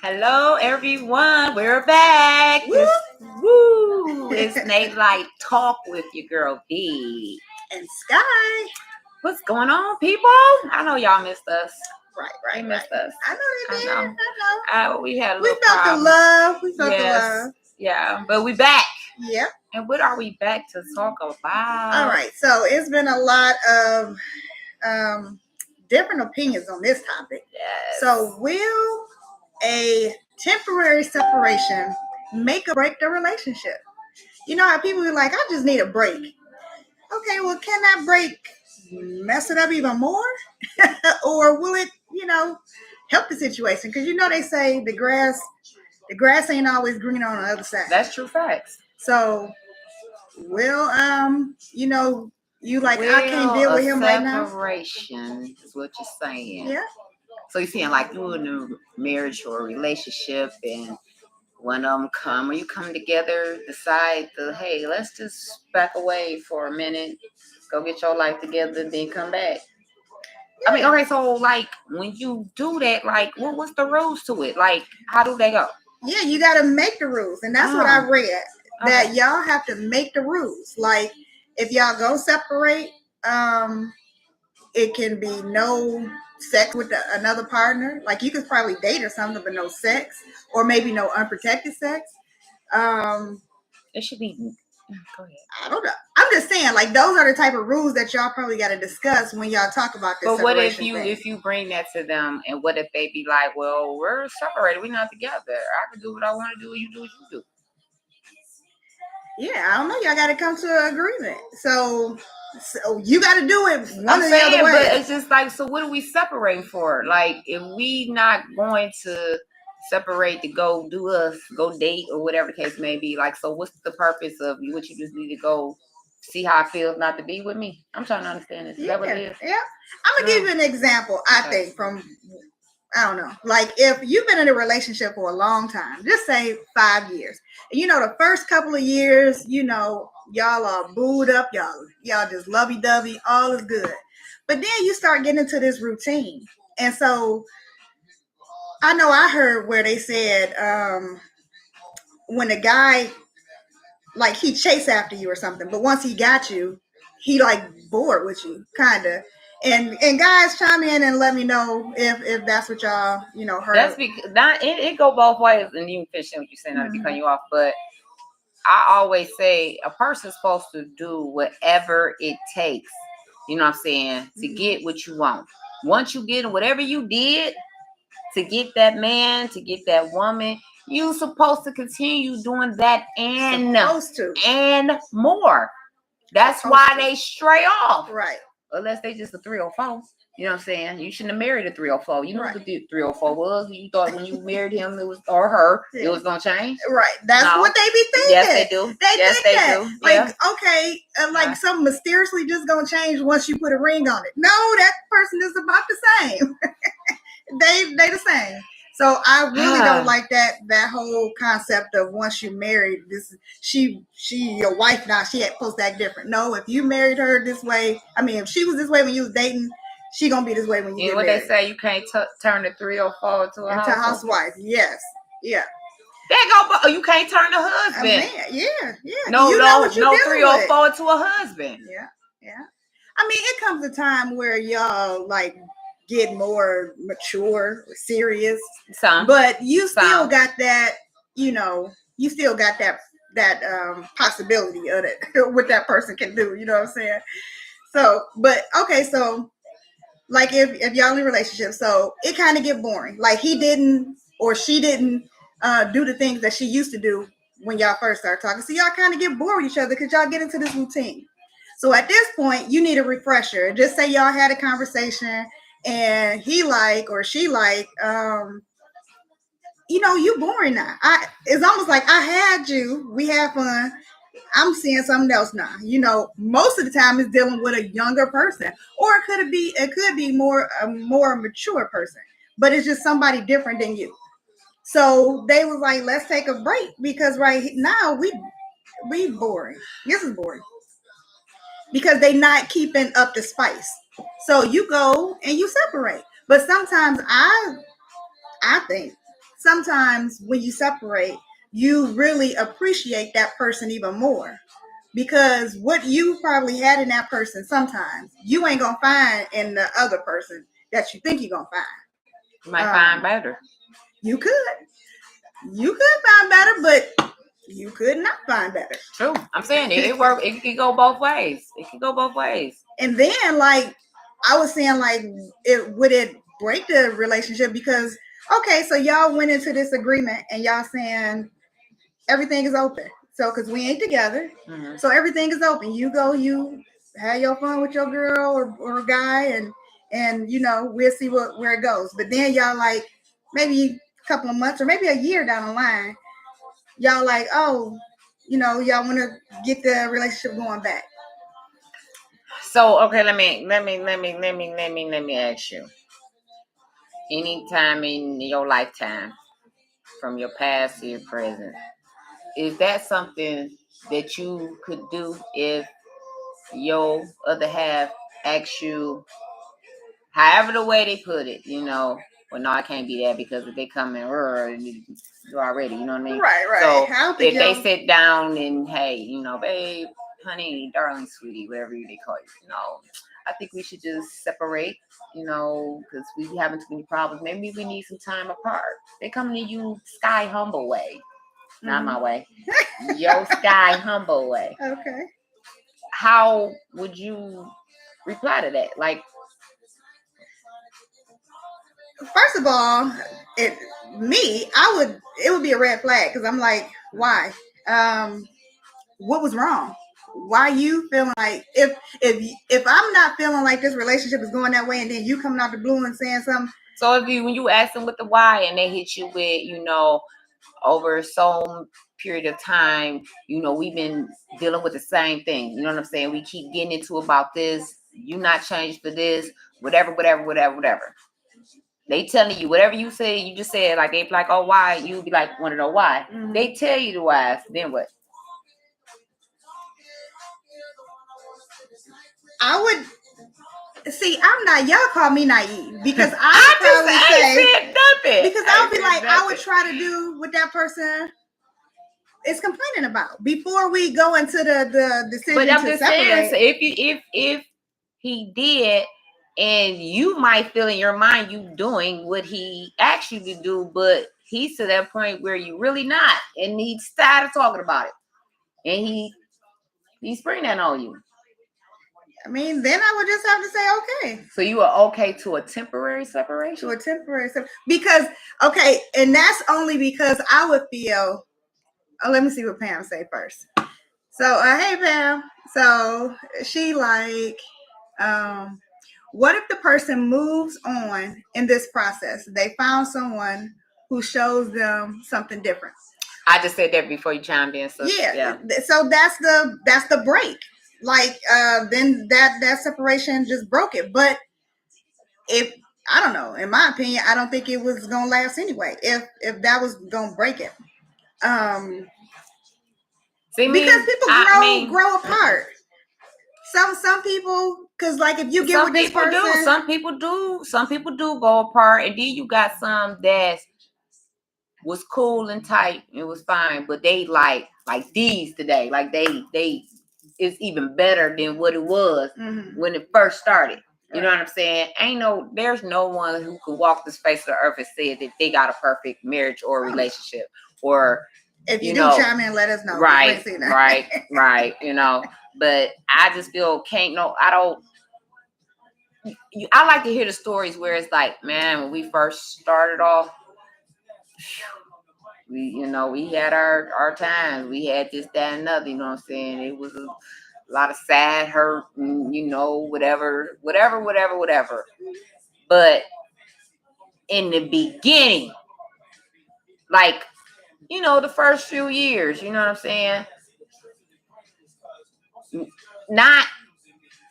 Hello, everyone. We're back. It's Nate Light Talk with your girl Vee&Sky. What's going on, people? I know y'all missed us. Right. They missed us. I know they did. I know. We had a We little felt problem. the love. We felt the love. Yeah, but we back. Yep. And what are we back to talk about? All right. So it's been a lot of different opinions on this topic. Yes. So will a temporary separation make or break the relationship? You know how people are like, I just need a break. Okay, well, can that break mess it up even more? Or will it, help the situation? Because they say the grass ain't always green on the other side. That's true facts. So will you like I can't deal with him right now? Separation is what you're saying. Yeah. So you're saying like you in a marriage or a relationship and one of them come or you come together, decide to, hey, let's just back away for a minute, go get your life together, then come back. Yeah. I mean, okay, so like when you do that, like what's the rules to it? Like how do they go? Yeah, you got to make the rules, and that's what I read. That y'all have to make the rules. Like if y'all go separate, it can be no sex with another partner. Like you could probably date or something, but no sex, or maybe no unprotected sex. It should be. Go ahead. I don't know. I'm just saying, like those are the type of rules that y'all probably got to discuss when y'all talk about this. But what if you bring that to them, and what if they be like, well, we're separated, we're not together. I can do what I want to do, you do what you do. Yeah, I don't know. Y'all got to come to an agreement. So you got to do it one or the other way. But it's just like, so what are we separating for? Like, if we not going to separate to go do us, go date or whatever the case may be, like, so what's the purpose of what you just need to go see how it feels not to be with me? I'm trying to understand this. Is that what it is? Yeah. I'm going to give you an example, I think, from, I don't know, like if you've been in a relationship for a long time, just say 5 years. The first couple of years, y'all are booed up, y'all just lovey-dovey, all is good. But then you start getting into this routine. And so I know I heard where they said when a guy, like he chased after you or something, but once he got you, he like bored with you, kind of. And guys, chime in and let me know if that's what y'all heard. That's because it go both ways, and you finish what you're saying, not to be cutting you off, but I always say a person's supposed to do whatever it takes, you know what I'm saying, to get what you want. Once you get whatever you did to get that man, to get that woman, you're supposed to continue doing that and more. That's why they stray off. Right. Unless they just a 304. You know what I'm saying? You shouldn't have married a 304. You know what the 304 was. You thought when you married him it was or her, it was gonna change. Right. That's what they be thinking. Yes, they do. They do. Like, okay, like something mysteriously just gonna change once you put a ring on it. No, that person is about the same. they the same. So I really don't like that whole concept of once you married, this she your wife now, she ain't supposed to act different. No, if you married her this way, I mean, if she was this way when you was dating, she gonna be this way when you get married. They say, you can't turn the 304 to a housewife. Yes, yeah. You can't turn the husband. Man, yeah. No 304 to a husband. Yeah. I mean, it comes a time where y'all like get more mature or serious. But you still got that, you still got that possibility of it, what that person can do, you know what I'm saying? So, but okay, so like if y'all in a relationship, so it kind of get boring. Like he didn't or she didn't do the things that she used to do when y'all first started talking. So y'all kind of get bored with each other because y'all get into this routine. So at this point, you need a refresher. Just say y'all had a conversation and he like or she like, you boring now. It's almost like I had you, we had fun. I'm seeing something else now. Most of the time it's dealing with a younger person, or it could be a more mature person, but it's just somebody different than you. So they was like, let's take a break because right now we boring. This is boring. Because they not keeping up the spice. So you go and you separate. But sometimes I think sometimes when you separate, you really appreciate that person even more. Because what you probably had in that person sometimes, you ain't going to find in the other person that you think you're going to find. You might find better. You could. You could find better, but you could not find better. True. I'm saying it work. It can go both ways. It can go both ways. And then, like, I was saying, like, would it break the relationship? Because, okay, so y'all went into this agreement and y'all saying everything is open. So, because we ain't together. Mm-hmm. So everything is open. You go, you have your fun with your girl or guy, and you know, we'll see where it goes. But then y'all, like, maybe a couple of months or maybe a year down the line, y'all like, oh, you know, y'all want to get the relationship going back. So, okay, let me ask you. Anytime in your lifetime, from your past to your present, is that something that you could do if your other half asks you, however the way they put it, you know, well, no, I can't be that because if they come in, you're already, you know what I mean? Right. So if they sit down and, hey, you know, babe, honey, darling, sweetie, whatever they call you, you know, I think we should just separate, you know, because we having too many problems. Maybe we need some time apart. They come to you Sky humble way, not my way. Yo, Sky humble way. Okay. How would you reply to that? Like, first of all, it would be a red flag because I'm like, why? What was wrong? Why you feeling like if I'm not feeling like this relationship is going that way, and then you coming out the blue and saying something? So when you ask them with the why and they hit you with, you know, over some period of time, you know, we've been dealing with the same thing. You know what I'm saying? We keep getting into about this. You not changed for this. Whatever. They telling you whatever you say. You just said like they be like, oh, why? You be like, want to know why? Mm-hmm. They tell you the why. Then what? I would see. I'm not. Y'all call me naive because I probably say nothing. Because I would be like, I would try to do what that person is complaining about before we go into the decision. But I'm just saying, so if he did, and you might feel in your mind you doing what he asked you to do, but he's to that point where you really not, and he started talking about it, and he spring that on you. I mean, then I would just have to say, okay. So you are okay to a temporary separation? To a temporary separation. Because, okay, and that's only because I would feel, let me see what Pam say first. So, hey, Pam. So, she like, what if the person moves on in this process? They found someone who shows them something different. I just said that before you chimed in. So, yeah. So that's the break. Like, then that separation just broke it. But if I don't know, in my opinion, I don't think it was gonna last anyway. If that was gonna break it, because people grow apart. Some people, because like if you get with this person, some people do go apart, and then you got some that was cool and tight, it was fine, but they like these today, like they is even better than what it was when it first started. You know what I'm saying? There's no one who could walk this face of the earth and say that they got a perfect marriage or relationship. Or if you do chime in, let us know. Right. You know, but I just feel I like to hear the stories where it's like, man, when we first started off, we had our times. We had this, that, and another. You know what I'm saying? It was a lot of sad hurt, whatever. But in the beginning, like, the first few years, you know what I'm saying? Not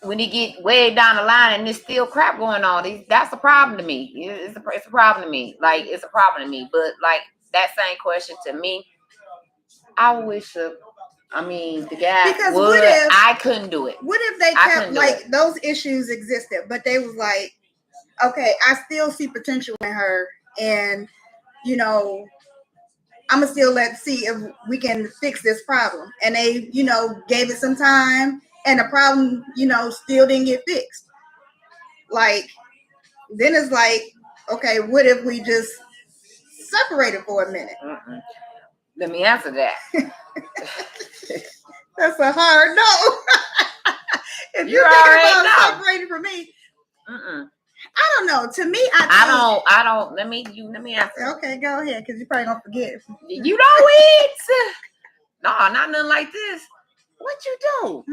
when you get way down the line and there's still crap going on. That's a problem to me. It's a problem to me. Like, it's a problem to me. But like that same question to me, I wish the guy would. I couldn't do it. What if they kept like those issues existed, but they was like, okay, I still see potential in her, and you know, I'm gonna still see if we can fix this problem. And they, gave it some time, and the problem, still didn't get fixed. Like, then it's like, okay, what if we just separated for a minute? Let me answer that. That's a hard no. If you're thinking about separating from me, I don't know. To me, I don't. Let me answer. Okay, go ahead, because you're probably gonna forget. You know it. No, not nothing like this. What you do?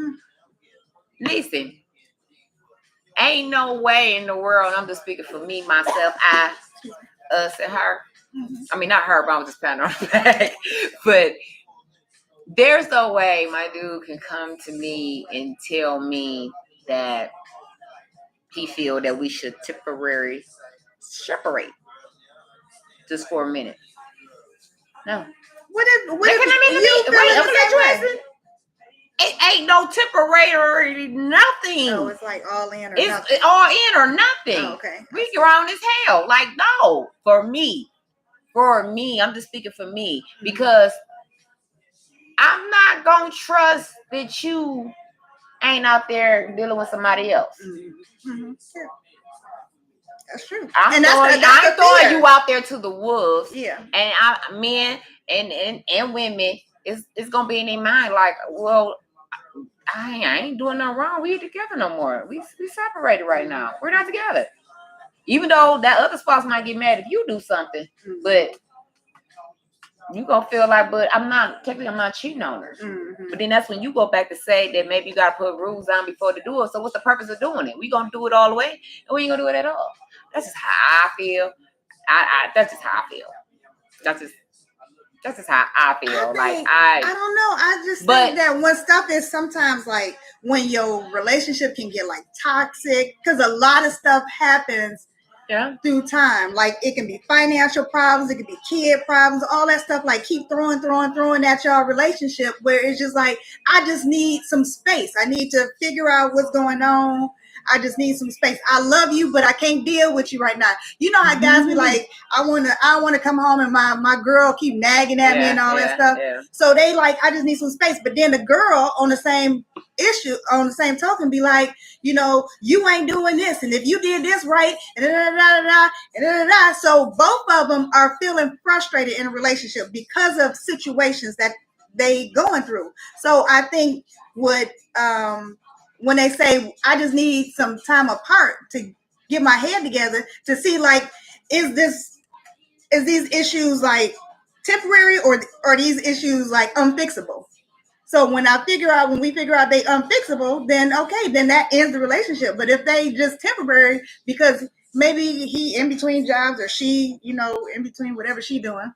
Listen, ain't no way in the world. I'm just speaking for me, myself, us, and her. I mean, not her, but I was just patting on her back. But there's no way my dude can come to me and tell me that he feel that we should temporarily separate just for a minute. No. What if it ain't no temporary nothing. Oh, it's like all in or it's nothing. It's all in or nothing. Oh, okay. We grown as hell. Like, no. For me, I'm just speaking for me. Because I'm not gonna trust that you ain't out there dealing with somebody else. Mm-hmm. Yeah. That's true. I'm throwing you out there to the wolves. Yeah. And men and women, it's gonna be in their mind like, well, I ain't doing nothing wrong. We ain't together no more. We separated right now. We're not together. Even though that other spouse might get mad if you do something, but you gonna feel like, but I'm not cheating on her. But then that's when you go back to say that maybe you gotta put rules on before to do it. So what's the purpose of doing it? We gonna do it all the way, and we ain't gonna do it at all. That's just how I feel. That's just how I feel. That's just how I feel. I don't know. I just think that when stuff is sometimes like when your relationship can get like toxic, because a lot of stuff happens through time. Like it can be financial problems, it can be kid problems, all that stuff. Like keep throwing at your relationship where it's just like, I just need some space. I need to figure out what's going on. I just need some space. I love you, but I can't deal with you right now. You know how guys be like, I wanna come home and my girl keep nagging at me and all that stuff. Yeah. So they like, I just need some space. But then the girl on the same issue, on the same token, be like, you ain't doing this, and if you did this right, and da. So both of them are feeling frustrated in a relationship because of situations that they going through. So I think when they say, I just need some time apart to get my head together to see, like, is these issues like temporary or these issues like unfixable? So when we figure out they unfixable, then okay, then that ends the relationship. But if they just temporary because maybe he in between jobs or she, in between whatever she doing,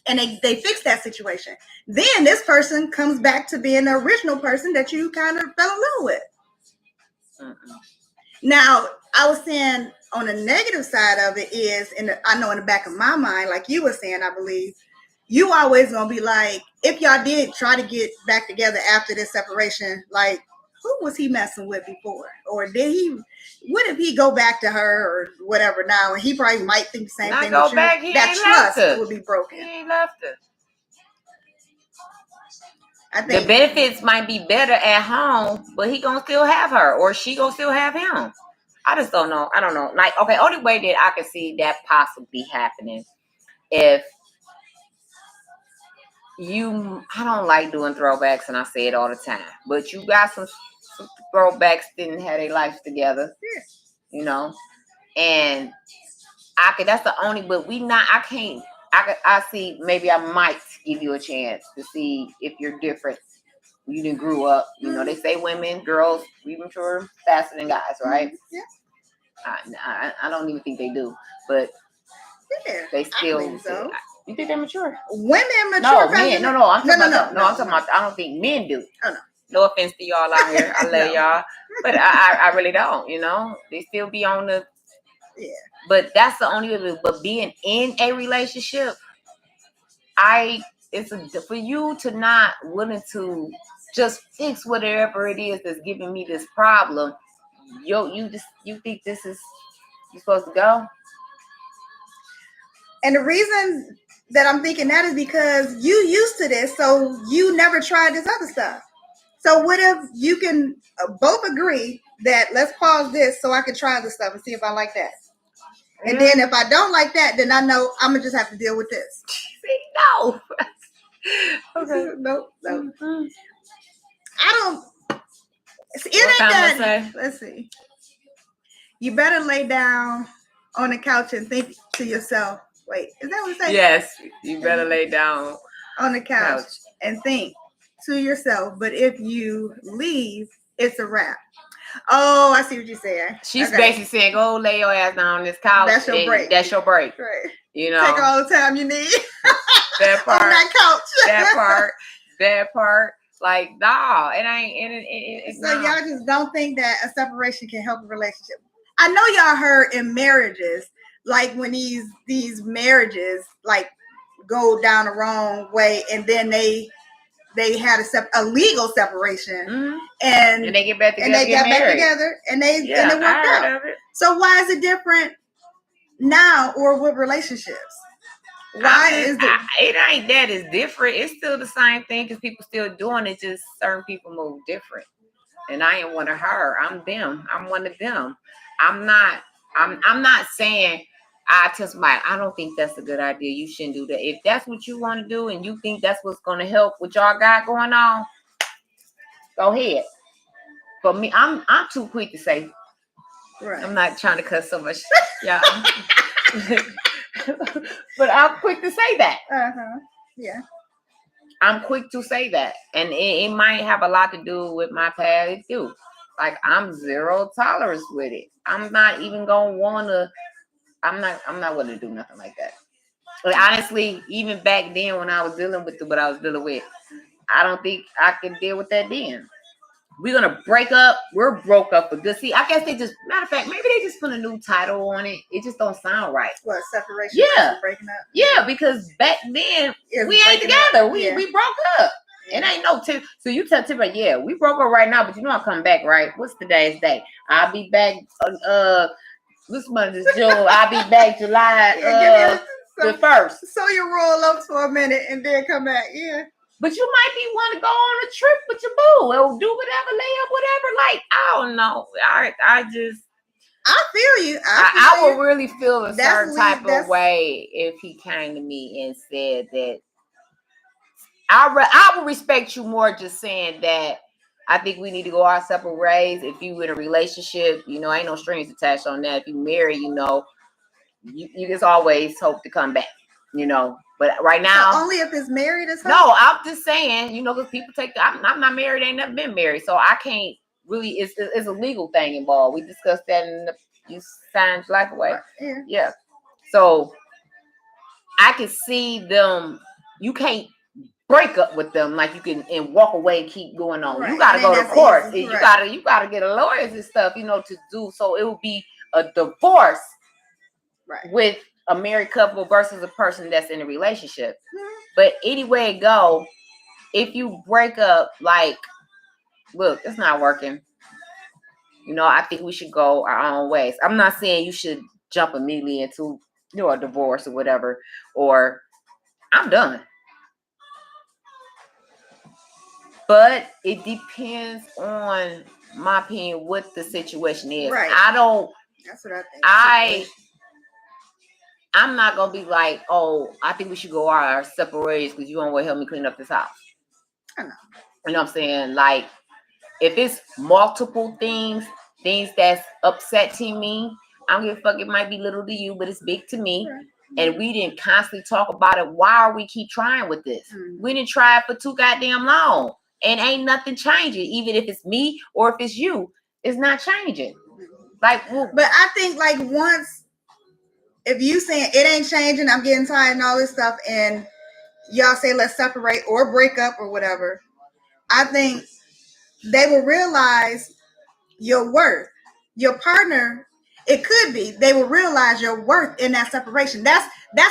and they fix that situation, then this person comes back to being the original person that you kind of fell in love with. Now, I was saying on the negative side of it is, and I know in the back of my mind, like you were saying, I believe, you always gonna be like, if y'all did try to get back together after this separation, like, who was he messing with before? Or what if he go back to her or whatever now, and he probably might think the same thing with you, that trust would be broken. He ain't left her. I think the benefits might be better at home, but he gonna still have her, or she gonna still have him. I just don't know. I don't know. Like, okay, only way that I can see that possibly happening if I don't like doing throwbacks, and I say it all the time, but you got some throwbacks didn't have their lives together, and that's the only, but I see, maybe I might give you a chance to see if you're different. You didn't grew up, they say girls, we mature faster than guys, right? Yeah. I don't even think they do, but they still. I think so. You think they're mature? Women mature. No, men. No. I'm talking about. I'm talking about. I don't think men do. Oh, no. No offense to y'all out here. I love y'all, but I really don't. They still be on the. Yeah. But that's the only way. But being in a relationship, for you to not willing to just fix whatever it is that's giving me this problem. You think this is you supposed to go? And the reason that I'm thinking that is because you used to this, so you never tried this other stuff. So what if you can both agree that let's pause this so I can try this stuff and see if I like that. And then if I don't like that, then I know I'm gonna just have to deal with this. See, no. Okay. Nope. I don't. It ain't that. Let's see. You better lay down on the couch and think to yourself. Wait, is that what it says? Yes, you better lay down on the couch and think to yourself. But if you leave, it's a wrap. Oh, I see what you're saying. She's basically saying, go lay your ass down on this couch. That's your break. That's your break. Right. You know. Take all the time you need. That part. On that couch. That part. Like, nah, it ain't. It's so y'all just don't think that a separation can help a relationship. I know y'all heard in marriages, like when these marriages like go down the wrong way, and then they had a legal separation, and they get back together, and they got back together, and they worked out. So why is it different now or with relationships? Why is it ain't that it's different? It's still the same thing because people still doing it. Just certain people move different, and I ain't one of her. I'm them. I'm one of them. I'm not saying. I tell somebody, I don't think that's a good idea. You shouldn't do that. If that's what you want to do and you think that's what's going to help what y'all got going on, go ahead. But me, I'm too quick to say. Right. I'm not trying to cuss so much, y'all. But I'm quick to say that. Yeah. I'm quick to say that, and it might have a lot to do with my past too. Like I'm zero tolerance with it. I'm not even gonna wanna. I'm not willing to do nothing like that. Like, honestly, even back then when I was dealing with what I was dealing with, I don't think I could deal with that then. We're gonna break up. We're broke up for good. See, I guess they just, matter of fact, maybe they just put a new title on it. It just don't sound right. What, separation? Yeah, breaking up. Yeah, because back then we ain't together. We broke up. It ain't no tip. So you tell Tipper, yeah, we broke up right now, but you know I'm coming back, right? What's today's day? I'll be back. This month is June. I'll be back July the 1st. So you roll up for a minute and then come back. Yeah. But you might be want to go on a trip with your boo or do whatever, lay up, whatever. Like, I don't know. I feel you. I would really feel a certain type of way if he came to me and said that. I would respect you more just saying that. I think we need to go our separate ways. If you in a relationship, you know, ain't no strings attached on that. If you marry, you know, you just always hope to come back, you know. But right now, so only if it's married as no, I'm just saying, you know, because people I'm not married, ain't never been married, so I can't really. It's a legal thing involved. We discussed that in you signed life away. Yeah. So I can see them. You can't break up with them like you can and walk away and keep going on. Right. You gotta go to court. You gotta get a lawyers and stuff, you know, to do. So it will be a divorce with a married couple versus a person that's in a relationship. But anyway it go, if you break up, like, look, it's not working. You know, I think we should go our own ways. I'm not saying you should jump immediately into, you know, a divorce or whatever, or I'm done. But it depends on, my opinion, what the situation is. Right. That's what I think. I'm not gonna be like, oh, I think we should go our separate ways because you won't help me clean up this house. I know. You know what I'm saying? Like, if it's multiple things that's upsetting me, I don't give a fuck. It might be little to you, but it's big to me. Right. And we didn't constantly talk about it. Why are we keep trying with this? Mm-hmm. We didn't try it for too goddamn long. And ain't nothing changing. Even if it's me or if it's you, it's not changing. Like, but I think like once, if you saying it ain't changing, I'm getting tired and all this stuff, and y'all say let's separate or break up or whatever, I think they will realize your worth. Your partner, it could be, they will realize your worth in that separation. That's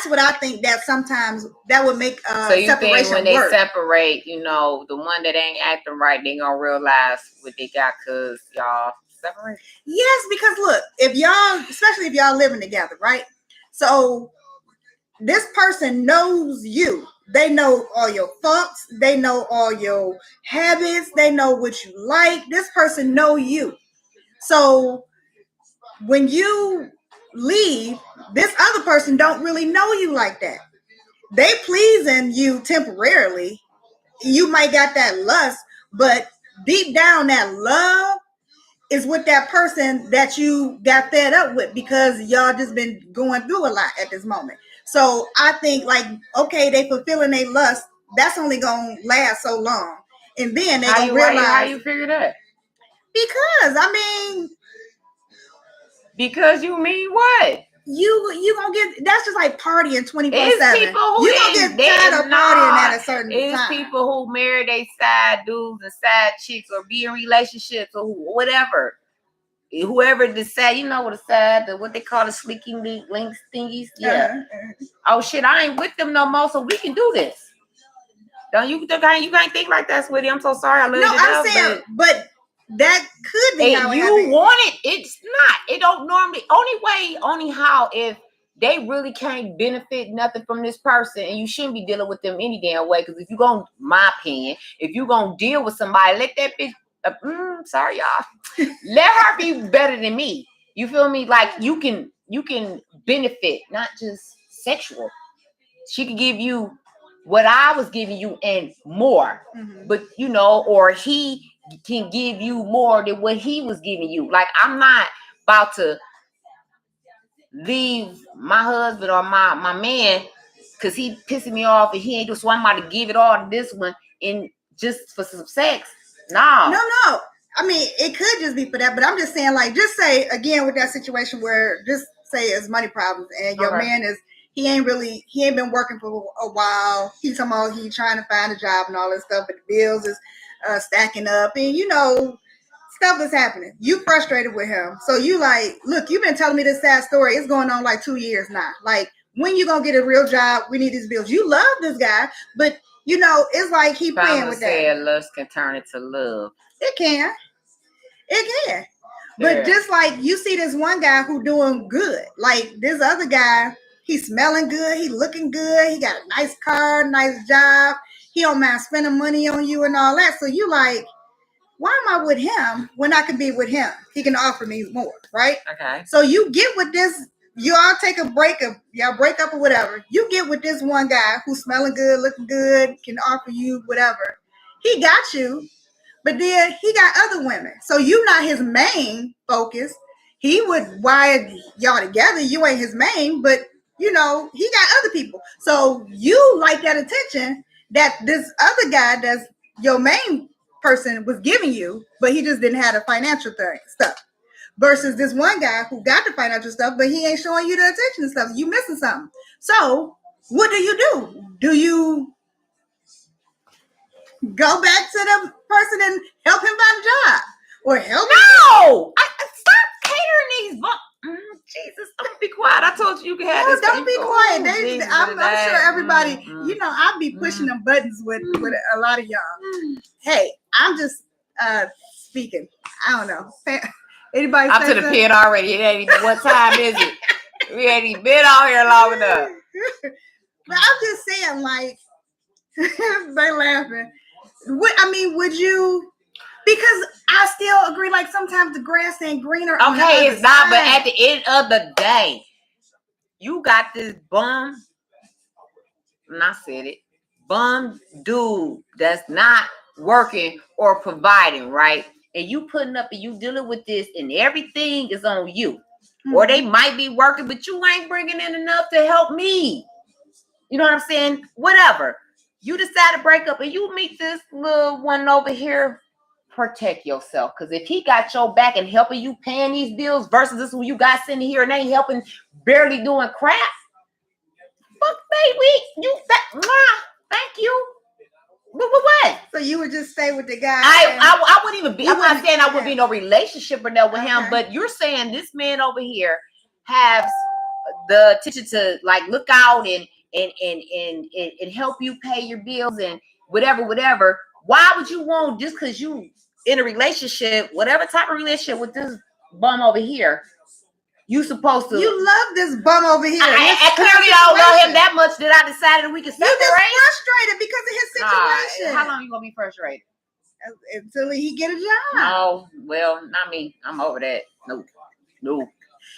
what I think, that sometimes that would make so you separation think when they work. Separate, you know, the one that ain't acting right, they gonna realize what they got because y'all separate? Yes, because look, especially if y'all living together, right? So this person knows you. They know all your thoughts. They know all your habits. They know what you like. This person know you. So when you leave, this other person don't really know you like that. They pleasing you temporarily. You might got that lust, but deep down that love is with that person that you got fed up with because y'all just been going through a lot at this moment. So I think like, okay, they fulfilling their lust. That's only gonna last so long, and then they gonna realize. How you figure that? Because I mean, because you mean what? You gonna get, that's just like partying 24/7. People who you gonna get tired of partying at a certain time. It's people who marry their side dudes and side chicks or be in relationships or whatever. Whoever decide, you know what what they call the sleeking links thingies. Yeah. Oh shit, I ain't with them no more, so we can do this. Don't you can't think like that, sweetie. I'm so sorry. I love you. No, I'm saying, but that could be how you want it. It's not. It don't normally. Only how if they really can't benefit nothing from this person, and you shouldn't be dealing with them any damn way. Because if you gonna, my opinion, if you gonna deal with somebody, let that bitch. Sorry, y'all. Let her be better than me. You feel me? Like you can benefit, not just sexual. She could give you what I was giving you and more, but or he can give you more than what he was giving you. Like I'm not about to leave my husband or my man because he pissing me off and he ain't just, so I'm about to give it all to this one and just for some sex. No. I mean, it could just be for that, but I'm just saying, like, just say again with that situation where just say it's money problems and your man is, he ain't been working for a while. He's trying to find a job and all this stuff, but the bills is stacking up and stuff is happening. You frustrated with him. So you like, look, you've been telling me this sad story. It's going on like 2 years now. Like, when you gonna get a real job? We need these bills. You love this guy, but it's like he playing with that. Lust can turn into love. It can. But just like you see this one guy who doing good. Like this other guy, he's smelling good, he looking good, he got a nice car, nice job, he don't mind spending money on you and all that. So you like, why am I with him when I can be with him? He can offer me more, right? Okay. So you get with this, you all take a break up, y'all break up or whatever. You get with this one guy who's smelling good, looking good, can offer you whatever. He got you. But then he got other women. So you not his main focus. He would wire y'all together. You ain't his main, but he got other people. So you like that attention that this other guy that's your main person was giving you, but he just didn't have the financial stuff. Versus this one guy who got the financial stuff, but he ain't showing you the attention and stuff. You missing something. So what do? Do you go back to the person and help him find a job or help him? No, stop catering these. Jesus, I'm gonna be quiet. I told you can have this. Don't be quiet. I'm sure everybody. I'll be pushing them buttons with a lot of y'all. Hey, I'm just speaking. I don't know. Anybody? I'm to the pin already. It ain't even. What time is it? We ain't even been out here long enough. But I'm just saying, like, they laughing. Would you? Because I still agree, like sometimes the grass ain't greener. Okay, it's not, but at the end of the day, you got this bum, and I said it, bum dude that's not working or providing, right? And you putting up and you dealing with this and everything is on you. Mm-hmm. Or they might be working, but you ain't bringing in enough to help me. You know what I'm saying? Whatever. You decide to break up and you meet this little one over here, protect yourself. Because if he got your back and helping you paying these bills versus this one you got sitting here and ain't helping, barely doing crap, fuck baby, thank you. But what? So you would just stay with the guy? I wouldn't even be. I'm not saying I wouldn't be no relationship or no with him, but you're saying this man over here has the attention to like look out and help you pay your bills and whatever. Why would you want, just because you in a relationship, whatever type of relationship with this bum over here, You supposed to. You love this bum over here. I clearly don't know him that much that I decided we could separate. You just frustrated because of his situation. How long you gonna be frustrated? Until he get a job. No, well, not me. I'm over that. No.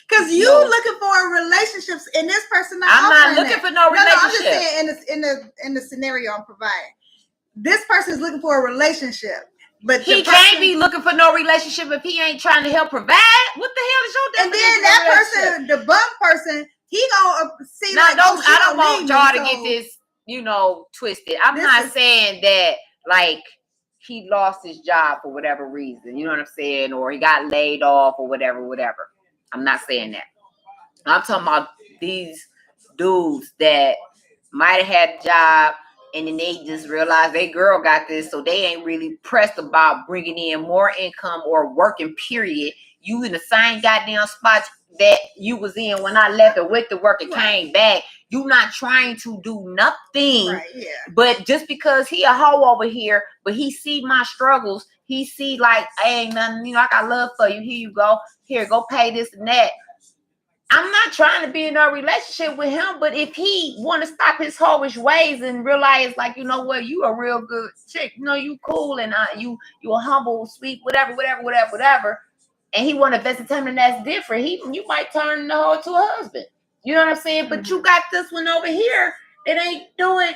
Because you looking for relationships, and this person I'm not looking for no relationship. I'm just saying in the scenario I'm providing. This person is looking for a relationship. But he can't be looking for no relationship if he ain't trying to help provide. What the hell is your definition? And then that person, the bum person, he gonna see now, like, I don't want y'all to get this, twisted. I'm not saying that like he lost his job for whatever reason. You know what I'm saying? Or he got laid off or whatever. I'm not saying that. I'm talking about these dudes that might have had a job and then they just realized they girl got this, so they ain't really pressed about bringing in more income or working, period. You in the same goddamn spot that you was in when I left and went to work and came back. You not trying to do nothing. Right, yeah. But just because he a hoe over here, but he see my struggles, he see like, ain't nothing, I got love for you. Here you go. Here, go pay this and that. I'm not trying to be in a relationship with him, but if he want to stop his hoish ways and realize, like, you know what, you a real good chick, you cool and you a humble, sweet, whatever, and he want to invest in something that's different, you might turn the hoe to a husband. You know what I'm saying? But you got this one over here that ain't doing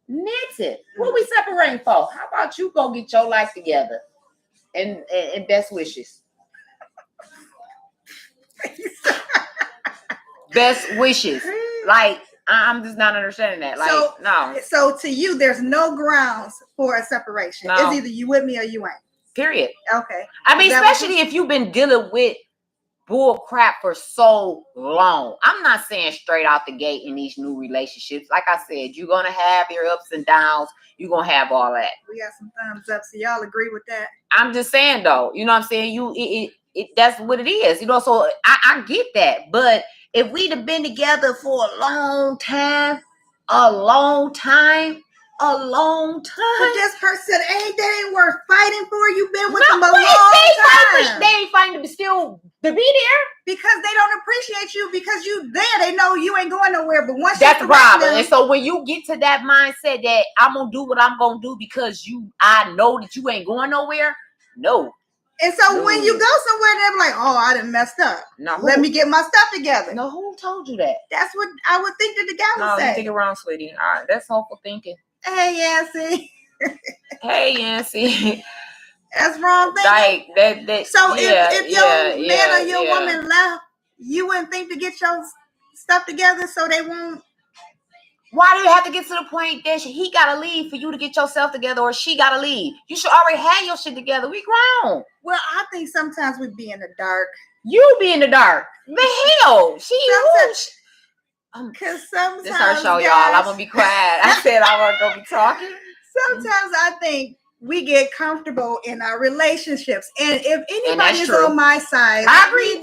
nothing. What we separating for? How about you go get your life together and best wishes. Best wishes. Like, I'm just not understanding that. Like, no. So to you, there's no grounds for a separation. No. It's either you with me or you ain't. Period. Okay. I mean, especially if you've been dealing with bull crap for so long. I'm not saying straight out the gate in these new relationships. Like I said, you're going to have your ups and downs. You're going to have all that. We got some thumbs up. So y'all agree with that? I'm just saying, though. You know what I'm saying? That's what it is. So I get that. But if we'd have been together for a long time, but this person ain't worth fighting for. You've been with them a long time. They ain't fighting to still to be there because they don't appreciate you because you there. They know you ain't going nowhere. But once that's the problem. And so when you get to that mindset that I'm gonna do what I'm gonna do because I know that you ain't going nowhere. No. And so when you go somewhere, they're like, "Oh, I done messed up. No, let me get my stuff together." No, who told you that? That's what I would think that the guy would say. No, you think it wrong, sweetie. All right, that's hopeful thinking. Hey, Yancy. Hey, Yancy. That's wrong thinking. Like that. So if your man or your woman left, you wouldn't think to get your stuff together so they won't. Why do you have to get to the point that he gotta leave for you to get yourself together, or she gotta leave? You should already have your shit together. We grown. Well, I think sometimes we be in the dark. You be in the dark. The hell, because sometimes this our show, y'all. I'm gonna be quiet. I said I wasn't gonna be talking. Sometimes I think we get comfortable in our relationships, and if anybody is on my side, I agree.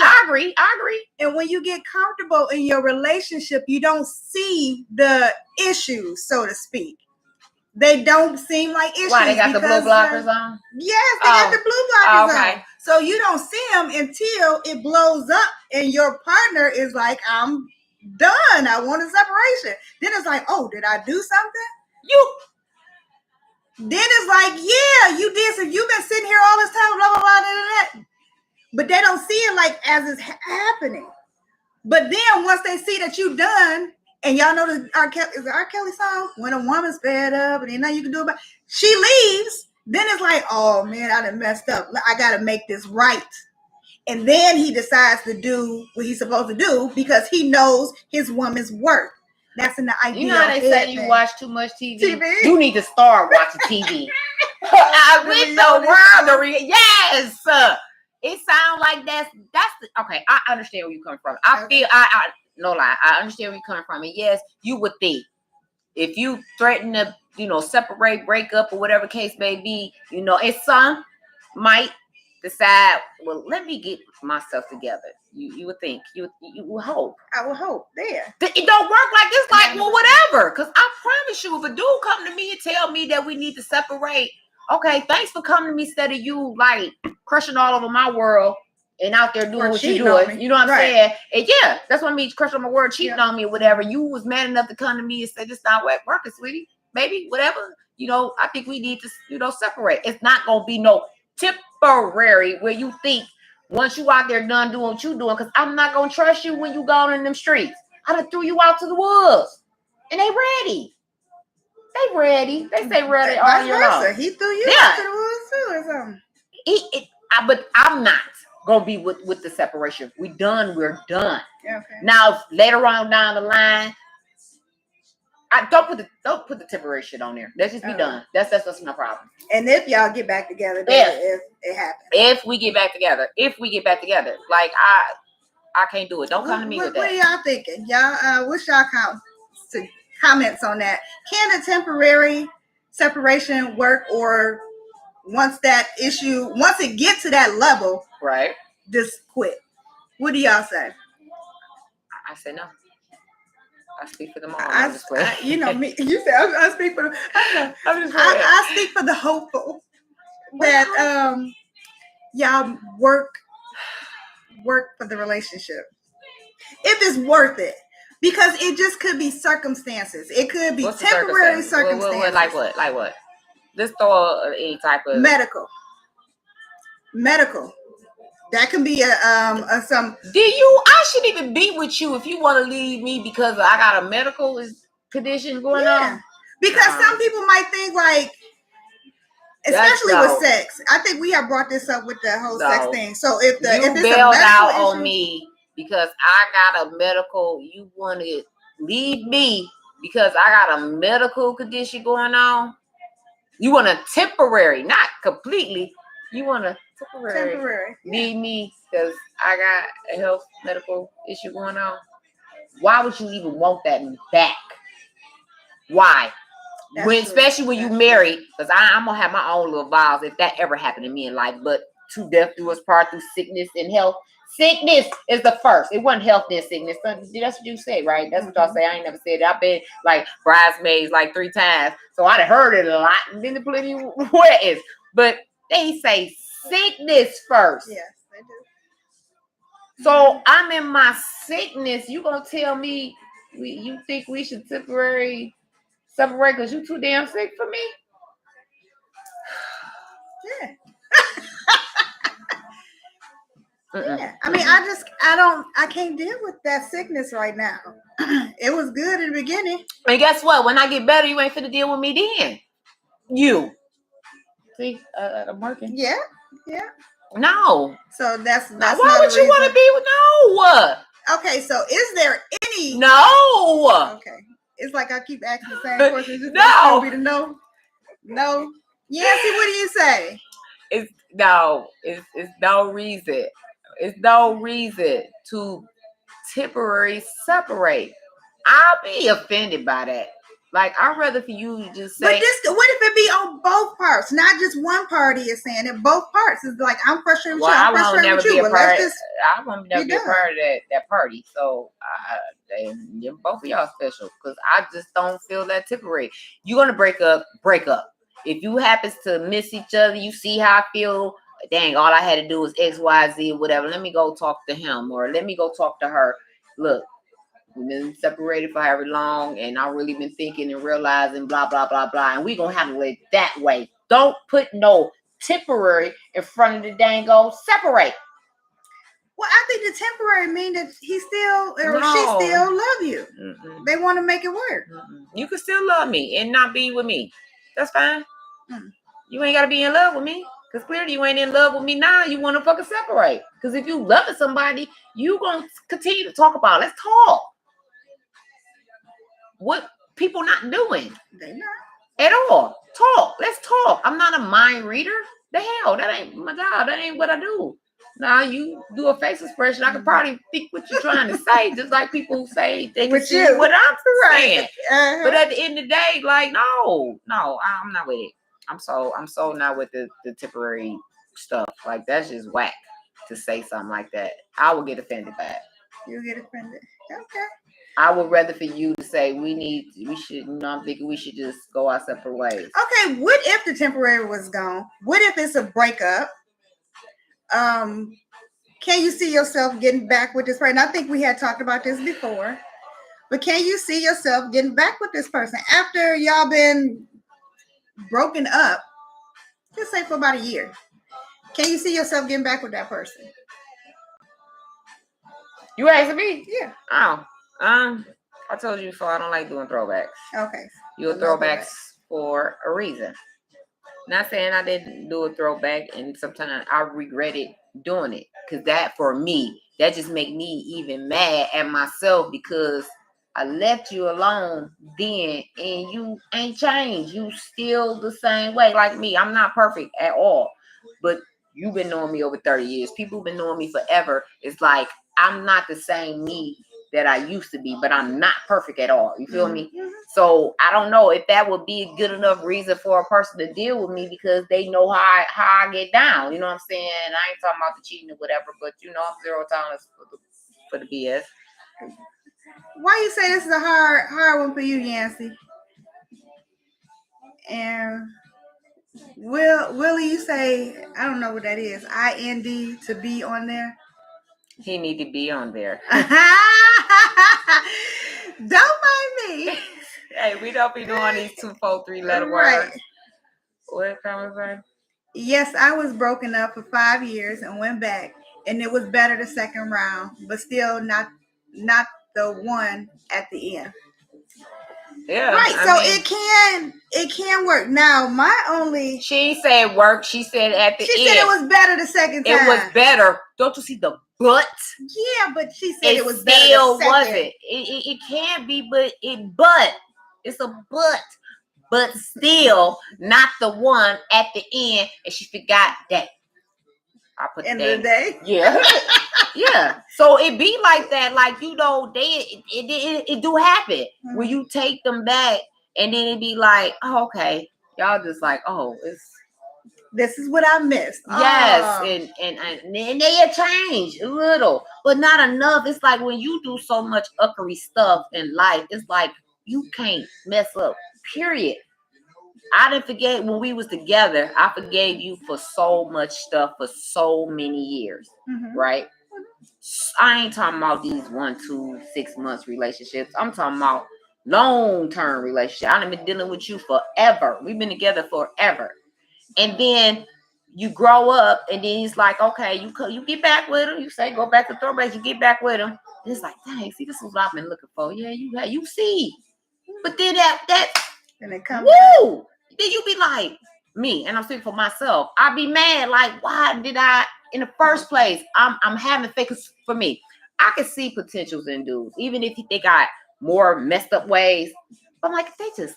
And when you get comfortable in your relationship, you don't see the issues, so to speak. They don't seem like issues. Why, they got the blue blockers on? Yes, they got the blue blockers on. So you don't see them until it blows up, and your partner is like, "I'm done. I want a separation." Then it's like, "Oh, did I do something?" Then it's like, "Yeah, you did. So you've been sitting here all this time, blah blah blah, that." But they don't see it like as it's happening. But then once they see that you done, and y'all know the R. Kelly song, "When a Woman's Fed Up and ain't nothing you can do about it," she leaves. Then it's like, "Oh man, I done messed up. I gotta make this right." And then he decides to do what he's supposed to do because he knows his woman's worth. That's in the idea. You know how they say you watch too much TV? You need to start watching TV. With the world, yes. It sounds like that's the, okay. I understand where you come from. I no lie. I understand where you come from. And yes, you would think if you threaten to, separate, break up, or whatever case may be, and some might decide, well, let me get myself together. You would think, you would hope. I would hope there. It don't work like this. Like, well, whatever. Because I promise you, if a dude come to me and tell me that we need to separate, okay, thanks for coming to me instead of you like crushing all over my world. and out there doing what you're doing. You know what I'm saying? And yeah, that's what I mean. Crush on my word, cheating on me or whatever. You was man enough to come to me and say, this not working, sweetie. Baby, whatever. I think we need to, separate. It's not going to be no temporary where you think once you out there done doing what you doing, because I'm not going to trust you when you gone in them streets. I done threw you out to the woods. And they ready. They ready. They say ready all year long. He threw you out to the woods too or something. But I'm not gonna be with the separation. We're done. Okay. Now later on down the line, don't put the temporary shit on there. Let's just be done. That's my problem. And if y'all get back together, if it happens. If we get back together, like I can't do it. Don't come to me with that. What are y'all thinking? Y'all, what's y'all comments on that? Can a temporary separation work, or once it gets to that level, right? Just quit. What do y'all say? I say no. I speak for them all. Me. You say I speak for them. I speak for the hopeful that y'all work for the relationship if it's worth it, because it just could be circumstances. It could be temporary circumstances. Like what? Let's throw any type of medical. That can be some. I shouldn't even be with you if you want to leave me because I got a medical condition going on. Because some people might think like, especially with sex. I think we have brought this up with the whole sex thing. So if it's bailed out on me because I got a medical, you want to leave me because I got a medical condition going on. You want a temporary, not completely. You want a temporary. Leave me because I got a health medical issue going on. Why would you even want that back? Why? Especially when you married, because I'm gonna have my own little vows if that ever happened to me in life. But to death do us part, through sickness and health. Sickness is the first. It wasn't health then sickness. That's what you say, right? That's what y'all say. I ain't never said it. I've been like bridesmaids like 3 times, so I'd have heard it a lot. And then the plenty weddings, but they say sickness first. Yes, they do. So I'm in my sickness. You gonna tell me you think we should separate because you too damn sick for me? Yeah. Yeah. I mean, I can't deal with that sickness right now. It was good in the beginning. And guess what? When I get better, you ain't finna deal with me then. You. See, I'm working. Yeah. No. So that's now, why would you want to be with no? Okay, so is there any? No. Okay, it's like I keep asking the same question. No. No. Yancy, what do you say? It's no reason. It's no reason to temporarily separate. I'll be offended by that. Like, I'd rather for you to just say. But what if it be on both parts? Not just one party is saying it. Both parts is like, I'm frustrated with you. I'm frustrated with you. But let's just. I won't never be a part of that party. So both of y'all special because I just don't feel that temporary. You're gonna break up. If you happens to miss each other, you see how I feel. Dang, all I had to do was X, Y, Z, or whatever. Let me go talk to him or let me go talk to her. Look. We've been separated for however long, and I've really been thinking and realizing blah, blah, blah, blah. And we're going to handle it that way. Don't put no temporary in front of the dango separate. Well, I think the temporary mean that he still or she still love you. Mm-mm. They want to make it work. Mm-mm. You can still love me and not be with me. That's fine. You ain't got to be in love with me. Because clearly you ain't in love with me now. You want to fucking separate. Because if you love somebody, you going to continue to talk about it. Let's talk. What people not doing? They not at all. Talk. Let's talk. I'm not a mind reader. The hell, that ain't my job. That ain't what I do. Now you do a face expression. I could probably think what you're trying to say, just like people say they can see what I'm saying. Uh-huh. But at the end of the day, like no, I'm not with it. I'm so not with the temporary stuff. Like that's just whack to say something like that. I will get offended by it. You'll get offended. Okay. I would rather for you to say I'm thinking we should just go our separate ways. Okay, what if the temporary was gone? What if it's a breakup? can you see yourself getting back with this person? I think we had talked about this before, but can you see yourself getting back with this person after y'all been broken up? Just say for about a year. Can you see yourself getting back with that person? You asking me? Yeah. Oh, I told you before I don't like doing throwbacks. Okay. You throwbacks for a reason. Not saying I didn't do a throwback, and sometimes I regretted doing it, because that for me, that just make me even mad at myself, because I left you alone then and you ain't changed. You still the same way. Like me, I'm not perfect at all, but you've been knowing me over 30 years. People have been knowing me forever. It's like I'm not the same me that I used to be, but I'm not perfect at all. You feel me? So I don't know if that would be a good enough reason for a person to deal with me, because they know how I get down. You know what I'm saying? I ain't talking about the cheating or whatever, but I'm zero tolerance for the BS. Why you say this is a hard one for you, Yancy? And Willie, you say, I don't know what that is. IND to be on there. He need to be on there. Don't mind me. Hey, we don't be doing these 2, 4, 3 letter words. What conversation? Yes, I was broken up for 5 years and went back, and it was better the second round, but still not the one at the end. Yeah. Right. It can work. Now, she said work. She said at the end. She said it was better the second time. It was better. Don't you see the butt? Yeah, but she said it was better the second. Still wasn't. It can't be, but it's a but still not the one at the end. And she forgot that. I put end of the day. Yeah. Yeah. So it be like that. Like, it do happen when you take them back, and then it be like, oh, okay, y'all just like, oh, this is what I missed. Yes, and they have changed a little, but not enough. It's like when you do so much uckery stuff in life, it's like you can't mess up. Period. I didn't forget when we was together. I forgave you for so much stuff for so many years, right? I ain't talking about these 1, 2, 6 months relationships. I'm talking about long-term relationship. I've been dealing with you forever. We've been together forever. And then you grow up, and then he's like, okay, you get back with him. You say, go back to throwbacks. You get back with him. And it's like, dang, see, this is what I've been looking for. Yeah, you see. But then and it comes. Woo! Then you be like, me, and I'm speaking for myself. I'd be mad, like, why did I, in the first place? I'm having faith, 'cause for me, I can see potentials in dudes, even if they got more messed up ways. I'm like, they'd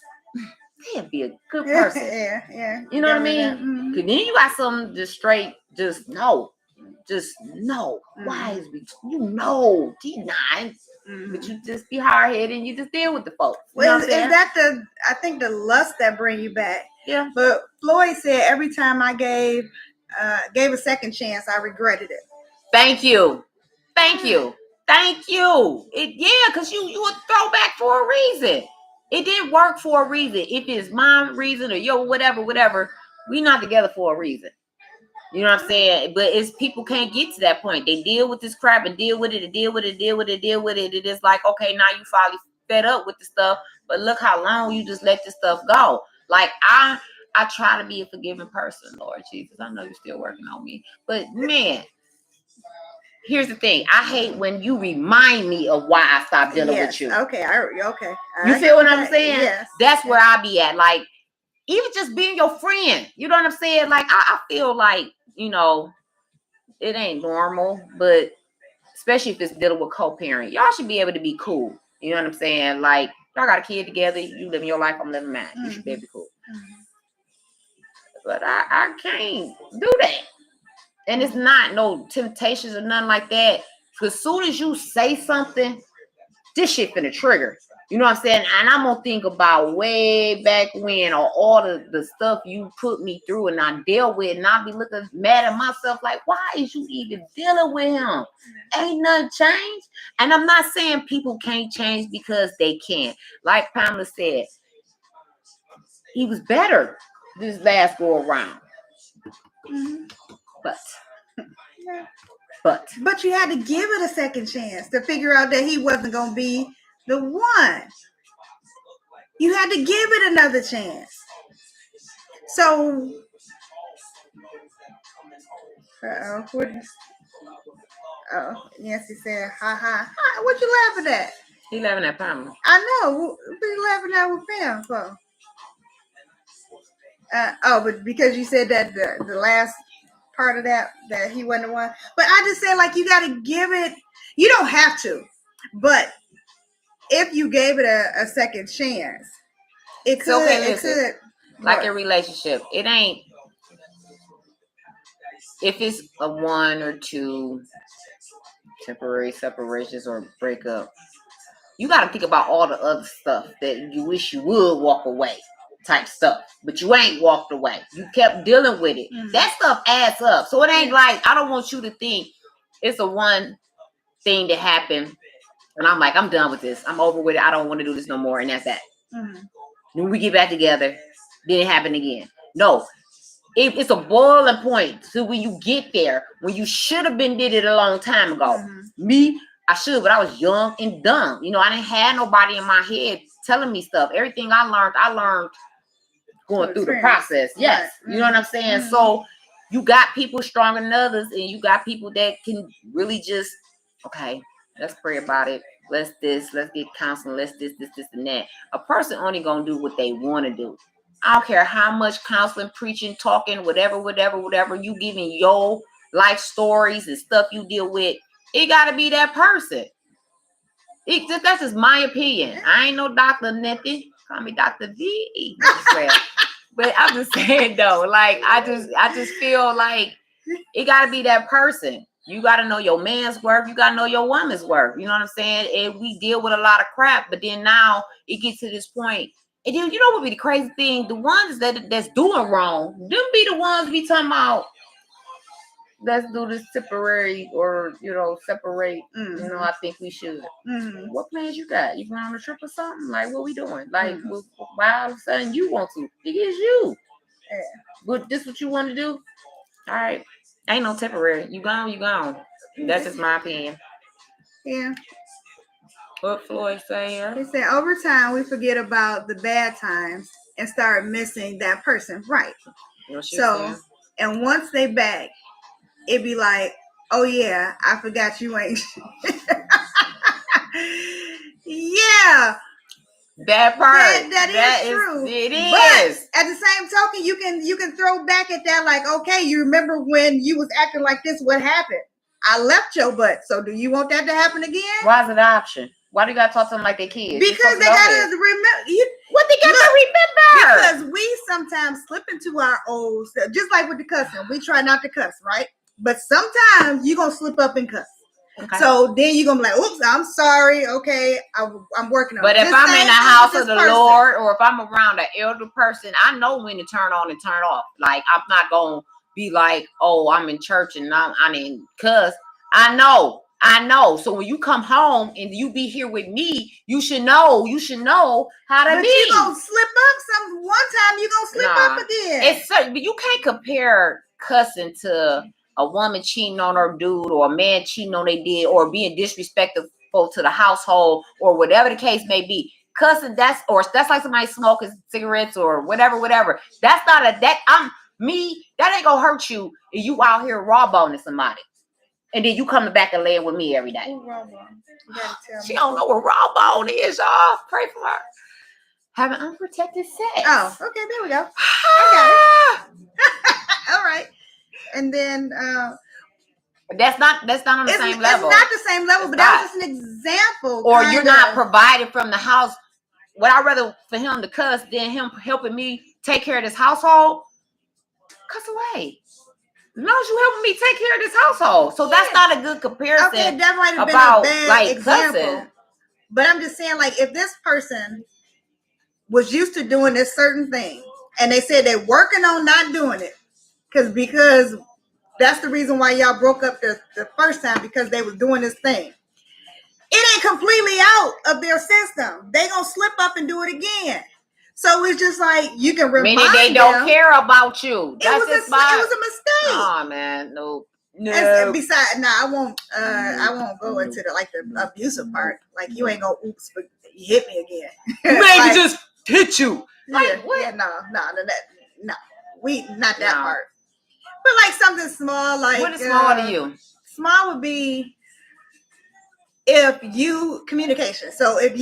be a good person. Yeah. You know what I mean? Cause then you got some just straight, just no. Why is we? D9. But you just be hard headed and you just deal with the folks. Well, is that I think the lust that bring you back? Yeah. But Floyd said every time I gave a second chance, I regretted it. Thank you. Because you a throwback for a reason. It didn't work for a reason. If it's my reason or your whatever, we not together for a reason. You know what I'm saying? But it's people can't get to that point. They deal with this crap and deal with it. It is like, okay, now you finally fed up with the stuff. But look how long you just let this stuff go. Like I try to be a forgiving person, Lord Jesus. I know you're still working on me. But man, here's the thing. I hate when you remind me of why I stopped dealing with you. Okay. Okay. You feel what I'm saying? Yes. That's where I be at. Like, even just being your friend. You know what I'm saying? Like, I feel like, it ain't normal, but especially if it's dealing with co-parent, y'all should be able to be cool. You know what I'm saying? Like, y'all got a kid together, you living your life, I'm living mine. You should be able to be cool. But I can't do that. And it's not no temptations or nothing like that. Because as soon as you say something, this shit finna trigger. You know what I'm saying? And I'm gonna think about way back when, or all the stuff you put me through and I dealt with, and I'll be looking mad at myself like, why is you even dealing with him? Ain't nothing changed. And I'm not saying people can't change, because they can. Like Pamela said, he was better this last go around. But But you had to give it a second chance to figure out that he wasn't going to be the one. You had to give it another chance. So, Nancy said, ha ha. What you laughing at? He laughing at Pamela. I know. What you laughing at with Pam for? But because you said that the last part of that he wasn't the one. But I just said, like, you got to give it. You don't have to, but if you gave it a second chance, it could. Okay, it could. Like a relationship, it ain't. If it's a 1 or 2 temporary separations or breakup, you got to think about all the other stuff that you wish you would walk away. Type stuff, but you ain't walked away. You kept dealing with it. Mm-hmm. That stuff adds up. So it ain't like, I don't want you to think it's a one thing that happened and I'm like, I'm done with this. I'm over with it. I don't want to do this no more. And that's that. Mm-hmm. When we get back together, then it happened again. No, it's a boiling point. So when you get there, when you should have been did it a long time ago. Mm-hmm. Me, I should, but I was young and dumb. You know, I didn't have nobody in my head telling me stuff. Everything I learned going through the process. Yes. Right. You know what I'm saying? Mm-hmm. So you got people stronger than others, and you got people that can really just, okay, let's pray about it. Let's get counseling. Let's this, and that. A person only gonna do what they want to do. I don't care how much counseling, preaching, talking, whatever, you giving your life stories and stuff you deal with. It gotta be that person. That's just my opinion. I ain't no doctor, nothing. Call me Dr. V. But I'm just saying though, like I just feel like it gotta be that person. You gotta know your man's worth. You gotta know your woman's worth. You know what I'm saying? And we deal with a lot of crap, but then now it gets to this point. And then you know what be the crazy thing? The ones that's doing wrong, them be the ones we talking about. Let's do this temporary or, separate. Mm-hmm. You know, I think we should. Mm-hmm. What plans you got? You going on a trip or something? Like, what we doing? Like, why all of a sudden you want to? It is you. Yeah. But this what you want to do? All right. Ain't no temporary. You gone. That's just my opinion. Yeah. What Floyd say here? He said, over time, we forget about the bad times and start missing that person. Right. So, and once they back, it'd be like, oh yeah, I forgot you ain't. Yeah, that part that is true. It is. But at the same token, you can throw back at that like, okay, you remember when you was acting like this? What happened? I left your butt. So do you want that to happen again? Why is it an option? Why do you gotta talk to them like they kids? Because they gotta remember. What they gotta remember? Because we sometimes slip into our old stuff, just like with the cussing. We try not to cuss, right? But sometimes you're going to slip up and cuss. Okay. So then you're going to be like, oops, I'm sorry. Okay, I'm working on it. But if I'm in the house of the Lord or if I'm around an elder person, I know when to turn on and turn off. Like, I'm not going to be like, oh, I'm in church and I didn't cuss. I know. So when you come home and you be here with me, you should know how to be. But you're going to slip up one time, you're going to slip up again. But you can't compare cussing to a woman cheating on her dude or a man cheating on their dude or being disrespectful to the household or whatever the case may be. Cussing, that's like somebody smoking cigarettes or whatever. That's not that ain't gonna hurt you if you out here raw boning somebody. And then you coming back and laying with me every day. She don't know what raw bone is, y'all. Pray for her. Having unprotected sex. Oh, okay, there we go. I got it. All right. And then that's not on the same level. It's not the same level, but that was just an example. Or you're not provided from the house. Would I rather for him to cuss than him helping me take care of this household? Cuss away. As long as you helping me take care of this household. So that's not a good comparison. Okay, that might have been a bad example. Cussing. But I'm just saying, like, if this person was used to doing this certain thing and they said they're working on not doing it because that's the reason why y'all broke up the first time, because they was doing this thing. It ain't completely out of their system. They gonna slip up and do it again. So it's just like you can remind them. Meaning they don't care about you. It was a mistake. Oh man, no. No. And besides, I won't go into the abusive part. Like, you ain't gonna oops, but you hit me again. Maybe just hit you. Like, what? Yeah, no. We not that part. But like something small, like what is small to you? Small would be if you communication. So if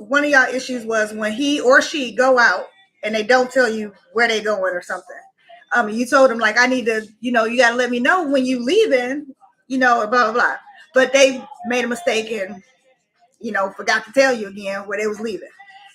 one of y'all issues was when he or she go out and they don't tell you where they going or something. You told them like, I need to, you got to let me know when you leaving, blah, blah, blah. But they made a mistake and, forgot to tell you again where they was leaving.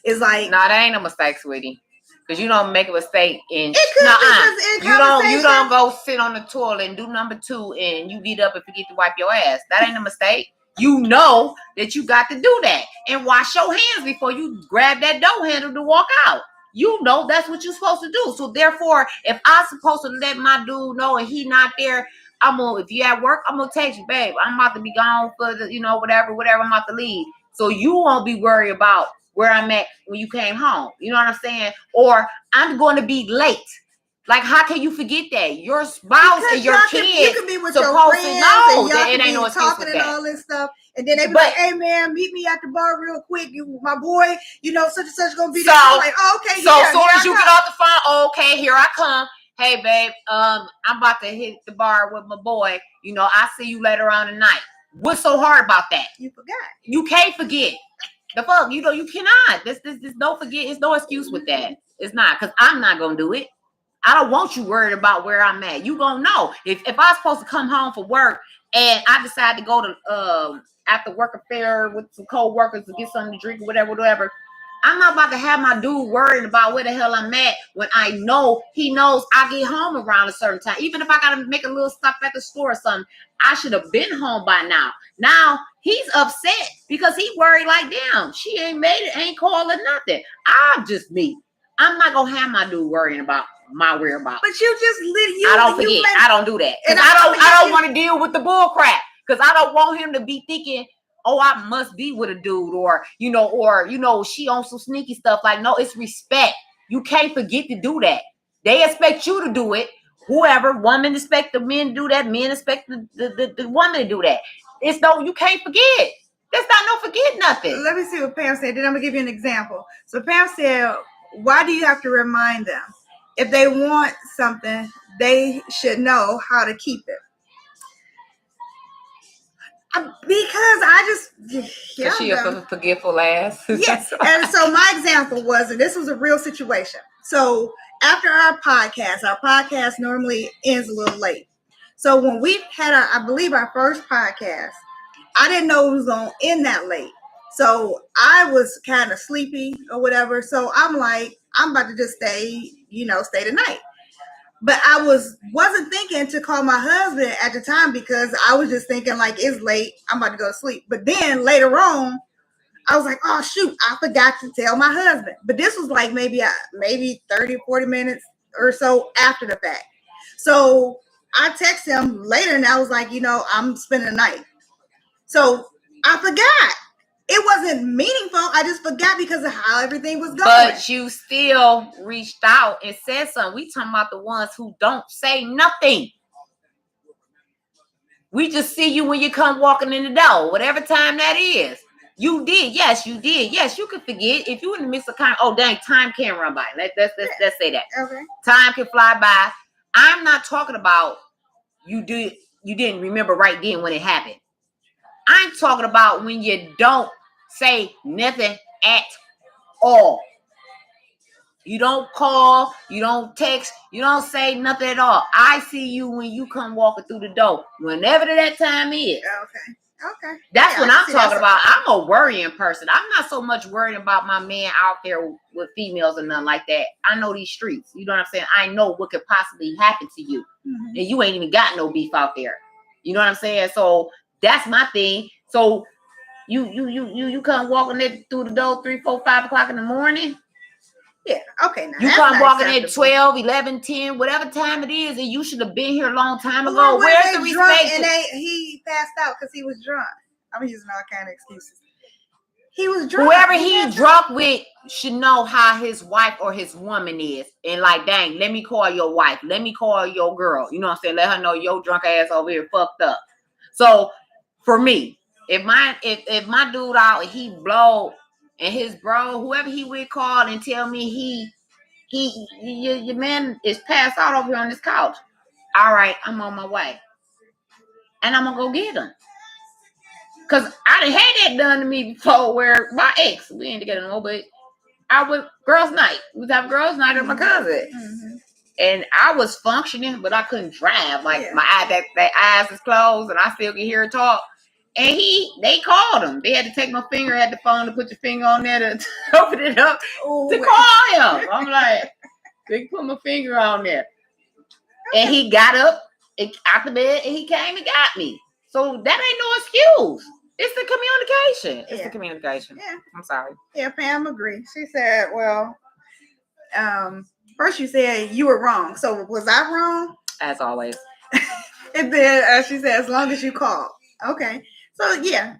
It's like, no, that ain't a mistake, sweetie. Because you don't make a mistake in you don't go sit on the toilet and do number 2 and you get up and forget to wipe your ass. That ain't a mistake. You know that you got to do that and wash your hands before you grab that door handle to walk out. You know that's what you're supposed to do. So therefore, if I'm supposed to let my dude know and he not there, if you at work, I'm gonna text you, babe. I'm about to be gone for the, whatever. I'm about to leave. So you won't be worried about where I'm at when you came home. You know what I'm saying? Or I'm going to be late. Like, how can you forget that? Your spouse and your kids you can be with your friends and y'all can be no talking and all this stuff. And then they be like, hey, man, meet me at the bar real quick. My boy, such and such going to be there. I'm like, oh, okay. So as soon as you get off the phone, okay, here I come. Hey, babe, I'm about to hit the bar with my boy. I'll see you later on tonight. What's so hard about that? You forgot. You can't forget. The fuck, you cannot. This don't forget. It's no excuse with that. It's not, because I'm not going to do it. I don't want you worried about where I'm at. You gonna know. If I'm supposed to come home for work and I decide to go to after work affair with some co-workers to get something to drink or whatever, I'm not about to have my dude worried about where the hell I'm at when I know he knows I get home around a certain time. Even if I gotta make a little stop at the store or something, I should have been home by now. Now he's upset because he worried like, damn, she ain't made it, ain't calling nothing. I'm just me. I'm not gonna have my dude worrying about my whereabouts. But you just I don't forget. I don't do that. Because I don't want to deal with the bull crap. Because I don't want him to be thinking, oh, I must be with a dude, or she on some sneaky stuff. Like, no, it's respect. You can't forget to do that. They expect you to do it. Whoever, women expect the men to do that. Men expect the woman to do that. It's no, you can't forget. There's not no forget nothing. Let me see what Pam said. Then I'm gonna give you an example. So Pam said, why do you have to remind them? If they want something, they should know how to keep it. Because I just... Is she a forgetful ass? Yes. And so my example was, and this was a real situation. So after our podcast normally ends a little late. So when we had I believe our first podcast, I didn't know it was going to end that late. So I was kind of sleepy or whatever. So I'm like, I'm about to just stay the night. But I wasn't thinking to call my husband at the time because I was just thinking like, it's late, I'm about to go to sleep. But then later on, I was like, oh shoot, I forgot to tell my husband. But this was like maybe 30, 40 minutes or so after the fact. So I texted him later and I was like, I'm spending the night. So I forgot. It wasn't meaningful. I just forgot because of how everything was going. But you still reached out and said something. We talking about the ones who don't say nothing. We just see you when you come walking in the door, whatever time that is. You did. Yes, you did. Yes, you could forget. If you in the midst of oh dang, time can't run by. Let's say that. Okay. Time can fly by. I'm not talking about you didn't remember right then when it happened. I'm talking about when you don't say nothing at all. You don't call, you don't text, you don't say nothing at all. I see you when you come walking through the door, whenever that time is. Okay. That's what I'm talking about. I'm a worrying person. I'm not so much worried about my man out there with females and nothing like that. I know these streets. You know what I'm saying? I know what could possibly happen to you. Mm-hmm. And you ain't even got no beef out there. You know what I'm saying? So that's my thing. So you come walking through the door 3, 4, 5 o'clock in the morning. Yeah, okay. Now you come walking at 12, 11, 10, whatever time it is, and you should have been here a long time ago. Where's the respect? And he passed out because he was drunk. I'm using all kind of excuses. He was drunk. Whoever he drunk with should know how his wife or his woman is. And like, dang, let me call your wife. Let me call your girl. You know what I'm saying? Let her know your drunk ass over here fucked up. So for me, if my dude out and he blow and his bro, whoever he would call and tell me your man is passed out over here on this couch. All right, I'm on my way. And I'm gonna go get him. Cause I done had that done to me before where my ex, we ain't together no more, but I would girls' night. We'd have girls' night at my cousin. Mm-hmm. And I was functioning, but I couldn't drive. Like my eyes is closed and I still can hear her talk. And they called him. They had to take my finger at the phone to put your finger on there to open it up to call him. I'm like, they put my finger on there. And he got up out the bed and he came and got me. So that ain't no excuse. It's the communication. It's the communication. Yeah. I'm sorry. Yeah, Pam agreed. She said, well, first you said you were wrong. So was I wrong? As always. And then she said, as long as you call. Okay. So yeah.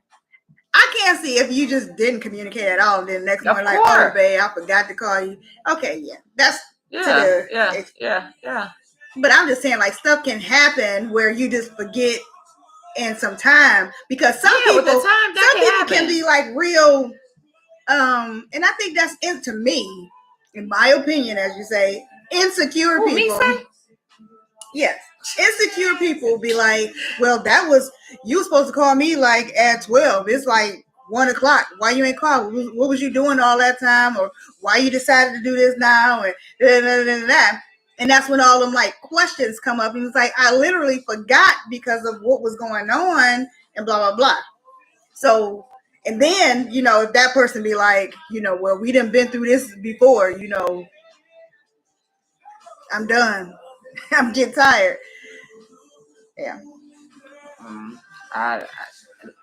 I can't see if you just didn't communicate at all. And then the next morning, like, oh, babe, I forgot to call you. Okay, yeah. That's yeah. But I'm just saying, like, stuff can happen where you just forget in some time, because some people can be like real and I think that's to me, in my opinion, as you say, insecure people. Me say? Yes. Insecure people be like, well, that was, you were supposed to call me like at 12. It's like 1:00. Why you ain't called? What was you doing all that time? Or why you decided to do this now? And that. And that's when all them like questions come up. And it's like, I literally forgot because of what was going on and blah, blah, blah. So, and then, you know, if that person be like, you know, well, we done been through this before, you know, I'm done. I'm getting tired. Yeah.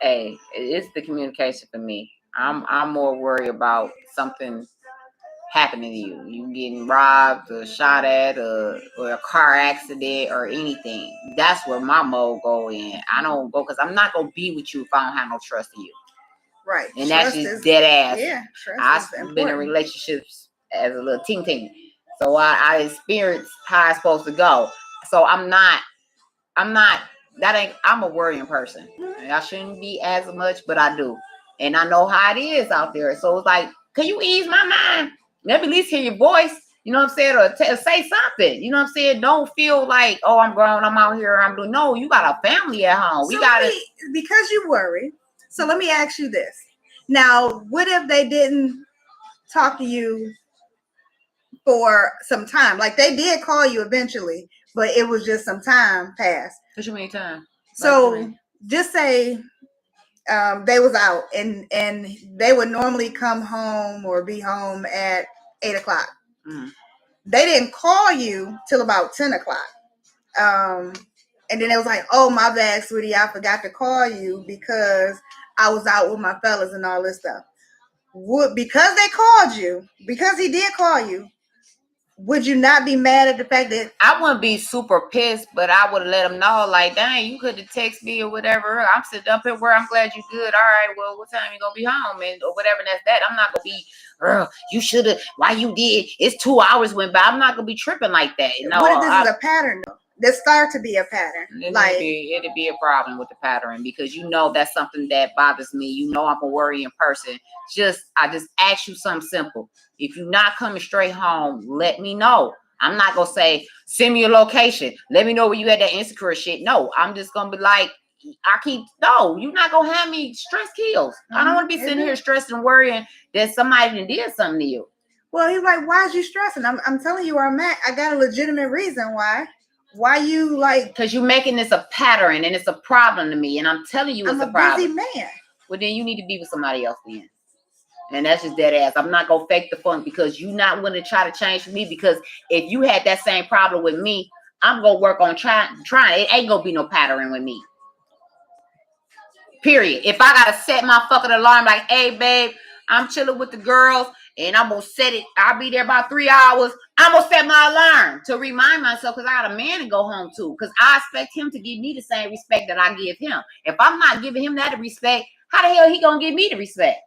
Hey, it's the communication for me. I'm more worried about something happening to you. You getting robbed or shot at or a car accident or anything. That's where my mode go in. I don't go because I'm not gonna be with you if I don't have no trust in you. Right. And trust that's just dead ass. Yeah. I've been in relationships as a little teen. So I experienced how it's supposed to go. So I'm a worrying person. I shouldn't be as much, but I do. And I know how it is out there. So it's like, can you ease my mind? Let me at least hear your voice. You know what I'm saying? Or say something. You know what I'm saying? Don't feel like, oh, I'm grown, I'm out here, I'm doing. No, you got a family at home. Because you worry. So let me ask you this. Now, what if they didn't talk to you for some time? Like they did call you eventually, but it was just some time passed. What you mean time? So just say they was out and they would normally come home or be home at 8:00. Mm. They didn't call you till about 10:00. And then it was like, oh, my bad, sweetie, I forgot to call you because I was out with my fellas and all this stuff. Because they called you, because he did call you, would you not be mad at the fact that... I wouldn't be super pissed, but I would let him know, like, dang, you could have texted me or whatever. I'm sitting up here where I'm glad you good. All right, well, what time you gonna be home and or whatever. And that's that. I'm not gonna be, you should have. Why you did? It's 2 hours went by. I'm not gonna be tripping like that. No, what if this is a pattern though? There start to be a pattern. It'd be a problem with the pattern because you know that's something that bothers me. You know I'm a worrying person. I just ask you something simple. If you're not coming straight home, let me know. I'm not gonna say send me your location. Let me know where you had that insecure shit. No, I'm just gonna be like, you're not gonna have me stress kills. Mm-hmm. I don't want to be sitting here stressing and worrying that somebody did something to you. Well, he's like, why is you stressing? I'm telling you where I'm at. I got a legitimate reason why. Why you like? Because you're making this a pattern and it's a problem to me. And I'm telling you, it's a problem. I'm a busy man. Well, then you need to be with somebody else then. And that's just dead ass. I'm not going to fake the funk because you're not going to try to change me. Because if you had that same problem with me, I'm going to work on trying. It ain't going to be no pattern with me. Period. If I got to set my fucking alarm like, hey, babe, I'm chilling with the girls. And I'm going to set it. I'll be there about 3 hours. I'm going to set my alarm to remind myself because I got a man to go home to. Because I expect him to give me the same respect that I give him. If I'm not giving him that respect, how the hell he going to give me the respect?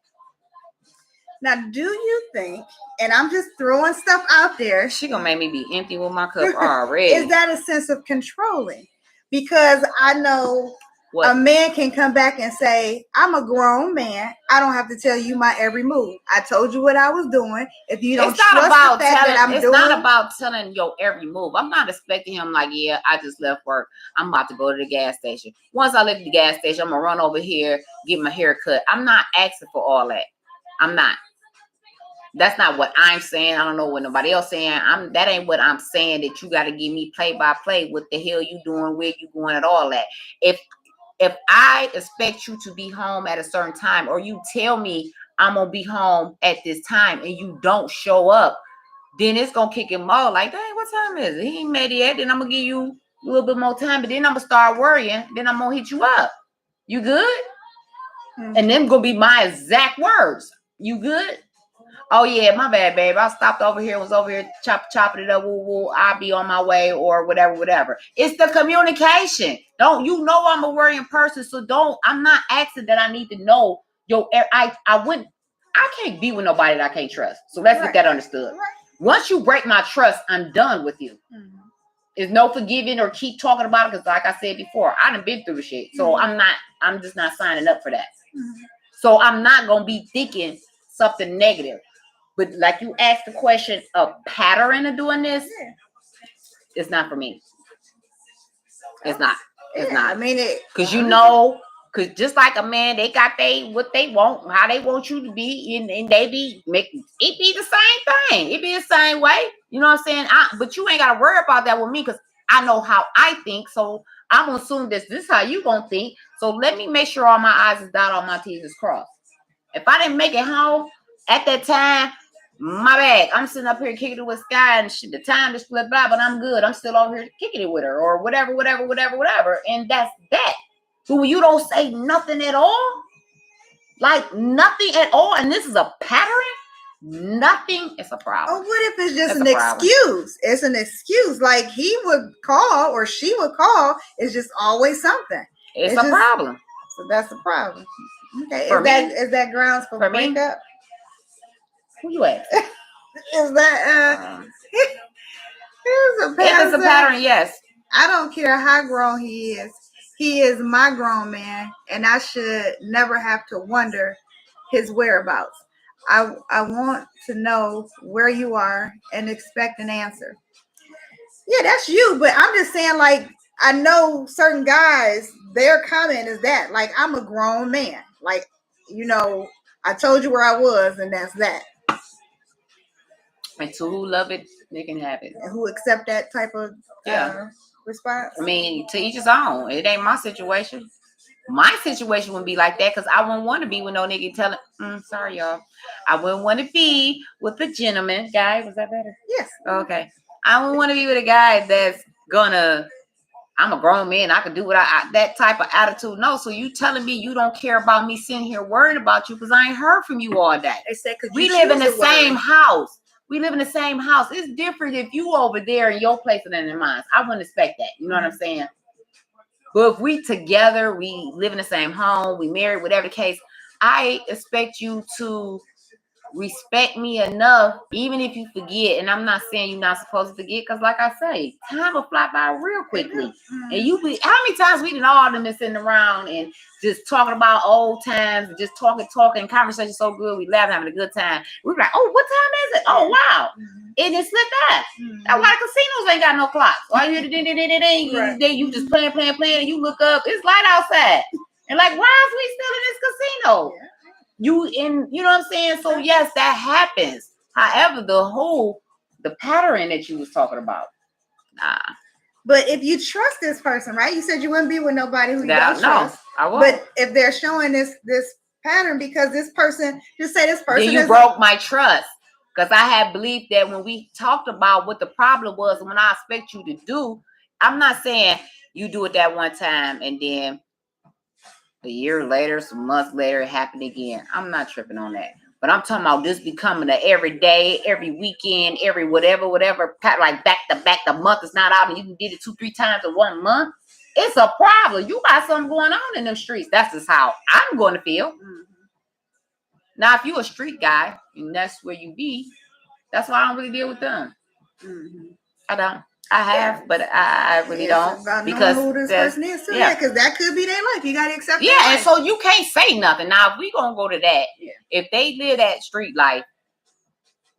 Now, do you think, and I'm just throwing stuff out there. She gonna make me be empty with my cup already. Is that a sense of controlling? Because I know a man can come back and say, I'm a grown man. I don't have to tell you my every move. I told you what I was doing. If you don't trust the fact that I'm doing. It's not about telling your every move. I'm not expecting him like, yeah, I just left work. I'm about to go to the gas station. Once I leave the gas station, I'm going to run over here, get my hair cut. I'm not asking for all that. I'm not. That's not what I'm saying. I don't know what nobody else saying. That ain't what I'm saying, that you got to give me play by play. What the hell you doing, where you going, at all that. If I expect you to be home at a certain time, or you tell me I'm going to be home at this time and you don't show up, then it's going to kick him out. Like, dang, what time is it? He ain't made it yet. Then I'm going to give you a little bit more time, but then I'm going to start worrying. Then I'm going to hit you up. You good? Mm-hmm. And them going to be my exact words. You good? Oh, yeah, my bad, babe. I stopped over here, was over here chopping it up. Woo, woo. I'll be on my way, or whatever. It's the communication. I'm a worrying person, so I'm not asking that I need to know. I can't be with nobody that I can't trust. So let's get that understood. Right. Once you break my trust, I'm done with you. Mm-hmm. There's no forgiving or keep talking about it, because like I said before, I done been through the shit. So mm-hmm. I'm just not signing up for that. Mm-hmm. So I'm not going to be thinking something negative. But like you asked the question, a pattern of doing this, it's not for me. It's not. It's not. I mean, because because just like a man, they got what they want, how they want you to be, and they be making it be the same thing. It be the same way. You know what I'm saying? But you ain't got to worry about that with me, because I know how I think. So I'm gonna assume this is how you gonna think. So let me make sure all my I's is dotted, all my T's is crossed. If I didn't make it home at that time, my bad. I'm sitting up here kicking it with Sky, and shit, the time just flipped by, but I'm good. I'm still over here kicking it with her, or whatever. And that's that. So when you don't say nothing at all, like nothing at all, and this is a pattern, nothing is a problem. Oh, what if it's just an excuse? It's an excuse. Like he would call or she would call. It's just always something. It's a problem. So that's the problem. Okay. Is that grounds for breakup? Who you at? Is that if it's a pattern, yes. I don't care how grown he is. He is my grown man, and I should never have to wonder his whereabouts. I want to know where you are and expect an answer. Yeah, that's you, but I'm just saying, like, I know certain guys, their comment is that, like, I'm a grown man. Like, I told you where I was, and that's that. And to who love it, they can have it. And who accept that type of response? I mean, to each his own. It ain't my situation. My situation wouldn't be like that, because I wouldn't want to be with no nigga telling. Sorry, y'all. I wouldn't want to be with a gentleman. Guy, was that better? Yes. Okay. I wouldn't want to be with a guy that's gonna. I'm a grown man. I can do what that type of attitude. No, so you telling me you don't care about me sitting here worried about you because I ain't heard from you all day. They said we live in the same house. We live in the same house. It's different if you over there in your place than in mine. I wouldn't expect that. You know what I'm saying? But if we together, we live in the same home, we married, whatever the case, I expect you to respect me enough, even if you forget. And I'm not saying you're not supposed to forget, because like I say, time will fly by real quickly. And how many times we done all them been sitting around and just talking about old times, and just talking, conversation so good, we laugh, having a good time. We be like, oh, what time is it? Oh, wow. And it slipped by. That's why casinos ain't got no clocks. Why you just playing, and you look up, it's light outside. And like, why is we still in this casino? You know what I'm saying? So yes, that happens. However, the pattern that you was talking about, nah. But if you trust this person, right? You said you wouldn't be with nobody who you don't trust. I won't. But if they're showing this pattern, because this person, just say this person, then you broke my trust. Because I had believed that when we talked about what the problem was and what I expect you to do, I'm not saying you do it that one time and then a year later, some months later, it happened again. I'm not tripping on that. But I'm talking about this becoming an every day, every weekend, every whatever, like back to back. The month is not out and you can get it 2-3 times in 1 month. It's a problem. You got something going on in them streets. That's just how I'm going to feel. Now, if you a street guy and that's where you be, that's why I don't really deal with them. Mm-hmm. I don't. I have, but I really don't. About because knowing who this person is too. Yeah, because that could be their life. You gotta accept. Yeah, and so you can't say nothing. Now, if we gonna go to that, if they live that street life,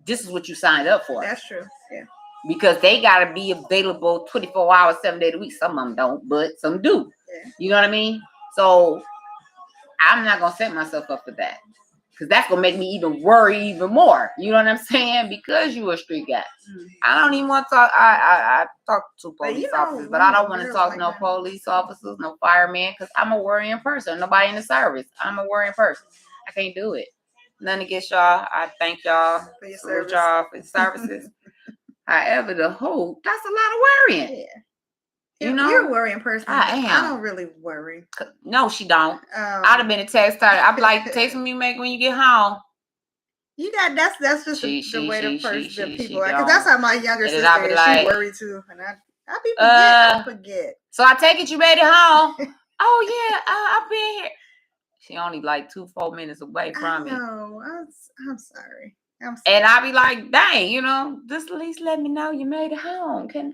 this is what you signed up for. That's true. Yeah. Because they gotta be available 24 hours, 7 days a week. Some of them don't, but some do. Yeah. You know what I mean? So I'm not gonna set myself up for that. Because that's going to make me even worry even more. You know what I'm saying? Because you a street guy. Mm-hmm. I don't even want to talk. I talk to police officers, but I don't want to talk to no police officers, no firemen, because I'm a worrying person. Nobody in the service. I'm a worrying person. I can't do it. Nothing against y'all. I thank y'all for your service. Y'all for your services. However, that's a lot of worrying. Yeah. You know, you're a worrying person. I am. I don't really worry. No, she don't. I'd have been a text starter. I'd be like, text me, make when you get home. You got that's just the way the people are. Because that's how my younger sister is. Like, she worry too, and I forget. So I take it you made it home. Oh yeah, I've been here. She only like 2-4 minutes away from me. No, I'm sorry. And I be like, dang, you know, just at least let me know you made it home. Can.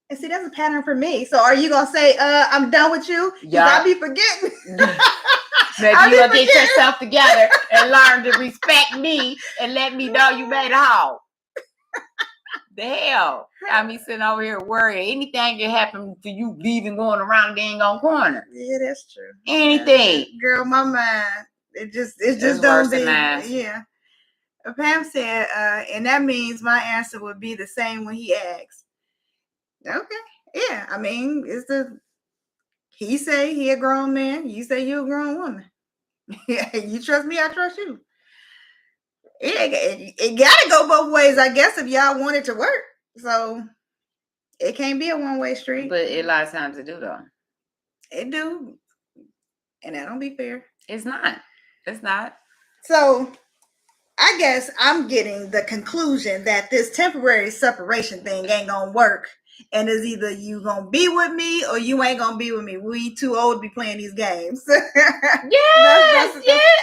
And see, that's a pattern for me. So are you going to say, I'm done with you? Yeah. I'll be forgetting. Maybe you going to get yourself together and learn to respect me and let me know you made it home. The hell? I mean, sitting over here worrying. Anything can happen to you leaving, going around the dang on corner. Yeah, that's true. Anything. Girl, my mind, it just don't be. Yeah. Pam said, and that means my answer would be the same when he asks. Okay. Yeah. I mean, he say he a grown man. You say you a grown woman. You trust me, I trust you. It gotta go both ways, I guess, if y'all want it to work. So it can't be a one-way street. But it a lot of times it do though. It do. And that don't be fair. It's not. It's not. So I guess I'm getting the conclusion that this temporary separation thing ain't gonna work. And it's either you gonna be with me or you ain't gonna be with me. We too old to be playing these games. Yes,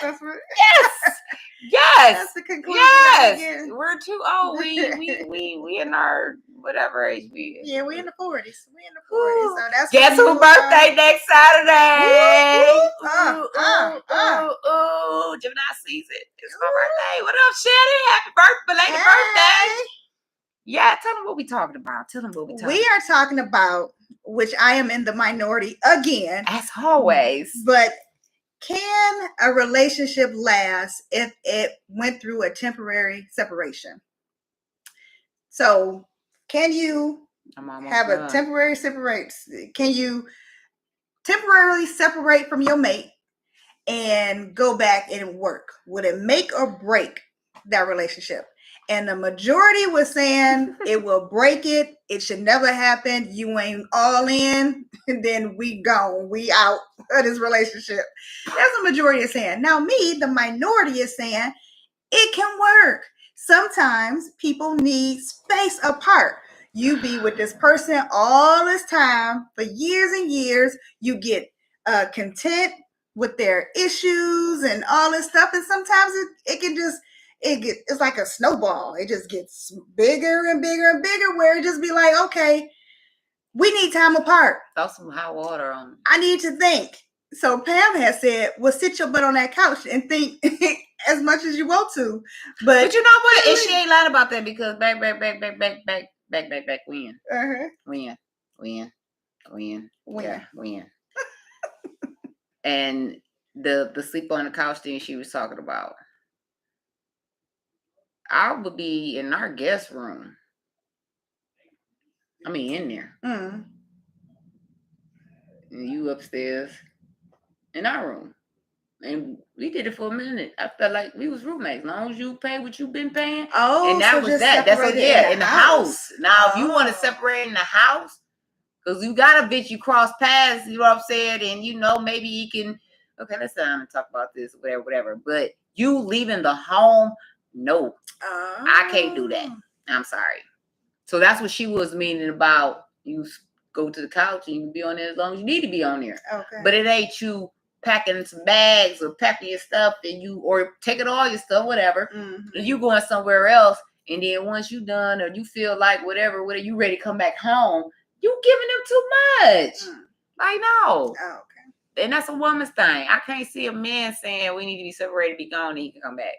that's what, yes. That's the conclusion. Yes, we're too old. We in our whatever age we is. Yeah, we in the 40s. So that's guess who birthday next Saturday? Gemini season. It's my birthday. What up, Shannon? Happy birthday, birthday. Yeah, tell them what we talking about. We are talking about, which I am in the minority again. As always. But can a relationship last if it went through a temporary separation? So can you have a temporary separation? Can you temporarily separate from your mate and go back and work? Would it make or break that relationship? And the majority was saying it will break it. It should never happen. You ain't all in, and then we gone. We out of this relationship. That's the majority is saying. Now me, the minority is saying it can work. Sometimes people need space apart. You be with this person all this time for years and years. You get content with their issues and all this stuff. And sometimes it can just, it's like a snowball. It just gets bigger and bigger and bigger, where it just be like, okay, we need time apart. Throw some hot water on them. I need to think. So Pam has said, well, sit your butt on that couch and think as much as you want to. But you know what? And she ain't lying about that, because back when. Uh-huh. When. Yeah, when. And the sleep on the couch thing she was talking about. I would be in our guest room. I mean, in there. Mm. And you upstairs in our room. And we did it for a minute. I felt like we was roommates. As long as you pay what you've been paying. Oh, and that was that. That's what, yeah, in the house. Now, if you want to separate in the house, because you got a bitch you cross paths, you know what I'm saying? And, you know, maybe you can, okay, let's talk about this, whatever. But you leaving the home, no. I can't do that. I'm sorry. So that's what she was meaning about, you go to the couch and you can be on there as long as you need to be on there. Okay. But it ain't you packing some bags or packing your stuff or taking all your stuff, whatever. Mm-hmm. You going somewhere else, and then once you done or you feel like whatever you ready to come back home, you giving them too much. Like, no. Oh, okay. And that's a woman's thing. I can't see a man saying we need to be separated, be gone, and he can come back.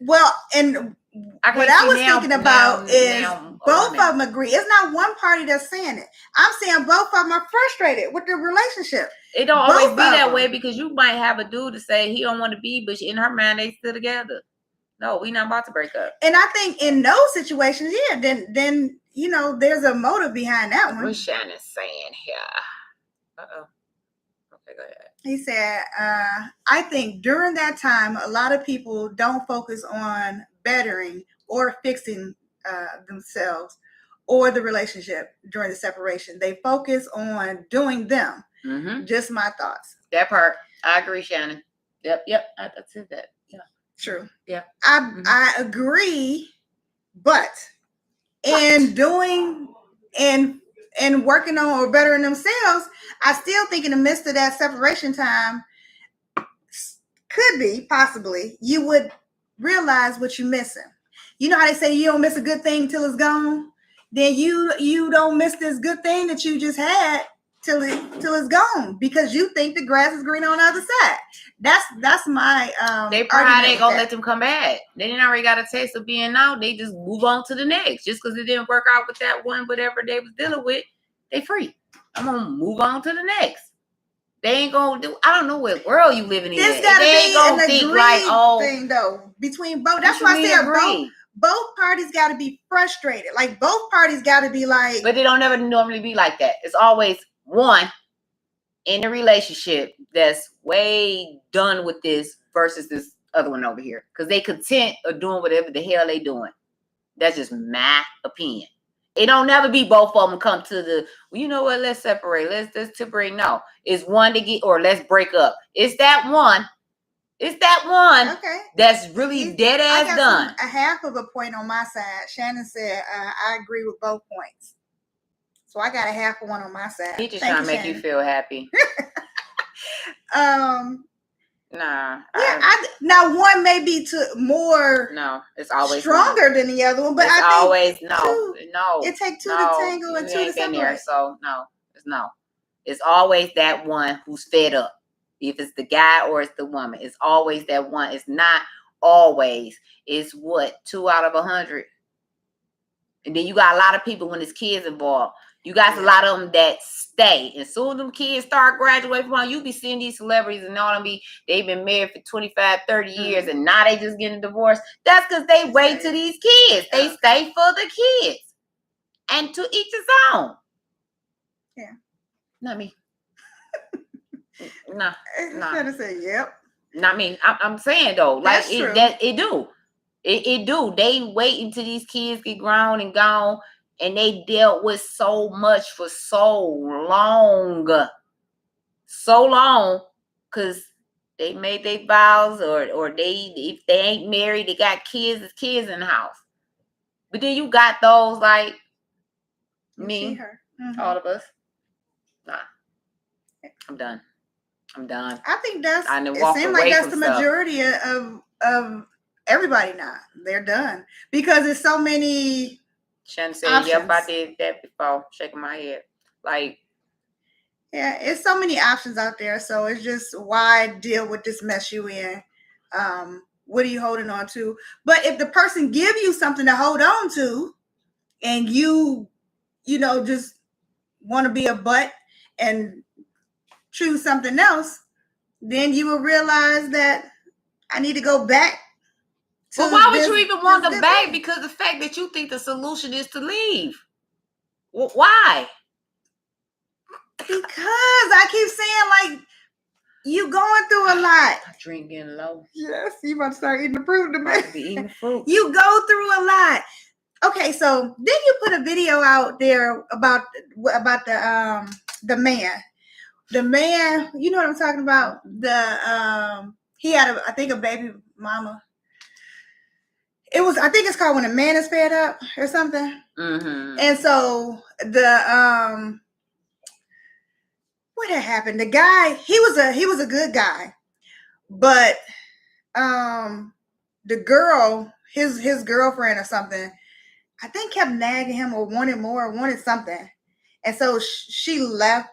Well, and what I was thinking about is both of them agree. It's not one party that's saying it. I'm saying both of them are frustrated with the relationship. It don't always be that way, because you might have a dude to say he don't want to be, but in her mind they still together. No, we not about to break up. And I think in those situations, yeah, then you know there's a motive behind that one. What's Shannon saying here? Okay, go ahead. He said, I think during that time, a lot of people don't focus on bettering or fixing themselves or the relationship during the separation. They focus on doing them. Mm-hmm. Just my thoughts. That part. I agree, Shannon. Yep. I said that. Yeah. True. Yeah. I agree, but in doing and working on or bettering themselves, I still think in the midst of that separation time, could be possibly you would realize what you're missing. You know how they say you don't miss a good thing till it's gone? Then you don't miss this good thing that you just had till it's gone, because you think the grass is green on the other side. That's my they probably ain't gonna let them come back. They didn't already got a taste of being out. They just move on to the next. Just because it didn't work out with that one, whatever they was dealing with, they free. I'm gonna move on to the next. They ain't gonna do. I don't know what world you living in. This gotta be an agreed thing though between both. That's why I said both parties got to be frustrated. Like both parties got to be like. But it don't never normally be like that. It's always one in the relationship that's way done with this versus this other one over here, because they content of doing whatever the hell they doing. That's just my opinion. It don't never be both of them come to the, well, you know what, let's separate. Let's separate. No, it's one to get, or let's break up. It's that one. Okay. That's really dead ass done. A half of a point on my side. Shannon said, I agree with both points. So I got a half of one on my side. He just trying to make you feel happy. Nah. Now one may be more. No, it's always stronger than the other one, but I think always no. It takes two to tango and two to separate. So it's always that one who's fed up. If it's the guy or it's the woman, it's always that one. It's not always. It's 2 out of 100. And then you got a lot of people when there's kids involved. You got a lot of them that stay. And soon as them kids start graduating from, you be seeing these celebrities and all them they've been married for 25, 30 years and now they just getting divorced. That's because they wait to these kids. They stay for the kids. And to each his own. Yeah. Not me. No. Gonna say, yep. Not me. I'm saying though, like it do. It do. They wait until these kids get grown and gone. And they dealt with so much for so long, because they made their vows, or if they ain't married, they got kids. There's kids in the house. But then you got those like me, all of us. Nah, I'm done. I think it seems like that's the majority of everybody now. They're done because there's so many. Shannon said, yep, I did that before, shaking my head. Like, yeah, it's so many options out there. So it's just, why deal with this mess you in? What are you holding on to? But if the person give you something to hold on to, and you just want to be a butt and choose something else, then you will realize that I need to go back. Well, why would you even want them back? Because the fact that you think the solution is to leave. Well, why? Because I keep saying, like, you going through a lot. Drinking low. Yes, you about to start eating the fruit. Eating fruit. You go through a lot. Okay, so then you put a video out there about the man. The man, you know what I'm talking about? He had I think a baby mama. I think it's called When a Man is Fed Up or something. Mm-hmm. And so what had happened? The guy, he was a good guy, but the girl, his girlfriend or something, I think kept nagging him or wanted something, and so she left.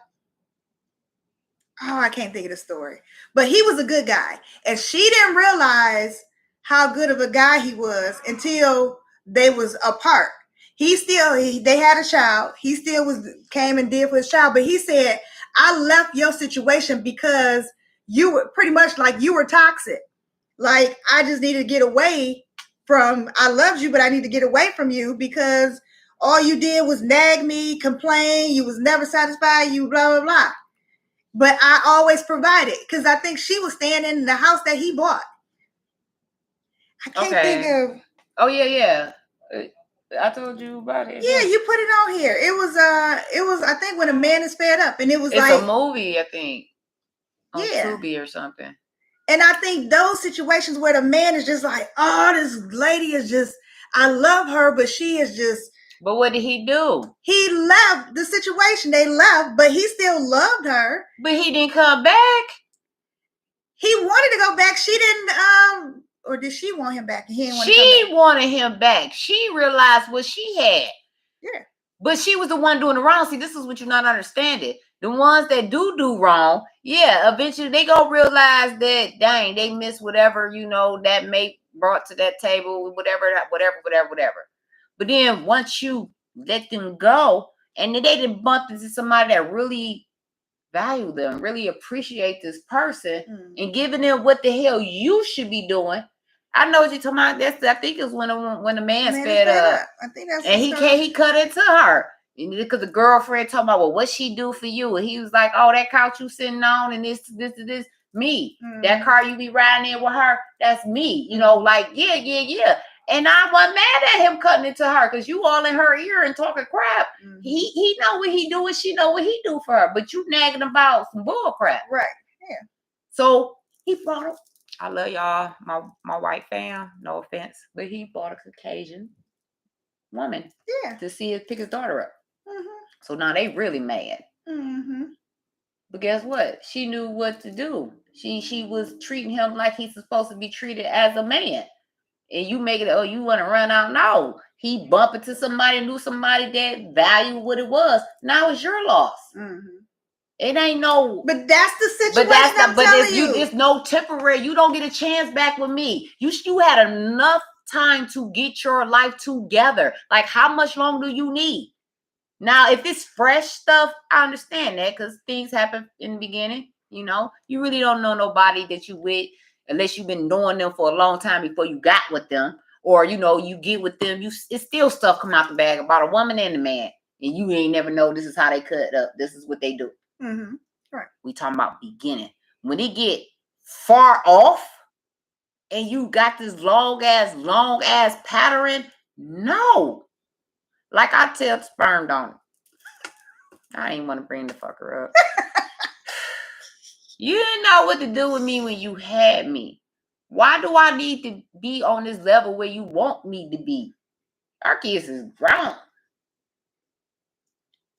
Oh, I can't think of the story, but he was a good guy, and she didn't realize how good of a guy he was until they was apart. They had a child. He still came and did for his child, but he said, "I left your situation because you were pretty much like you were toxic. Like I just needed to get away from. I loved you, but I need to get away from you because all you did was nag me, complain. You was never satisfied. You blah blah blah." But I always provided because I think she was staying in the house that he bought. I can't think of. Oh yeah. I told you about it. Yeah, you put it on here. It was I think when a man is fed up, and it's like a movie, I think. On Tubi or something. And I think those situations where the man is just like, oh, this lady is just, I love her, but she is just. But what did he do? He left the situation. They left, but he still loved her. But he didn't come back. He wanted to go back. She didn't, or did she want him back? She wanted him back. She realized what she had. Yeah. But she was the one doing the wrong. See, this is what you're not understanding. The ones that do wrong, yeah, eventually they gonna realize that, dang, they missed whatever, that mate brought to that table, whatever. But then once you let them go, and then they didn't bump into somebody that really value them, really appreciate this person, and giving them what the hell you should be doing. I know what you're talking about. I think it's when the man's fed up. I think that's and he cut into her. Because the girlfriend talking about, well, what she do for you? And he was like, oh, that couch you sitting on and this, me. That car you be riding in with her, that's me. Like, yeah. And I wasn't mad at him cutting into her because you all in her ear and talking crap. He know what he do and she know what he do for her. But you nagging about some bull crap. Right, yeah. So he brought her. I love y'all, my white fam, no offense. But he brought a Caucasian woman to pick his daughter up. So now they really mad. But guess what? She knew what to do. She was treating him like he's supposed to be treated as a man. And you make it, you want to run out? No. He bumped into somebody, knew somebody that valued what it was. Now it's your loss. It ain't no. But that's the situation. But it's no temporary. You don't get a chance back with me. You had enough time to get your life together. Like, how much longer do you need? Now, if it's fresh stuff, I understand that because things happen in the beginning. You really don't know nobody that you with unless you've been knowing them for a long time before you got with them, or you get with them. It's still stuff come out the bag about a woman and a man, and you ain't never know this is how they cut up. This is what they do. Right. We talking about beginning when it get far off, and you got this long ass pattern. No. Like I tell sperm donor, I ain't want to bring the fucker up. You didn't know what to do with me when you had me. Why do I need to be on this level where you want me to be? Our kids is grown.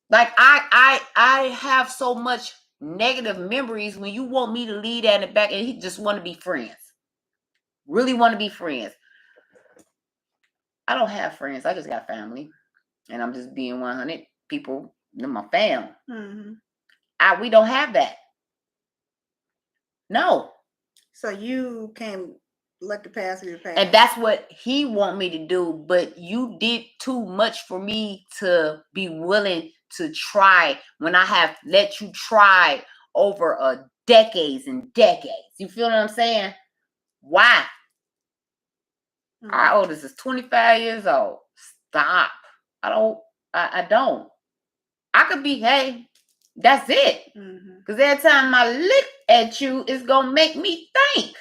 Like I have so much negative memories when you want me to leave that in the back and he just want to be friends. Really want to be friends. I don't have friends. I just got family. And I'm just being 100 people in my fam. We don't have that. No. So you can't let the past be the past. And that's what he want me to do. But you did too much for me to be willing to try when I have let you try over decades and decades. You feel what I'm saying? Why? Our oldest is 25 years old. Stop. I don't. I could be, hey, that's it. Because every time I look at you, it's going to make me think.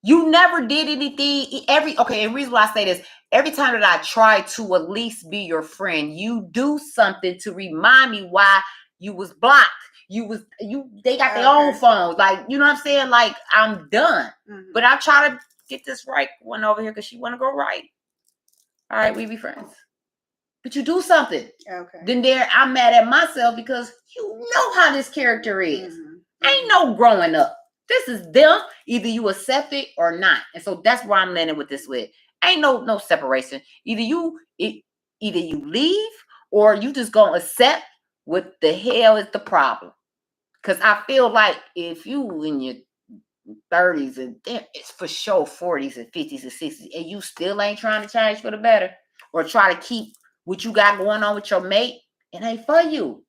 You never did anything. And the reason why I say this, every time that I try to at least be your friend, you do something to remind me why you was blocked. They got their own phones. Like, you know what I'm saying? Like, I'm done. But I try to get this right one over here because she want to go right. All right, we be friends. but you do something. Okay. Then there, I'm mad at myself because you know how this character is. Ain't no growing up. This is them. Either you accept it or not. And so that's where I'm landing with this with. Ain't no separation. Either you leave or you just gonna accept what the hell is the problem. Because I feel like if you in your 30s and it's for sure 40s and 50s and 60s and you still ain't trying to change for the better or try to keep what you got going on with your mate, it ain't for you.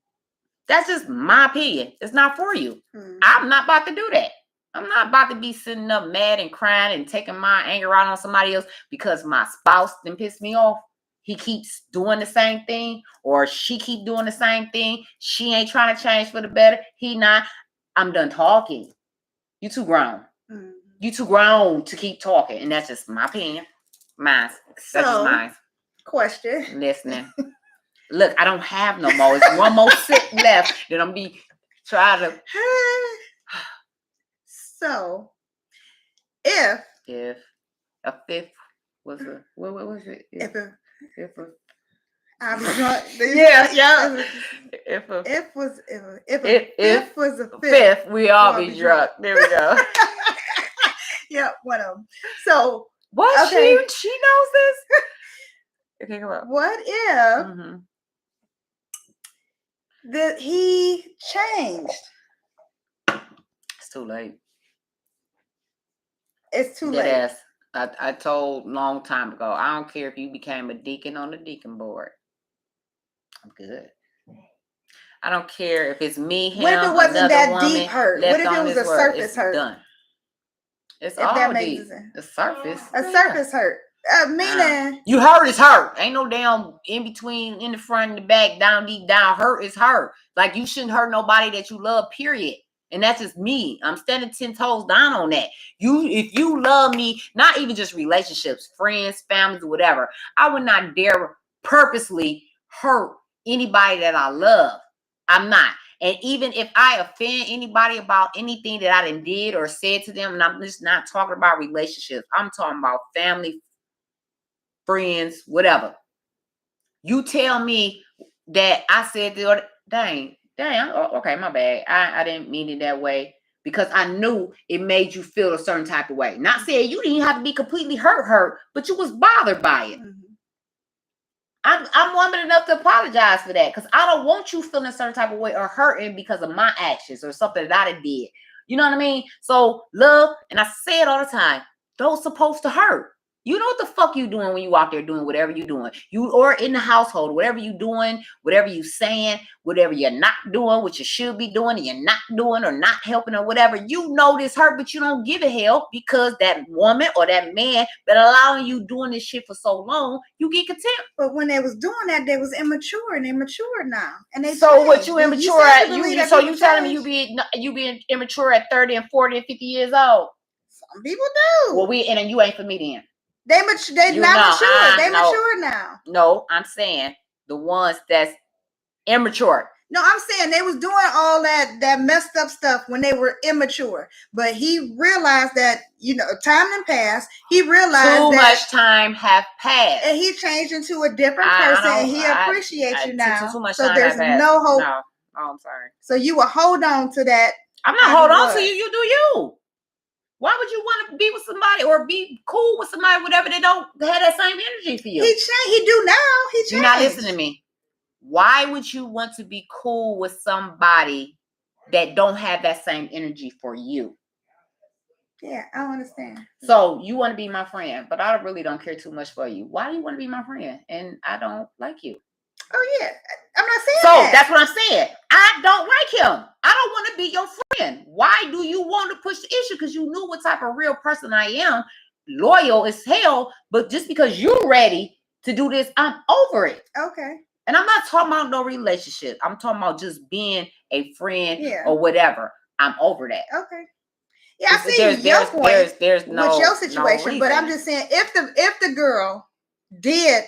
That's just my opinion. It's not for you. I'm not about to do that. I'm not about to be sitting up mad and crying and taking my anger out on somebody else because my spouse didn't piss me off. He keeps doing the same thing or she keep doing the same thing. She ain't trying to change for the better. He not. I'm done talking. You too grown. You too grown to keep talking. And that's just my opinion. Mine. That's just mine. Question. Listening. Look, I don't have no more. It's one more sip left that I'm be trying to. So, if a fifth was a what was it? If a I was drunk. Yeah. If was a fifth, we all be drunk. There we go. Yep, one of them. So what? Okay. She knows this. Okay, come on. What if that he changed? It's too late. It's too late. I told long time ago, I don't care if you became a deacon on the deacon board. I'm good. I don't care if it's me, him, what if it wasn't that woman, deep hurt? What if it was a surface hurt? Done. It's all deep. The surface. A surface hurt. Meaning you hurt is hurt. Ain't no damn in between, in the front and the back, down, deep, down. Hurt is hurt. Like you shouldn't hurt nobody that you love, period. And that's just me. I'm standing 10 toes down on that. If you love me, not even just relationships, friends, families, whatever, I would not dare purposely hurt anybody that I love. I'm not. And even if I offend anybody about anything that I did or said to them, and I'm just not talking about relationships, I'm talking about family, friends, whatever. You tell me that I said the other, dang, okay, my bad. I didn't mean it that way because I knew it made you feel a certain type of way. Not saying you didn't have to be completely hurt, but you was bothered by it. I'm woman enough to apologize for that because I don't want you feeling a certain type of way or hurting because of my actions or something that I did. You know what I mean? So love, and I say it all the time, those supposed to hurt. You know what the fuck you doing when you out there doing whatever you doing. You or in the household, whatever you doing, whatever you saying, whatever you're not doing, what you should be doing, and you're not doing or not helping or whatever. You know this hurt, but you don't give a hell because that woman or that man that allowing you doing this shit for so long, you get contempt. But when they was doing that, they was immature and they mature now. And they so changed. What you immature at? So you telling me you being immature at 30 and 40 and 50 years old? Some people do. Well, and you ain't for me then. They not mature. They mature now. No, I'm saying the ones that's immature. No, I'm saying they was doing all that messed up stuff when they were immature. But he realized that, time done passed. He realized too much time have passed. And he changed into a different person and he appreciates you now. Too much so time there's no hope. No. Oh, I'm sorry. So you will hold on to that. I'm not holding on to you. You do you. Why would you want to be with somebody or be cool with somebody, whatever, they don't have that same energy for you? He changed. He do now. He changed. You're not listening to me. Why would you want to be cool with somebody that don't have that same energy for you? Yeah, I understand. So you want to be my friend, but I really don't care too much for you. Why do you want to be my friend? And I don't like you. Oh, yeah. I'm not saying that. So that's what I'm saying. I don't like him. I don't want to be your friend. Why do you want to push the issue? Because you knew what type of real person I am. Loyal as hell. But just because you're ready to do this, I'm over it. Okay. And I'm not talking about no relationship. I'm talking about just being a friend or whatever. I'm over that. Okay. Yeah, I see your point. There's no with your situation, but I'm just saying if the girl did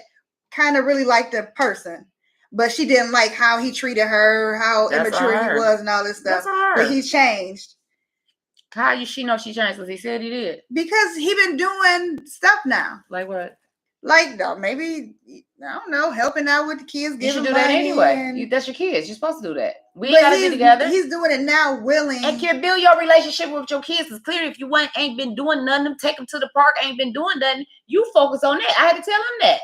kind of really like the person, but she didn't like how he treated her, how immature he was, and all this stuff, but he changed. How she know she changed? Because he said he did. Because he been doing stuff now. Like what? Like, maybe, I don't know, helping out with the kids. You should do that anyway. That's your kids. You're supposed to do that. We ain't gotta be together. He's doing it now, willing. And can build your relationship with your kids. It's clear if you ain't been doing nothing, take them to the park, ain't been doing nothing. You focus on that. I had to tell him that.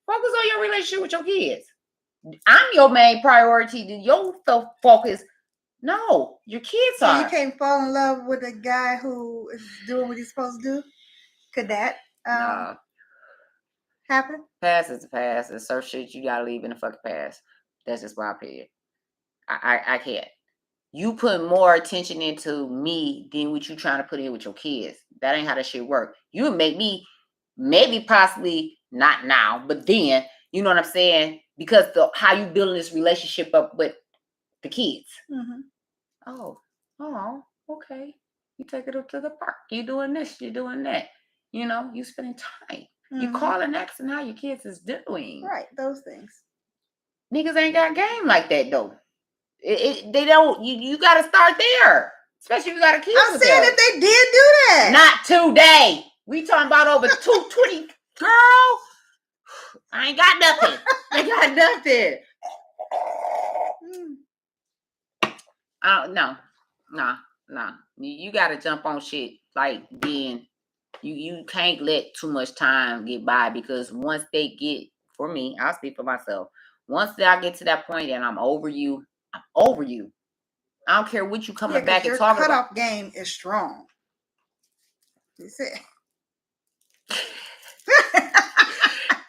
Focus on your relationship with your kids. I'm your main priority. Your focus. No, your kids are. So you can't fall in love with a guy who is doing what he's supposed to do? Could that happen? Past is the past. There's certain shit you gotta leave in the fucking past. That's just my opinion. I can't. You put more attention into me than what you trying to put in with your kids. That ain't how that shit work. You make me, maybe possibly not now, but then, you know what I'm saying? Because how you building this relationship up with the kids. Mm-hmm. Oh, okay. You take it up to the park. You doing this, you doing that. You know, you spending time. Mm-hmm. You calling, asking how your kids is doing. Right, those things. Niggas ain't got game like that though. They don't. You got to start there, especially if you got a kid. I'm saying if they did do that, not today. We talking about over 220, girl. I ain't got nothing. I got nothing. No. You got to jump on shit like then. You can't let too much time get by because once they get, for me, I'll speak for myself. Once I get to that point and I'm over you, I'm over you. I don't care what you coming back and talking about. Your cutoff game is strong. You see?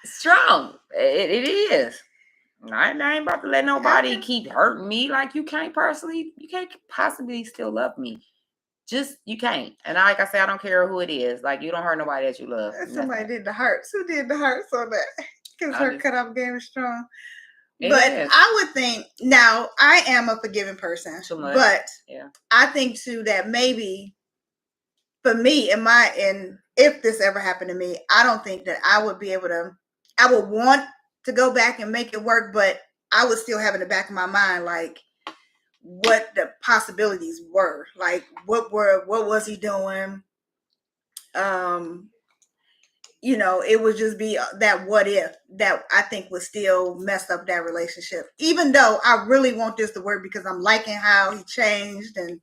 Strong. It is. I ain't about to let nobody keep hurting me like you can't possibly still love me. Just, you can't. And like I say, I don't care who it is. Like, you don't hurt nobody that you love. Somebody did the hearts. Who did the hearts on that? Because her cutoff game is strong. But I would think, now, I am a forgiving person. But I think, too, that maybe, for me, if this ever happened to me, I don't think that I would be able to, I would want to go back and make it work, but I would still have in the back of my mind, like, what the possibilities were. Like, what was he doing? You know, it would just be that what if that I think would still mess up that relationship. Even though I really want this to work because I'm liking how he changed and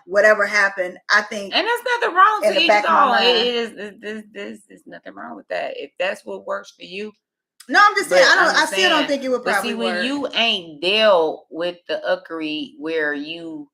whatever happened, I think. And there's nothing wrong with it. There's nothing wrong with that. If that's what works for you. No, I'm just saying. I still don't think it would probably work. But see, when you ain't dealt with the uckery where you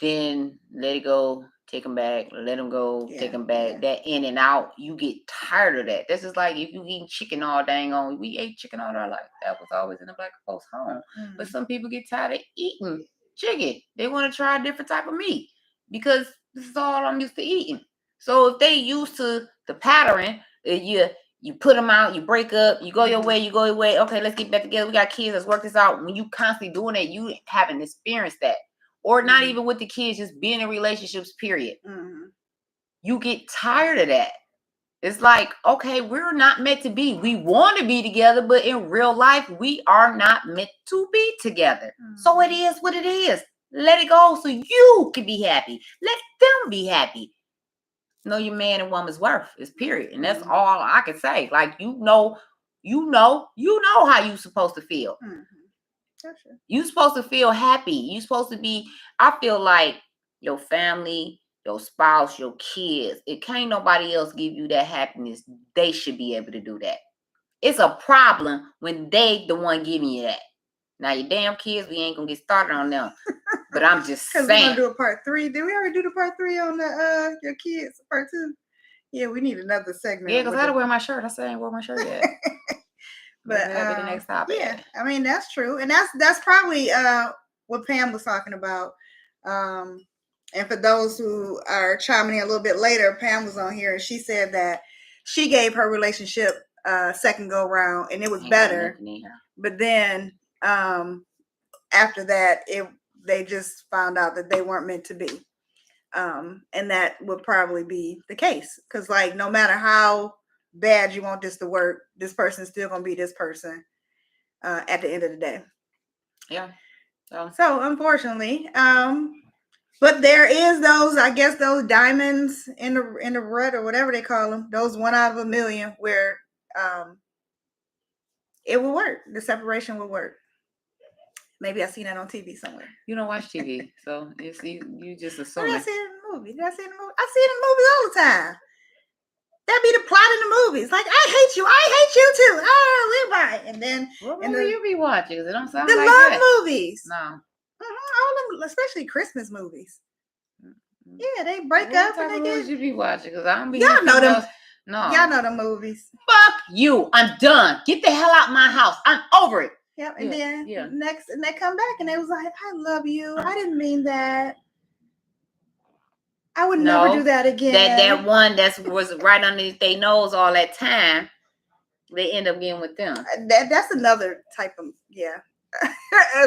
then let it go, take them back, let them go, take them back, that in and out, you get tired of that. This is like if you eat chicken all dang on. We ate chicken all our life. That was always in the black folks' home. Mm-hmm. But some people get tired of eating chicken. They want to try a different type of meat because this is all I'm used to eating. So if they used to the pattern, you put them out, you break up, you go your way, Okay, let's get back together. We got kids, let's work this out. When you constantly doing that, you haven't experienced that. Or not even with the kids, just being in relationships, period. Mm-hmm. You get tired of that. It's like, okay, we're not meant to be. We want to be together, but in real life, we are not meant to be together. Mm-hmm. So it is what it is. Let it go so you can be happy. Let them be happy. Know your man and woman's worth is period. And that's all I can say. Like, you know how you supposed to feel. Mm-hmm. Gotcha. You supposed to feel happy. You supposed to be, I feel like your family, your spouse, your kids, it can't nobody else give you that happiness. They should be able to do that. It's a problem when they the one giving you that. Now your damn kids, we ain't gonna get started on them. But I'm just saying. Because we're gonna do a part 3. Did we already do the part 3 on the your kids part 2? Yeah, we need another segment. Yeah, because I had to wear my shirt. I said I ain't wore my shirt yet. But that'll be the next topic. Yeah, I mean that's true, and that's probably what Pam was talking about. And for those who are chiming in a little bit later, Pam was on here and she said that she gave her relationship second go round and it was better. But then after that, they just found out that they weren't meant to be. And that would probably be the case. Because, like, no matter how bad you want this to work, this person's still going to be this person at the end of the day. Yeah. So, unfortunately, but there is those diamonds in the rut or whatever they call them, those 1 out of a million where it would work. The separation would work. Maybe I seen that on TV somewhere. You don't watch TV, so you just assume. Did I see it in the movie? I see it in the movies all the time. That be the plot in the movies. Like, I hate you too. Oh, we're right. And then what movie you be watching? It don't sound the like love that. movies. No. All of them, especially Christmas movies. Yeah, they break up and they get. You be watching? Because I don't be. Y'all know them. No. Y'all know the movies. Fuck you. I'm done. Get the hell out my house. I'm over it. Yep. And then next, and they come back and they was like, I love you. I didn't mean that. I would never do that again. That one that was right underneath their nose all that time, they end up getting with them. That's another type of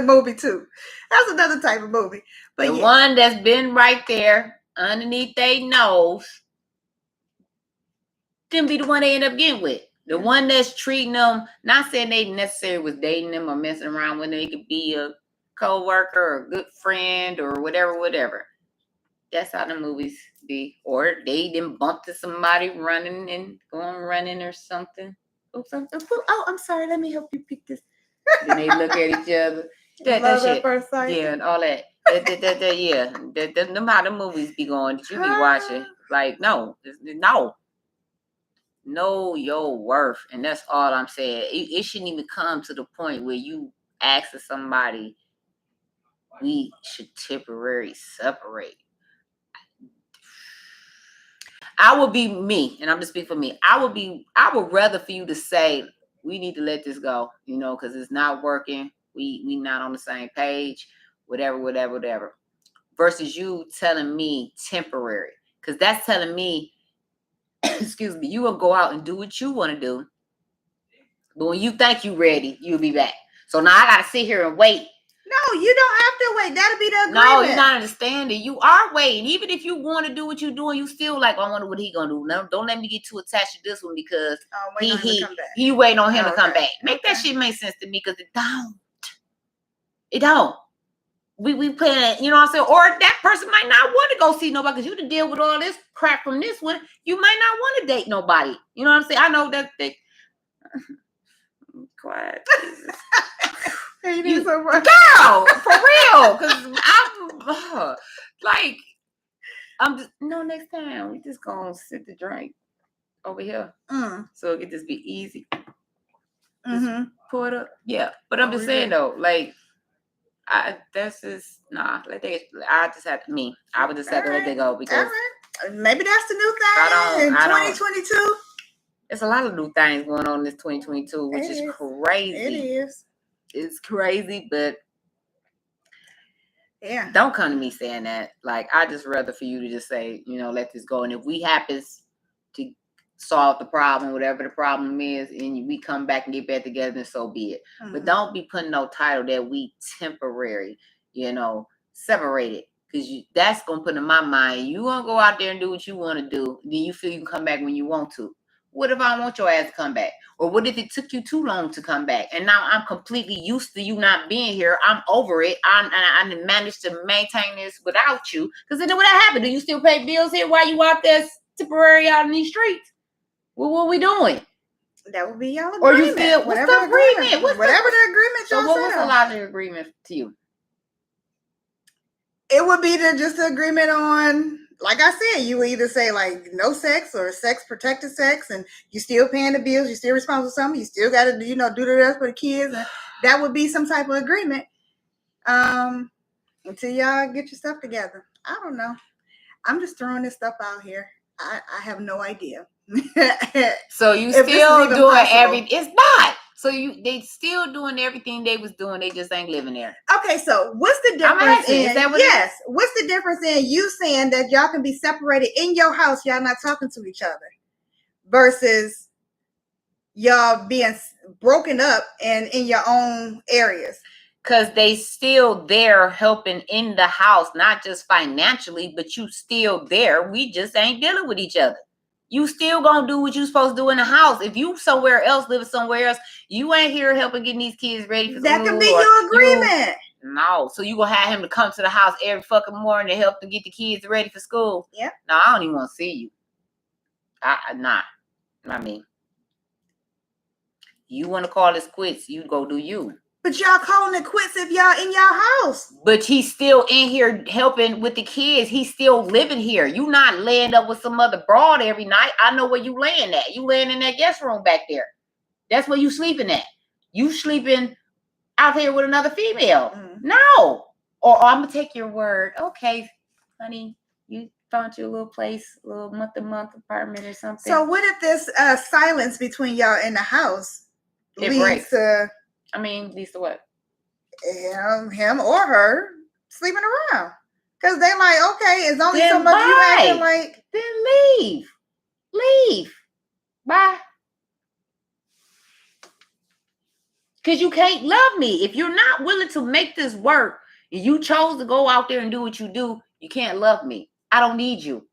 movie too. That's another type of movie. But the one that's been right there underneath their nose, then be the one they end up getting with. The one that's treating them, not saying they necessarily was dating them or messing around with them. They could be a co-worker or a good friend or whatever. That's how the movies be. Or they didn't bump to somebody running or something. Oh, I'm sorry. Let me help you pick this. Then they look at each other. That shit. First sight. Yeah, and all that. Yeah. Them how the movies be going that you be watching. Like, no. Know your worth. And that's all I'm saying. It shouldn't even come to the point where you ask somebody, we should temporarily separate. I would be me, and I'm just speaking for me. I would rather for you to say, we need to let this go, because it's not working. We not on the same page, whatever. Versus you telling me temporary. Because that's telling me, excuse me, you will go out and do what you want to do. But when you think you're ready, you'll be back. So now I got to sit here and wait. No, you don't have to wait. That'll be the agreement. No, you're not understanding. You are waiting. Even if you want to do what you're doing, you still like, I wonder what he gonna do. No, don't let me get too attached to this one because he waiting on him to come back. Make that shit make sense to me because it don't. It don't. We playing, you know what I'm saying? Or that person might not want to go see nobody because you to deal with all this crap from this one. You might not want to date nobody. You know what I'm saying? I know that they quiet. You so much. Girl, for real. Because I'm just, next time we just gonna sit the drink over here. So it could just be easy. Pour it up. Yeah. But I'm just saying though, like, I just have to, I would just have to let it go because maybe that's the new thing in 2022. There's a lot of new things going on in this 2022, which is crazy. It is. It's crazy, but yeah, don't come to me saying that. Like, I just rather for you to just say, let this go. And if we happens to solve the problem, whatever the problem is, and we come back and get back together, then so be it. But don't be putting no title that we temporary, separated. Because that's going to put in my mind, you want to go out there and do what you want to do. Then you feel you can come back when you want to. What if I don't want your ass to come back? Or what if it took you too long to come back? And now I'm completely used to you not being here. I'm over it. I managed to maintain this without you. Because then what happened? Do you still pay bills here while you out there temporary out in these streets? Well, what we doing? That would be y'all agreement. Or you feel, whatever the agreement? Whatever the agreement y'all So what's the logical agreement to you? It would be just the agreement on, like I said, you either say like no sex or sex protected sex, and you still paying the bills, you still responsible for something, you still got to do the rest for the kids, and that would be some type of agreement. Until y'all get your stuff together. I don't know. I'm just throwing this stuff out here. I have no idea. So you still doing everything? It's not. So they still doing everything they was doing. They just ain't living there. Okay, so what's the difference what's the difference in you saying that y'all can be separated in your house, y'all not talking to each other, versus y'all being broken up and in your own areas? Because they still there helping in the house, not just financially, but you still there. We just ain't dealing with each other. You still gonna do what you supposed to do in the house. If you somewhere else, living somewhere else, you ain't here helping getting these kids ready for school. That could be your agreement. No. So you gonna have him to come to the house every fucking morning to help them get the kids ready for school? Yeah. No, I don't even want to see you. Not me. You want to call this quits, you go do you. But y'all calling it quits if y'all in y'all house. But he's still in here helping with the kids. He's still living here. You not laying up with some other broad every night. I know where you laying at. You laying in that guest room back there. That's where you sleeping at. You sleeping out here with another female. No. Or I'm going to take your word. Okay, honey, you found your little place, a little month-to-month apartment or something. So what if this silence between y'all in the house leads to... leads to what? Him or her sleeping around. Because they like, okay, it's only then so much you acting like. Then leave. Leave. Bye. Because you can't love me. If you're not willing to make this work, and you chose to go out there and do what you do, you can't love me. I don't need you.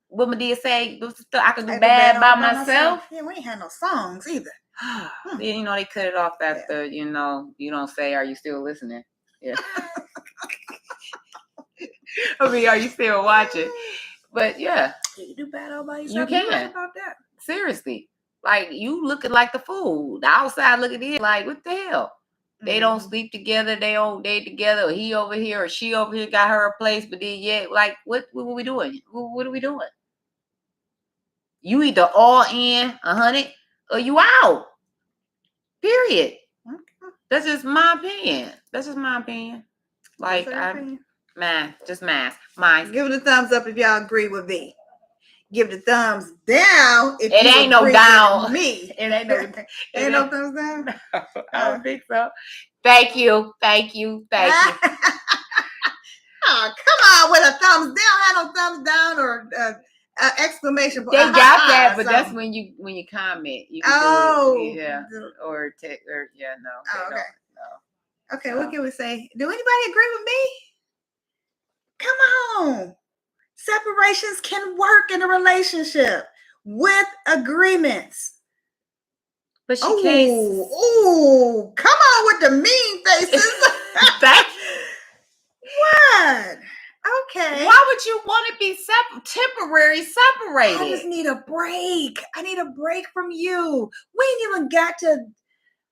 What Medea say? I can do bad by myself. Yeah, we ain't had no songs either. You know, they cut it off after, you know, you don't say, are you still listening? Yeah. I mean, are you still watching? But yeah. You do bad all by yourself. You can. About that. Seriously. Like, you looking like the fool. The outside looking in like, what the hell? They don't sleep together. They don't date together. Or he over here or she over here got her a place. But then, yeah, like, what are we doing? What are we doing? You either all in 100 or you out. Period. Okay. That's just my opinion. Like, just math. Mine. Give it a thumbs up if y'all agree with me. Give it a thumbs down if it ain't no down. Me. It ain't no. Ain't no thumbs down. No, I don't think so. Thank you. Oh, come on with a thumbs down. Had no thumbs down or exclamation point. They got that, but that's when you comment. You can do it, yeah, or text or yeah, no. Oh, okay. No. Okay, what can we say? Do anybody agree with me? Come on. Separations can work in a relationship with agreements. But she can't. Ooh, come on with the mean faces. What? Okay. Why would you want to be temporary separated? I just need a break. I need a break from you. We ain't even got to.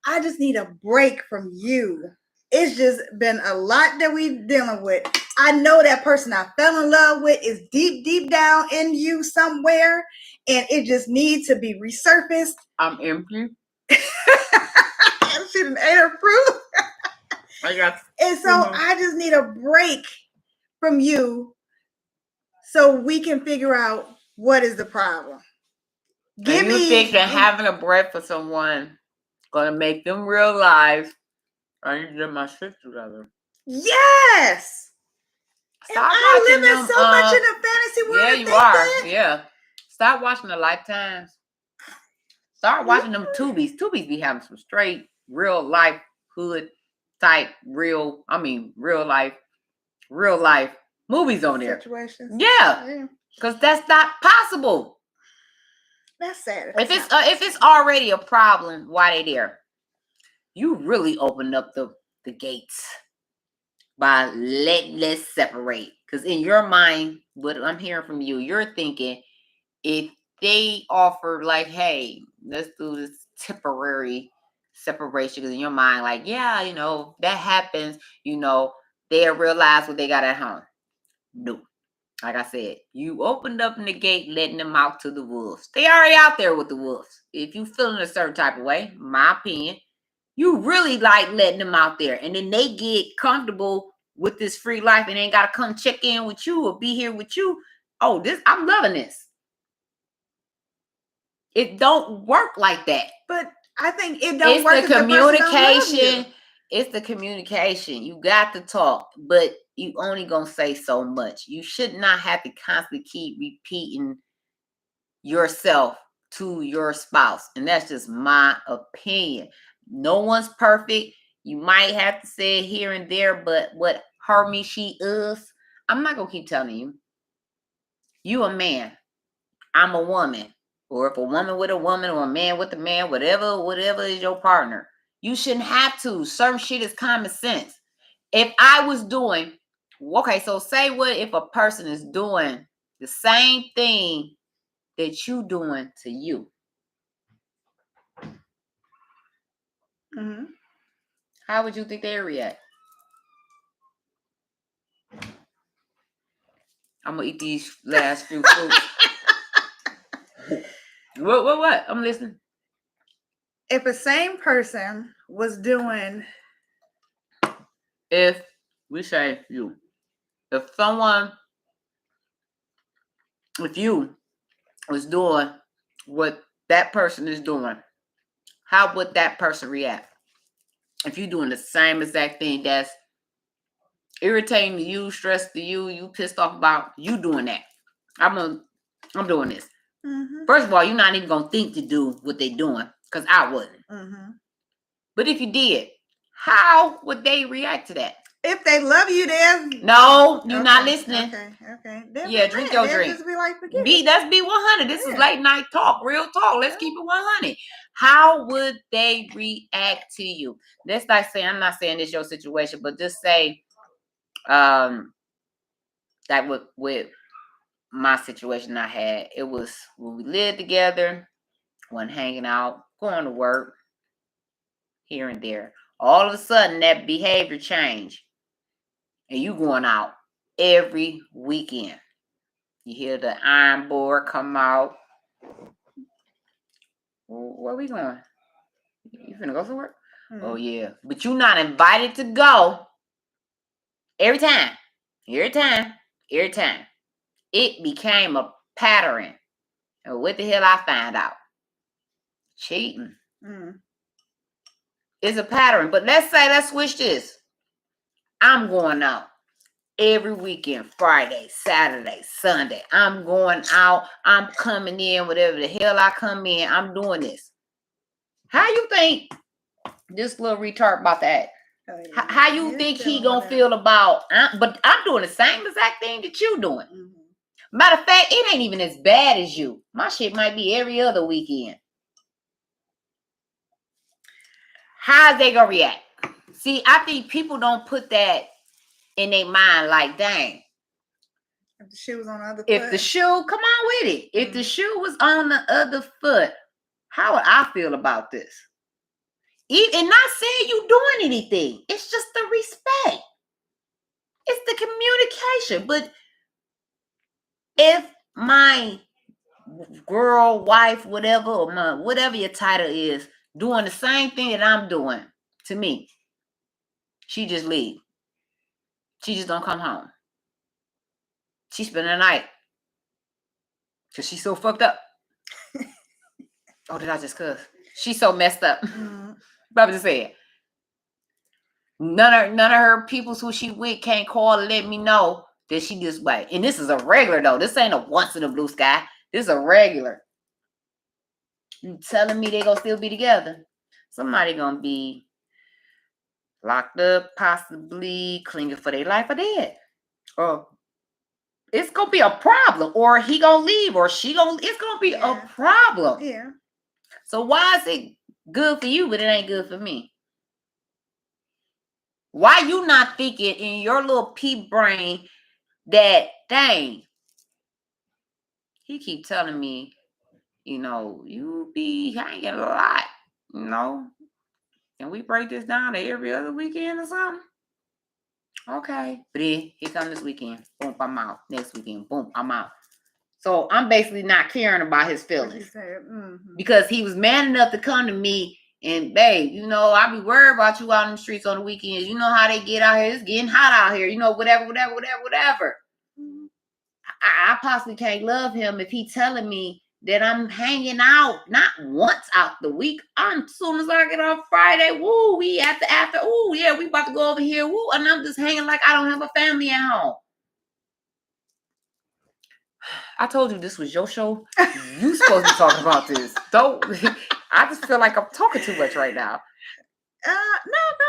I just need a break from you. It's just been a lot that we're dealing with. I know that person I fell in love with is deep, deep down in you somewhere, and it just needs to be resurfaced. I'm empty. She done ate her fruit. And so I just need a break from you so we can figure out what is the problem. Think that having a break for someone gonna make them realize I need to get my shit together. Yes. Stop I living so much in a fantasy world. Yeah, you are. That. Yeah. Stop watching the Lifetimes. Start watching them Tubies. Tubies be having some straight, real life, hood type, real life movies on there. Situations. Yeah. Because that's not possible. That's sad. If it's already a problem, why they there? You really opened up the gates by let's separate. Because in your mind, what I'm hearing from you, you're thinking if they offer like, hey, let's do this temporary separation, because in your mind, like, yeah, you know, that happens, you know, they'll realize what they got at home. No. Like I said, you opened up the gate, letting them out to the wolves. They already out there with the wolves. If you feeling a certain type of way, my opinion, you really like letting them out there. And then they get comfortable with this free life and ain't got to come check in with you or be here with you. Oh, I'm loving this. It don't work like that. But I think it don't work. It's the communication. It's the communication. You got to talk, but you only gonna say so much. You should not have to constantly keep repeating yourself to your spouse. And that's just my opinion. No one's perfect. You might have to say it here and there, but what her, me, she, us, I'm not gonna keep telling you. You a man. I'm a woman. Or if a woman with a woman or a man with a man, whatever is your partner. You shouldn't have to. Certain shit is common sense. If I was doing, okay, so say what if a person is doing the same thing that you doing to you? Mm-hmm. How would you think they react? I'm gonna eat these last few fruits. What? I'm listening. If the same person was doing, if we say you, if you was doing what that person is doing, how would that person react? If you're doing the same exact thing that's irritating to you, stressed to you, you pissed off about, you doing that. I'm doing this. Mm-hmm. First of all, you're not even gonna think to do what they're doing, because I wouldn't. Mm-hmm. But if you did, how would they react to that? If they love you, then no, you're not listening. Okay. Yeah, drink your drink. Just be like, that's B100. This is late night talk, real talk. Let's keep it 100. How would they react to you? Let's not say, I'm not saying this your situation, but just say, that with my situation I had, it was when we lived together, when hanging out, going to work, here and there. All of a sudden, that behavior changed, and you going out every weekend. You hear the iron board come out. Where we going? You finna go somewhere? Mm-hmm. Oh yeah, but you not invited to go. Every time. It became a pattern. And what the hell I find out? Cheating. Mm. It's a pattern. But let's switch this. I'm going out every weekend, Friday, Saturday, Sunday. I'm going out. I'm coming in, whatever the hell I come in. I'm doing this. How you think this little retard about that? Oh, yeah. How you think he gonna feel about? But I'm doing the same exact thing that you doing. Mm-hmm. Matter of fact, it ain't even as bad as you. My shit might be every other weekend. How's they gonna react? See, I think people don't put that in their mind. Like, dang. If the shoe was on the other foot. If the shoe, come on with it. If the shoe was on the other foot, how would I feel about this? And not saying you doing anything. It's just the respect. It's the communication. But if my girl, wife, whatever, or whatever your title is, doing the same thing that I'm doing to me, she just leave. She just don't come home. She spend the night. Because she's so fucked up. Oh, did I just cuss? She's so messed up. Mm-hmm. But I'm just saying. None of her peoples who she with can't call and let me know that she this way. And this is a regular though. This ain't a once in a blue sky. This is a regular. You telling me they gonna still be together? Somebody gonna be locked up, possibly clinging for their life or dead. Or it's gonna be a problem. Or he gonna leave, or she gonna. It's gonna be a problem. Yeah. So why is it good for you, but it ain't good for me? Why you not thinking in your little pea brain that, dang, he keep telling me, you be hanging a lot, Can we break this down to every other weekend or something? Okay. But then, here come this weekend. Boom, I'm out. Next weekend, boom, I'm out. So I'm basically not caring about his feelings. Because he was man enough to come to me and, babe, I be worried about you out in the streets on the weekends. You know how they get out here. It's getting hot out here. Whatever. Mm-hmm. I possibly can't love him if he telling me that I'm hanging out not once out the week. As soon as I get off Friday, woo, we after, ooh, yeah, we about to go over here, woo, and I'm just hanging like I don't have a family at home. I told you this was your show. You supposed to be talking about this. Don't. I just feel like I'm talking too much right now. No.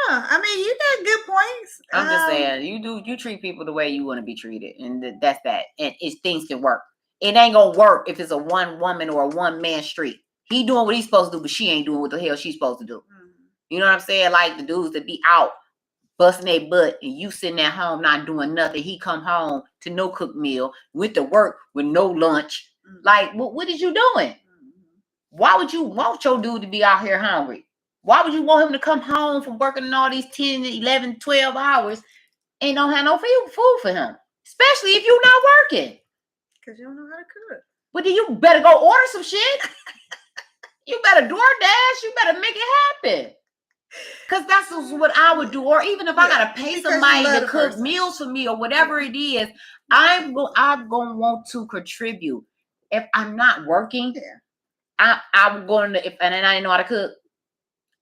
I mean, you got good points. I'm just saying, you treat people the way you want to be treated, and that's that. And things can work. It ain't gonna work if it's a one woman or a one man street. He doing what he's supposed to do, but she ain't doing what the hell she's supposed to do. Mm-hmm. You know what I'm saying? Like the dudes that be out busting their butt, and you sitting at home not doing nothing. He come home to no cooked meal, went to work with no lunch. Mm-hmm. Like, what is you doing? Mm-hmm. Why would you want your dude to be out here hungry? Why would you want him to come home from working all these 10, 11, 12 hours and don't have no food for him? Especially if you're not working. Because you don't know how to cook. But then you better go order some shit. You better DoorDash. You better make it happen. Because that's what I would do. Or even if I got to pay somebody to cook meals for me or whatever it is, I'm going to want to contribute. If I'm not working, I'm going to, and I know how to cook,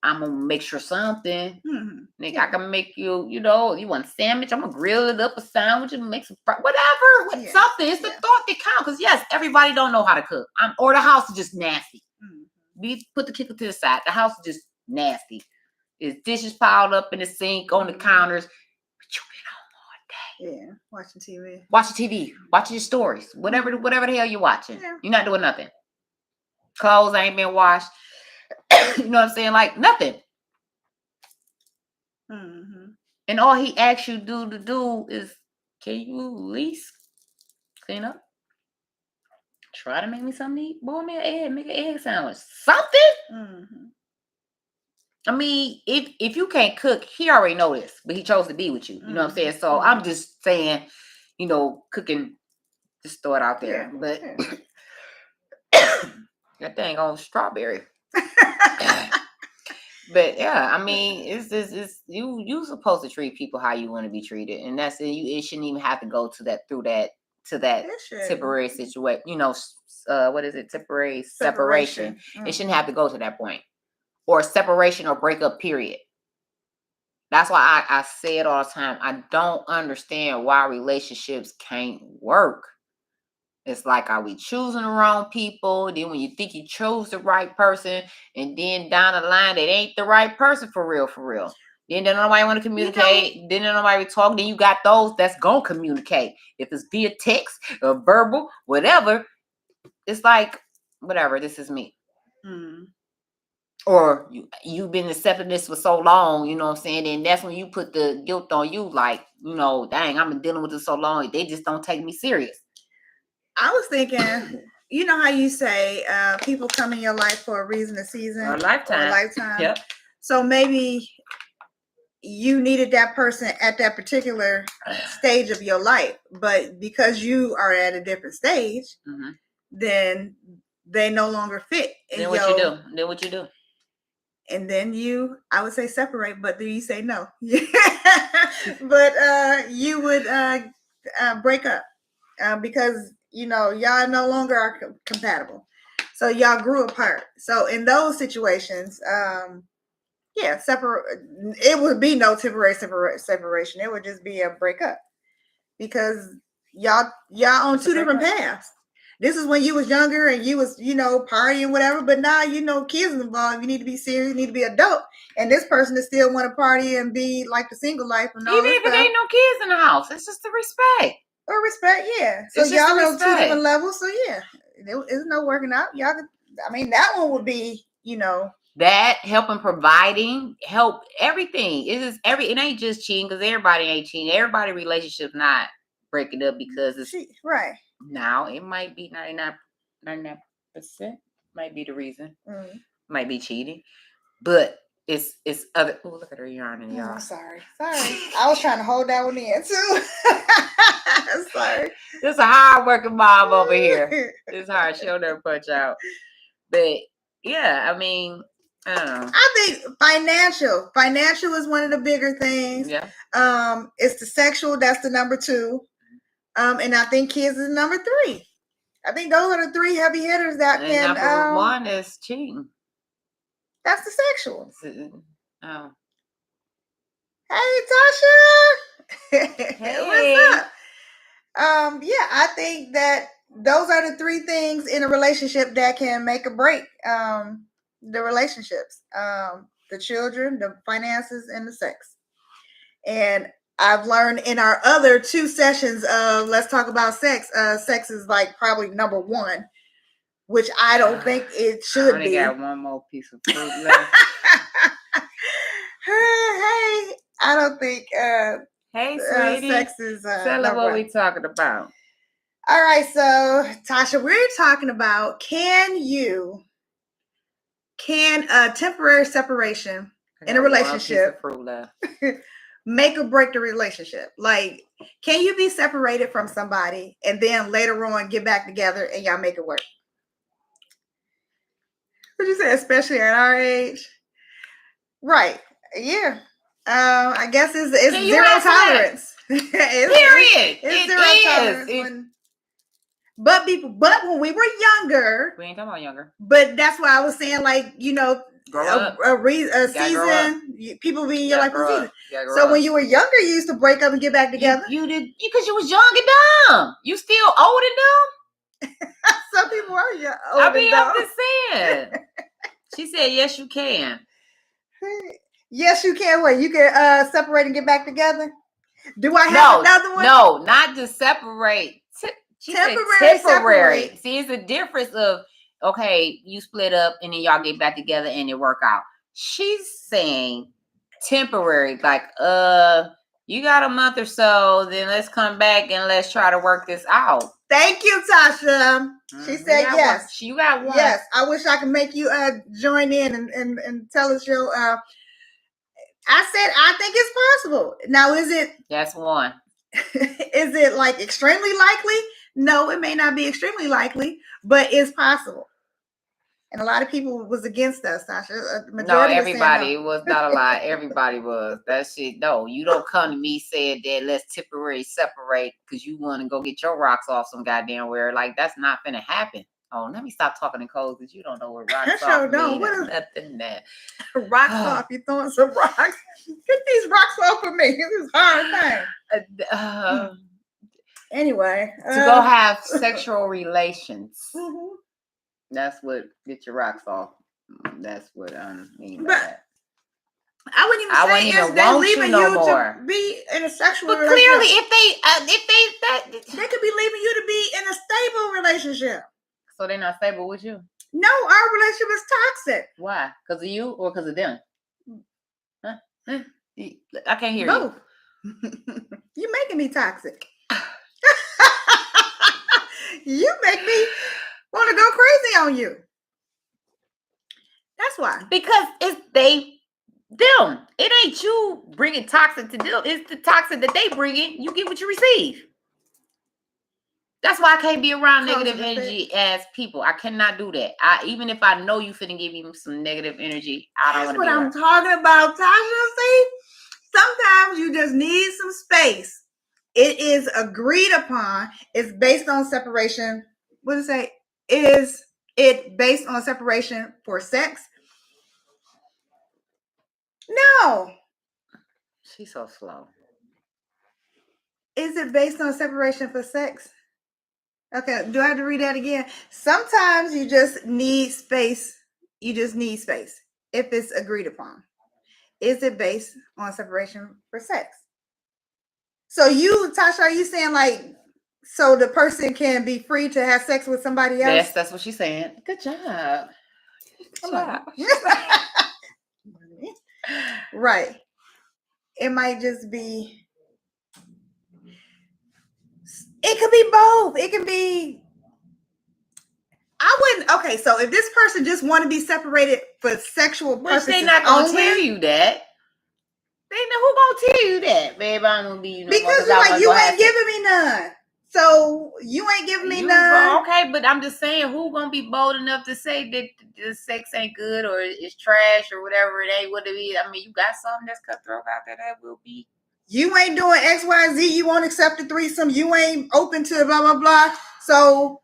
I'm going to make sure something. Nigga, I can make you, you want a sandwich, I'm going to grill it up, a sandwich, and make some whatever, something. It's the thought that counts. Because yes, everybody don't know how to cook. Or the house is just nasty. We put the kicker to the side. The house is just nasty. There's dishes piled up in the sink, on the counters. But you've been home all day. Yeah, watching TV. Watching your stories. Whatever the hell you're watching. Yeah. You're not doing nothing. Clothes ain't been washed. You know what I'm saying? Like, nothing. And all he asks you to do is, can you at least clean up? Try to make me something to eat. Boil me an egg. Make an egg sandwich. Something? I mean, if you can't cook, he already know this, but he chose to be with you. You know what I'm saying? So I'm just saying, cooking, just throw it out there. But that thing on strawberry. But yeah, I mean, it's you supposed to treat people how you want to be treated, and that's it. It shouldn't even have to go to that temporary situation. What is it? Temporary separation. It shouldn't have to go to that point. Or separation or breakup, period. That's why I say it all the time. I don't understand why relationships can't work. It's like, are we choosing the wrong people? Then when you think you chose the right person, and then down the line, it ain't the right person for real. Then nobody want to communicate. Then nobody talk. Then you got those that's going to communicate. If it's via text or verbal, whatever, it's like, whatever, this is me. Or you've been accepting this for so long, you know what I'm saying? And that's when you put the guilt on you, like, dang, I've been dealing with this so long. They just don't take me serious. I was thinking, you know how you say people come in your life for a reason, a season, or a lifetime. Yep. So maybe you needed that person at that particular stage of your life, but because you are at a different stage, then they no longer fit. Then what you do? And then I would say separate, but then you say no. But you would break up because, y'all no longer are compatible. So y'all grew apart. So in those situations, it would be no temporary separation. It would just be a breakup because y'all on two different paths. This is when you was younger and you was, partying, whatever. But now, kids involved. You need to be serious. You need to be adult. And this person is still want to party and be like the single life and all. Even if it ain't no kids in the house, it's just the respect. Or respect, yeah. So y'all on two different levels. So yeah, there's no working out. Y'all could, that one would be, that helping, providing, help, everything. It ain't just cheating because everybody ain't cheating. Everybody relationship not breaking up because it's right. Now it might be 99%. Might be the reason. Might be cheating, but it's other. Oh, look at her yarning, y'all. I'm sorry. I was trying to hold that one in too. Sorry. This a hard working mom over here. It's hard. She'll never punch out. But yeah, I mean, I don't know. I think financial is one of the bigger things. Yeah. It's the sexual. That's the number 2. And I think kids is number 3. I think those are the 3 heavy hitters that can. Number 1 is cheating. That's the sexual. Oh. Hey, Tasha. Hey. What's up? I think that those are the 3 things in a relationship that can make or break the relationships. The children, the finances, and the sex. And I've learned in our other 2 sessions of Let's Talk About Sex, sex is like probably number 1, which I don't think it should be. I only got one more piece of fruit left. Hey, I don't think hey, sweetie. Sex is tell her what we talking about. All right, so Tasha, we're talking about can you Can a temporary separation in a relationship make or break the relationship? Like, can you be separated from somebody and then later on get back together and y'all make it work? What you say, especially at our age? Right. Yeah. I guess it's zero tolerance. Period. It's zero tolerance. But when we were younger, we ain't talking about younger. But that's why I was saying, like, you know, a season, people be in your life for a season. So when you were younger, you used to break up and get back together. You did, because you was young and dumb. You still old and dumb. Some people are young. I'm just saying. She said, "Yes, you can." Yes, you can. Wait, you can separate and get back together. Do I have another one? No, not to separate. Temporary. See, it's a difference of, okay, you split up and then y'all get back together and it work out. She's saying temporary, like, you got a month or so, then let's come back and let's try to work this out. Thank you, Tasha. She said yes. You got one. Yes, I wish I could make you join in and tell us your. I said I think it's possible. Now, is it? That's one. Is it like extremely likely? No, it may not be extremely likely, but it's possible. And a lot of people was against us, Tasha. No, everybody was not a lot. Everybody was. That shit, no. You don't come to me saying that let's temporarily separate because you want to go get your rocks off some goddamn where. Like, that's not finna happen. Oh, let me stop talking in codes because you don't know what rocks off mean. What is nothing that. Rocks off. You throwing some rocks. Get these rocks off of me. This is hard thing. Anyway, to go have sexual relations. Mm-hmm. That's what get your rocks off. That's what I mean by that. I wouldn't even say it's them leaving you to be in a sexual relationship. But clearly, if they could be leaving you to be in a stable relationship. So they're not stable with you? No, our relationship is toxic. Why? Because of you or because of them? Huh? I can't hear you. You're making me toxic. You make me want to go crazy on you. That's why. Because it's them. It ain't you bringing toxic to them. It's the toxic that they bring in. You get what you receive. That's why I can't be around negative energy as people. I cannot do that. Even if I know you finna give me some negative energy, I don't want to be around. That's what I'm talking about, Tasha. See? Sometimes you just need some space. It is agreed upon. It's based on separation. What does it say? Is it based on separation for sex? No. She's so slow. Is it based on separation for sex? Okay, do I have to read that again? Sometimes you just need space. You just need space if it's agreed upon. Is it based on separation for sex? So you, Tasha, are you saying like, so the person can be free to have sex with somebody else? Yes, that's what she's saying. Good job. Good job. Right. It might just be, it could be both. It can be, I wouldn't, okay, so if this person just want to be separated for sexual purposes, they're not going to tell you that. They know who gonna tell you that, babe. I'm gonna be because you're like, you ain't giving me none. So you ain't giving me none. Okay, but I'm just saying, who gonna be bold enough to say that the sex ain't good or it's trash or whatever it ain't what it is? I mean, you got something that's cutthroat out there that will be. You ain't doing X, Y, Z. You won't accept the threesome. You ain't open to blah blah blah. So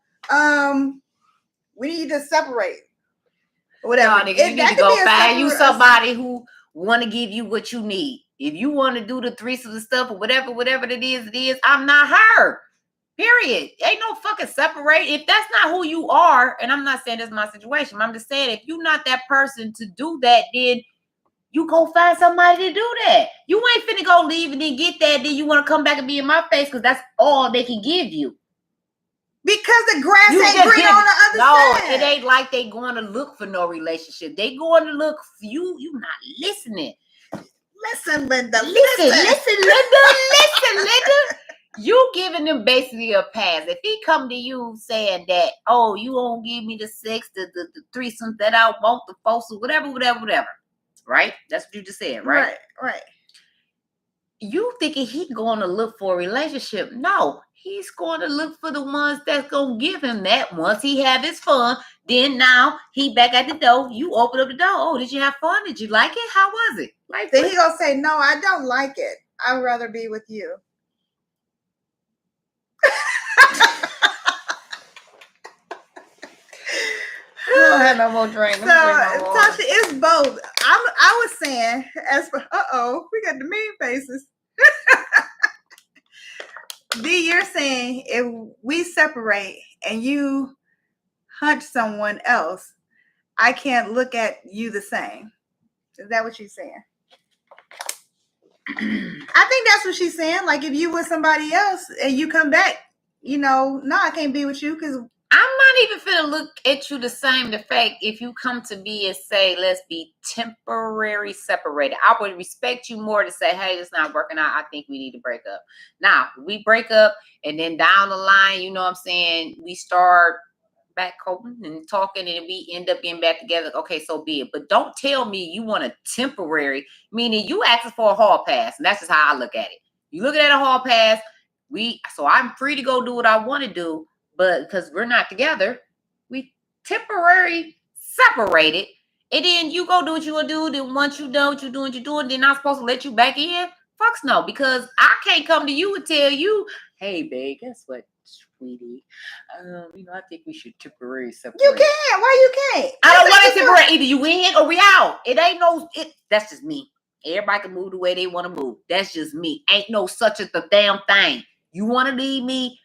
we need to separate. Whatever. No, nigga, you need to go find you somebody who want to give you what you need. If you want to do the threesomes and stuff or whatever it is, I'm not her. Period. Ain't no fucking separate. If that's not who you are, and I'm not saying that's my situation, I'm just saying if you're not that person to do that, then you go find somebody to do that. You ain't finna go leave and then get that, then you want to come back and be in my face because that's all they can give you. Because the grass ain't green on the other side. No, it ain't like they going to look for no relationship. They going to look for you. You not listening. Listen, Linda. Listen, Linda. You giving them basically a pass. If he come to you saying that, oh, you won't give me the sex, the threesomes that I want, the foursome, whatever. Right? That's what you just said, right? Right. You thinking he going to look for a relationship. No, he's going to look for the ones that's going to give him that. Once he have his fun, then now he back at the door. You open up the door. Oh, did you have fun? Did you like it? How was it? Like, then he gonna say, no, I don't like it. I'd rather be with you. I don't have no more drink. So, Tasha, it's both. I was saying, as for, we got the mean faces. V, you're saying if we separate and you hunt someone else, I can't look at you the same. Is that what she's saying? I think that's what she's saying. Like, if you with somebody else and you come back, no, I can't be with you because I'm not even finna look at you the same. The fact, if you come to me and say, let's be temporary separated, I would respect you more to say, hey, it's not working out. I think we need to break up. Now, we break up and then down the line, you know what I'm saying, we start back coping and talking and we end up getting back together. Okay, so be it. But don't tell me you want a temporary, meaning you asking for a hall pass. And that's just how I look at it. You looking at a hall pass, so I'm free to go do what I want to do. But because we're not together, we temporarily separated. And then you go do what you want to do. Then once you done what you're doing, then I'm supposed to let you back in? Fucks no, because I can't come to you and tell you, hey, babe, guess what, sweetie? I think we should temporarily separate. You can't. Why you can't? I don't want it temporary. Either you in or we out. It ain't no, that's just me. Everybody can move the way they want to move. That's just me. Ain't no such as the damn thing. You want to leave me?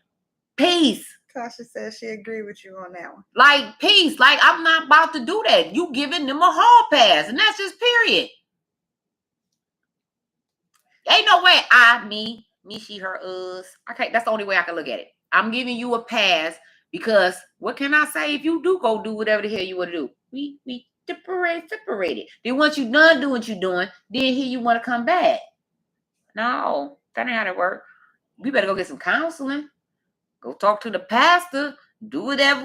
Peace. Tasha says she agree with you on that one. Like, peace. Like, I'm not about to do that. You giving them a hall pass. And that's just period. Ain't no way me, she, her, us. Okay, that's the only way I can look at it. I'm giving you a pass because what can I say if you do go do whatever the hell you want to do? We separated. Then once you done doing what you're doing, then here you want to come back. No, that ain't how that work. We better go get some counseling. Go talk to the pastor. Do whatever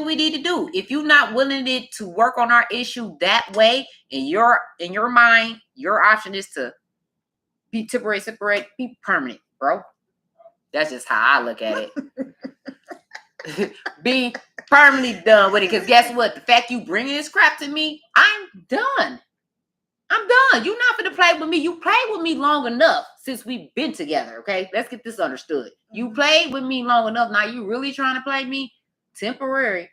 we need to do. If you're not willing to work on our issue that way, in your mind, your option is to be temporary, separate, be permanent, bro. That's just how I look at it. Be permanently done with it. Because guess what? The fact you bringing this crap to me, I'm done. You're not going to play with me. You played with me long enough since we've been together, okay? Let's get this understood. You played with me long enough. Now you really trying to play me? Temporary.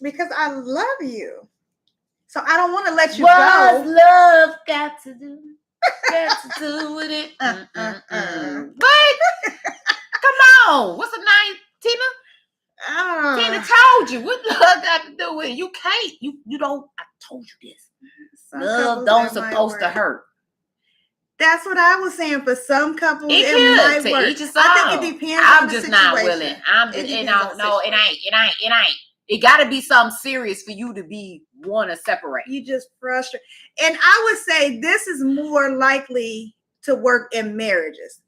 Because I love you. So I don't want to let you go. What's love got to do? Got to do with it. But come on. What's the name? Tina? Tina told you. What love got to do with it? You can't. You don't. I told you this. Love don't supposed to hurt. That's what I was saying. For some couples, it might to work. Each his I think it depends. I'm just not willing. It ain't. It got to be something serious for you to want to separate. You just frustrate. And I would say this is more likely to work in marriages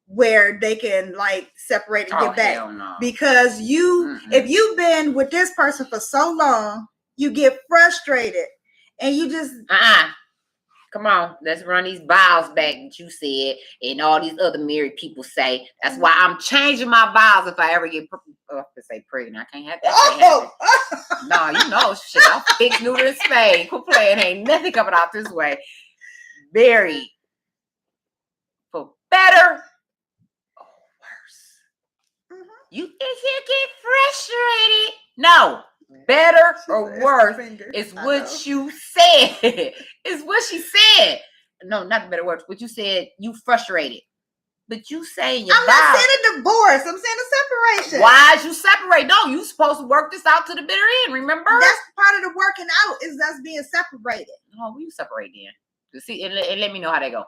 where they can like separate and get back. No. Because if you've been with this person for so long, you get frustrated. And you just come on, let's run these vows back that you said and all these other married people say. That's why I'm changing my vows if I ever get pregnant. I can't have that. No, you know shit. I'm big neuter in Spain. Quit playing. Ain't nothing coming out this way. Married for better or worse. You think you get frustrated? No. Better or worse is what you said. It's what she said. No, not better or worse. What you said, you frustrated. But you saying I'm not saying a divorce. I'm saying a separation. Why is you separate? No, you supposed to work this out to the bitter end, remember? That's part of the working out is us being separated. Oh, you separate then. See, and let me know how they go.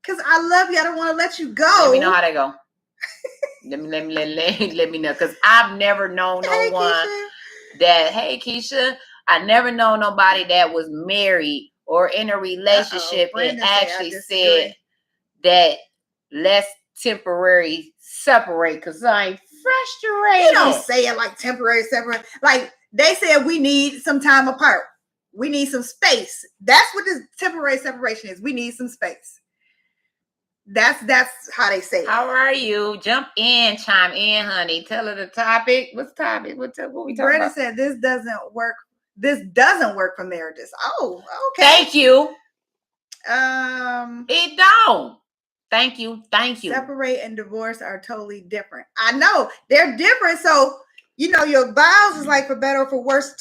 Because I love you. I don't want to let you go. Let me know how they go. let me know. Because I've never known no one. Keisha. Hey Keisha, I never know nobody that was married or in a relationship and actually said that let's temporary separate because I'm frustrated. You don't say it like temporary separate. Like they said, we need some time apart. We need some space. That's what this temporary separation is. We need some space. That's how they say it. How are you? Jump in, chime in, honey. Tell her the topic. What's the topic? What we talking Brenda about? said this doesn't work. This doesn't work for marriages. Oh, okay. Thank you. It don't. Thank you. Separate and divorce are totally different. I know they're different. So your vows is like for better or for worse.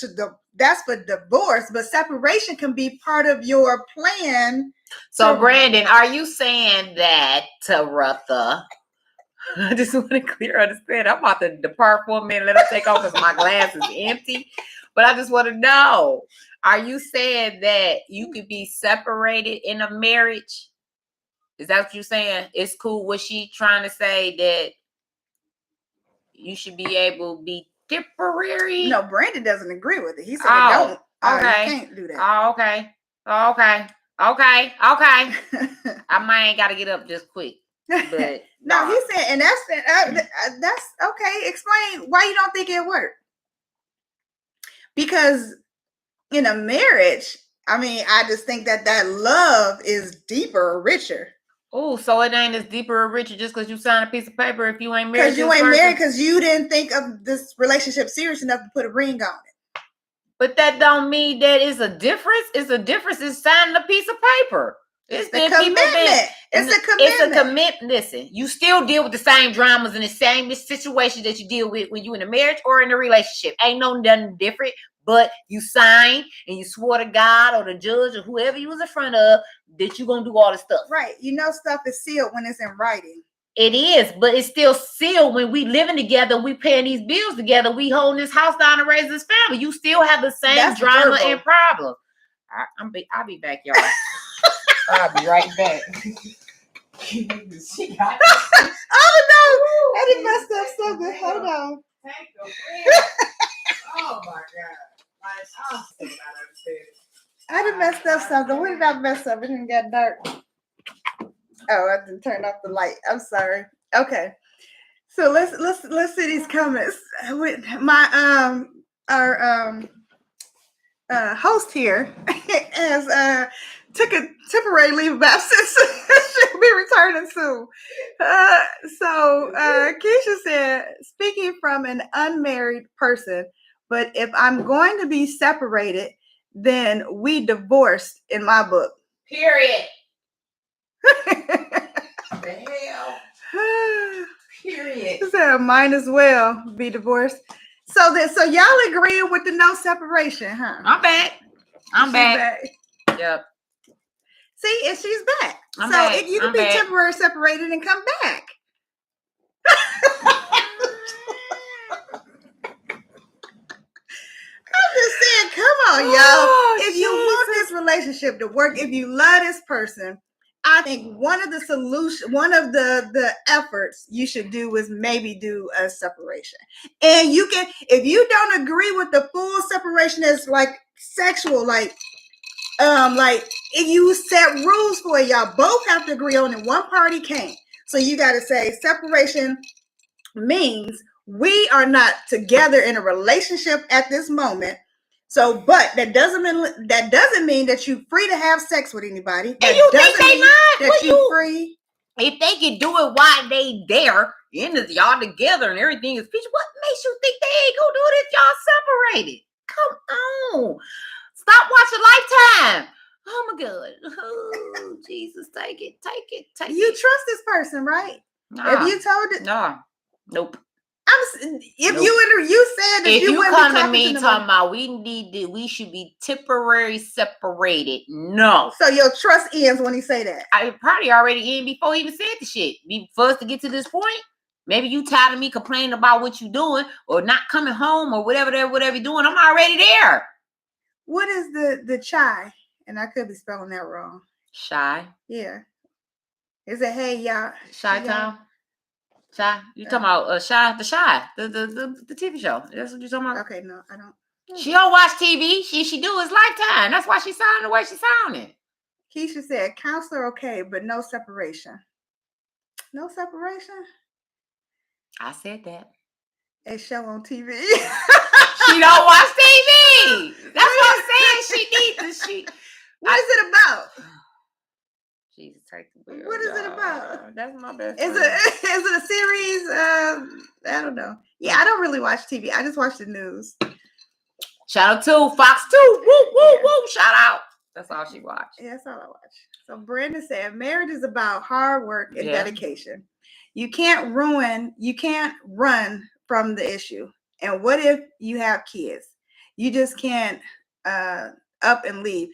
That's for divorce, but separation can be part of your plan. So, Brandon, are you saying that, Rutha? I just want to clear understand. I'm about to depart for a minute. Let her take off because my glass is empty. But I just want to know, are you saying that you could be separated in a marriage? Is that what you're saying? It's cool. Was she trying to say that you should be able to be temporary? No, Brandon doesn't agree with it. He said, don't. Okay. You can't do that. Oh, okay. I might got to get up just quick. But no, he said, and that's okay. Explain why you don't think it worked. Because in a marriage, I mean, I just think that love is deeper or richer. Oh, so it ain't as deeper or richer just because you signed a piece of paper if you ain't married. Because you ain't married because you didn't think of this relationship serious enough to put a ring on it. But that don't mean that it's a difference. It's a difference in signing a piece of paper. It's the commitment. It's a commitment. It's a commitment. Listen, you still deal with the same dramas and the same situations that you deal with when you in a marriage or in a relationship. Ain't no nothing different. But you signed and you swore to God or the judge or whoever you was in front of that you're going to do all the stuff. Right. Stuff is sealed when it's in writing. It is, but it's still sealed when we living together, we paying these bills together, we holding this house down and raising this family. You still have the same drama verbal. And problem. I'll be back, y'all. I'll be right back. Oh no! I done messed up something. Hold on. Oh my God. I done messed up something. What did I mess up? It didn't get dark. Oh, I didn't turn off the light. I'm sorry. Okay. So let's see these comments. With my our host here has took a temporary leave of absence. She'll be returning soon. So Keisha said, speaking from an unmarried person, but if I'm going to be separated, then we divorced in my book. Period. The hell? Period. So might as well be divorced. So y'all agreeing with the no separation, huh? I'm back. I'm back. Yep. See, and she's back. I'm back. You can be temporarily separated and come back. I'm just saying, come on, y'all. If you want this relationship to work, if you love this person, I think one of the efforts you should do is maybe do a separation. And you can, if you don't agree with the full separation as like sexual, like if you set rules for it, y'all both have to agree on it. One party can't. So you got to say separation means we are not together in a relationship at this moment. So, but that doesn't mean that you're free to have sex with anybody. That and you think they not? That you free. If they can do it while they there, and y'all together and everything is peachy, what makes you think they ain't gonna do it if y'all separated? Come on. Stop watching Lifetime. Oh my God. Oh, Jesus, take it. You trust this person, right? Nah. If you told it. Nah. Nope. You said that if you come to me talking about we should be temporarily separated. No. So your trust ends when he say that. I probably already ended before he even said the shit. For us to get to this point, maybe you tired of me complaining about what you doing or not coming home or whatever you're doing. I'm already there. What is the chai? And I could be spelling that wrong. Shy. Yeah. Is it hey y'all? Shy Town? Shy? You talking about Shy? The TV show? That's what you talking about? Okay, no, I don't. She don't watch TV. She do is Lifetime. That's why she sounded the way she sounded. Keisha said, counselor okay, but no separation. No separation? I said that. A show on TV. She don't watch TV. That's what I'm saying. She needs to. What is it about? Jesus, take the wheel. What is it about? That's my best friend. Is it a series? I don't know. Yeah, I don't really watch TV. I just watch the news. Shout out to Fox 2. Woo, woo, woo. Shout out. That's all she watched. Yeah, that's all I watch. So Brandon said, marriage is about hard work and dedication. You can't run from the issue. And what if you have kids? You just can't up and leave.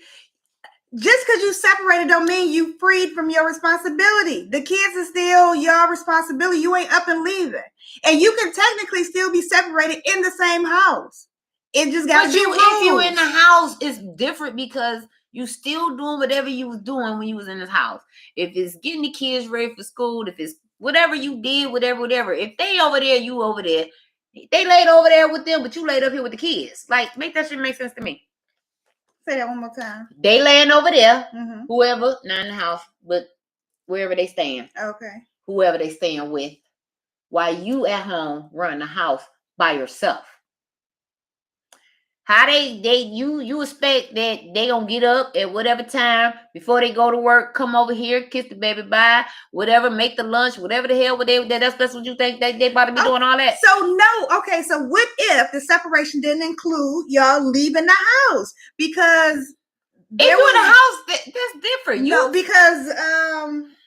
Just because you separated don't mean you freed from your responsibility. The kids are still your responsibility. You ain't up and leaving. And you can technically still be separated in the same house. It just got to be rules. If you in the house, it's different because you still doing whatever you was doing when you was in this house. If it's getting the kids ready for school, if it's whatever you did, whatever. If they over there, you over there. They laid over there with them, but you laid up here with the kids. Like, make that shit make sense to me. Say that one more time. They laying over there, whoever, not in the house, but wherever they staying. Okay. Whoever they staying with. While you at home running the house by yourself. How you expect that they gonna get up at whatever time before they go to work, come over here, kiss the baby bye, whatever, make the lunch, whatever the hell that's what you think they about to be doing all that? So no, okay, so what if the separation didn't include y'all leaving the house? Because if you're in the house, that's different. No, because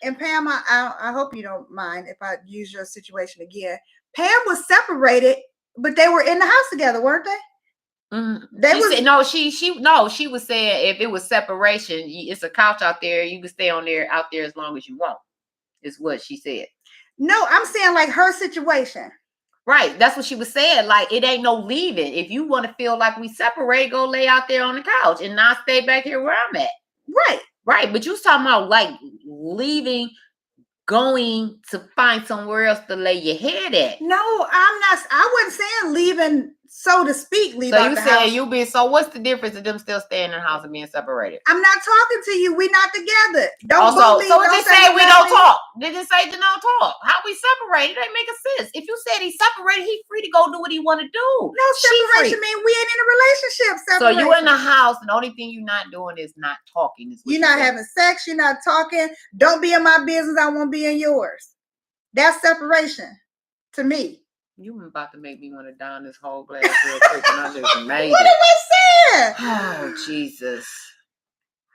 and Pam, I hope you don't mind if I use your situation again. Pam was separated, but they were in the house together, weren't they? She was saying if it was separation, it's a couch out there. You can stay out there as long as you want. Is what she said. No, I'm saying like her situation. Right, that's what she was saying. Like it ain't no leaving. If you want to feel like we separate, go lay out there on the couch and not stay back here where I'm at. Right. But you was talking about like leaving, going to find somewhere else to lay your head at. No, I wasn't saying leaving, so to speak, leave out the house. So you saying so what's the difference of them still staying in the house and being separated? I'm not talking to you. We're not together. Don't So if they say we don't talk, they just say they don't talk. How we separated? That make a sense. If you said he's separated, he's free to go do what he want to do. No, separation means we ain't in a relationship. So you in the house, and the only thing you're not doing is not talking. You're not having sex. You're not talking. Don't be in my business. I won't be in yours. That's separation to me. You about to make me want to down this whole glass real quick, and I just made What am I saying? Oh, Jesus.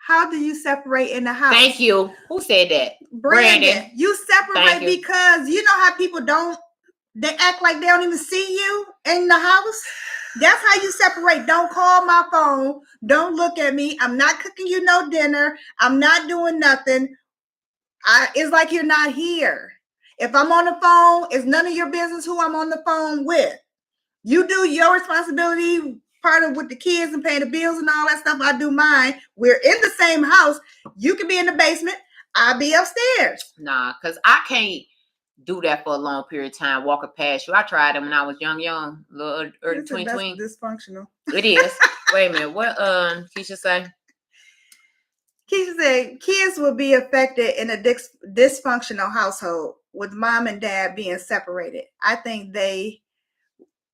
How do you separate in the house? Thank you. Who said that? Brandon. You separate because you know how people they act like they don't even see you in the house? That's how you separate. Don't call my phone. Don't look at me. I'm not cooking you no dinner. I'm not doing nothing. It's like you're not here. If I'm on the phone, it's none of your business who I'm on the phone with. You do your responsibility, part of with the kids and paying the bills and all that stuff. I do mine. We're in the same house. You can be in the basement. I'll be upstairs. Nah, because I can't do that for a long period of time, walking past you. I tried it when I was young, little early tween. Dysfunctional. It is. Wait a minute. What Keisha say? Keisha said kids will be affected in a dysfunctional household with mom and dad being separated. I think they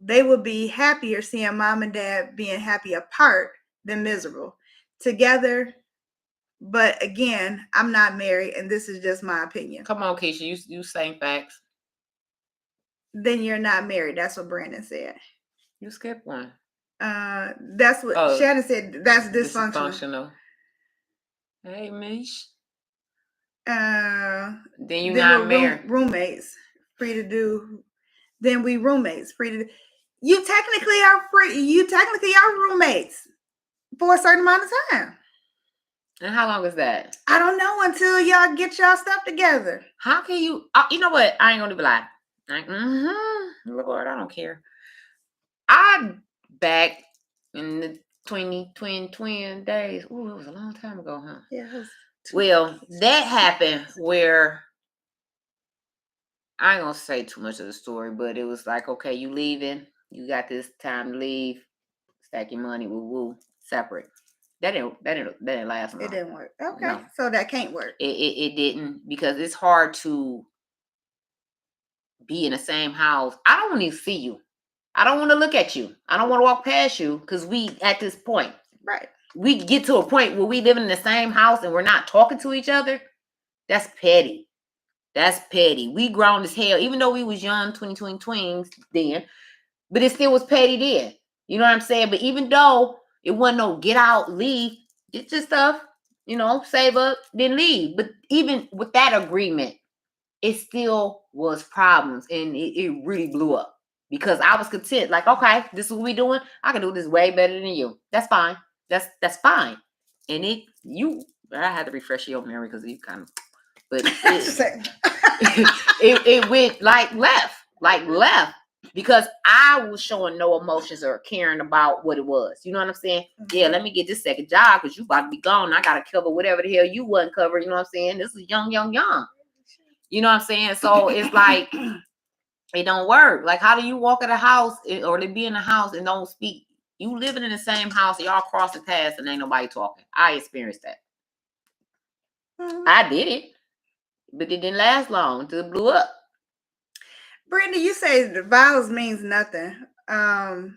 would be happier seeing mom and dad being happy apart than miserable together. But again, I'm not married, and this is just my opinion. Come on, Keisha, you saying facts. Then you're not married. That's what Brandon said. You skipped one. That's what Shannon said. That's dysfunctional. Hey, Mish. Then you're not married. Roommates, free to do. Then we roommates, free to do. You technically are free. You technically are roommates for a certain amount of time. And how long is that? I don't know until y'all get y'all stuff together. How can you? You know what? I ain't gonna be lie. Lord, I don't care. I'm back in the twin days. Ooh, it was a long time ago, huh? Yeah. Well, that happened where I ain't gonna say too much of the story, but it was like, okay, you leaving, you got this time to leave, stack your money, woo, separate. That didn't last long. It didn't work. Okay, no. So that can't work. It didn't, because it's hard to be in the same house. I don't want to see you. I don't want to look at you. I don't want to walk past you because we at this point. Right. We get to a point where we live in the same house and we're not talking to each other. That's petty. That's petty. We grown as hell, even though we was young, 20 twins then, but it still was petty then. You know what I'm saying? But even though it wasn't no get out, leave, get your stuff, save up, then leave. But even with that agreement, it still was problems, and it really blew up because I was content. Like, okay, this is what we doing. I can do this way better than you. That's fine. That's fine. And I had to refresh your memory because you kind of, but it went like left. Because I was showing no emotions or caring about what it was. You know what I'm saying? Mm-hmm. Yeah, let me get this second job because you about to be gone. I got to cover whatever the hell you wasn't covering. You know what I'm saying? This is young. You know what I'm saying? So it's like, it don't work. Like, how do you walk in a house or to be in a house and don't speak? You living in the same house, y'all cross the paths and ain't nobody talking. I experienced that. Mm-hmm. I did it, but it didn't last long until it blew up. Brittany, you say the vows means nothing. I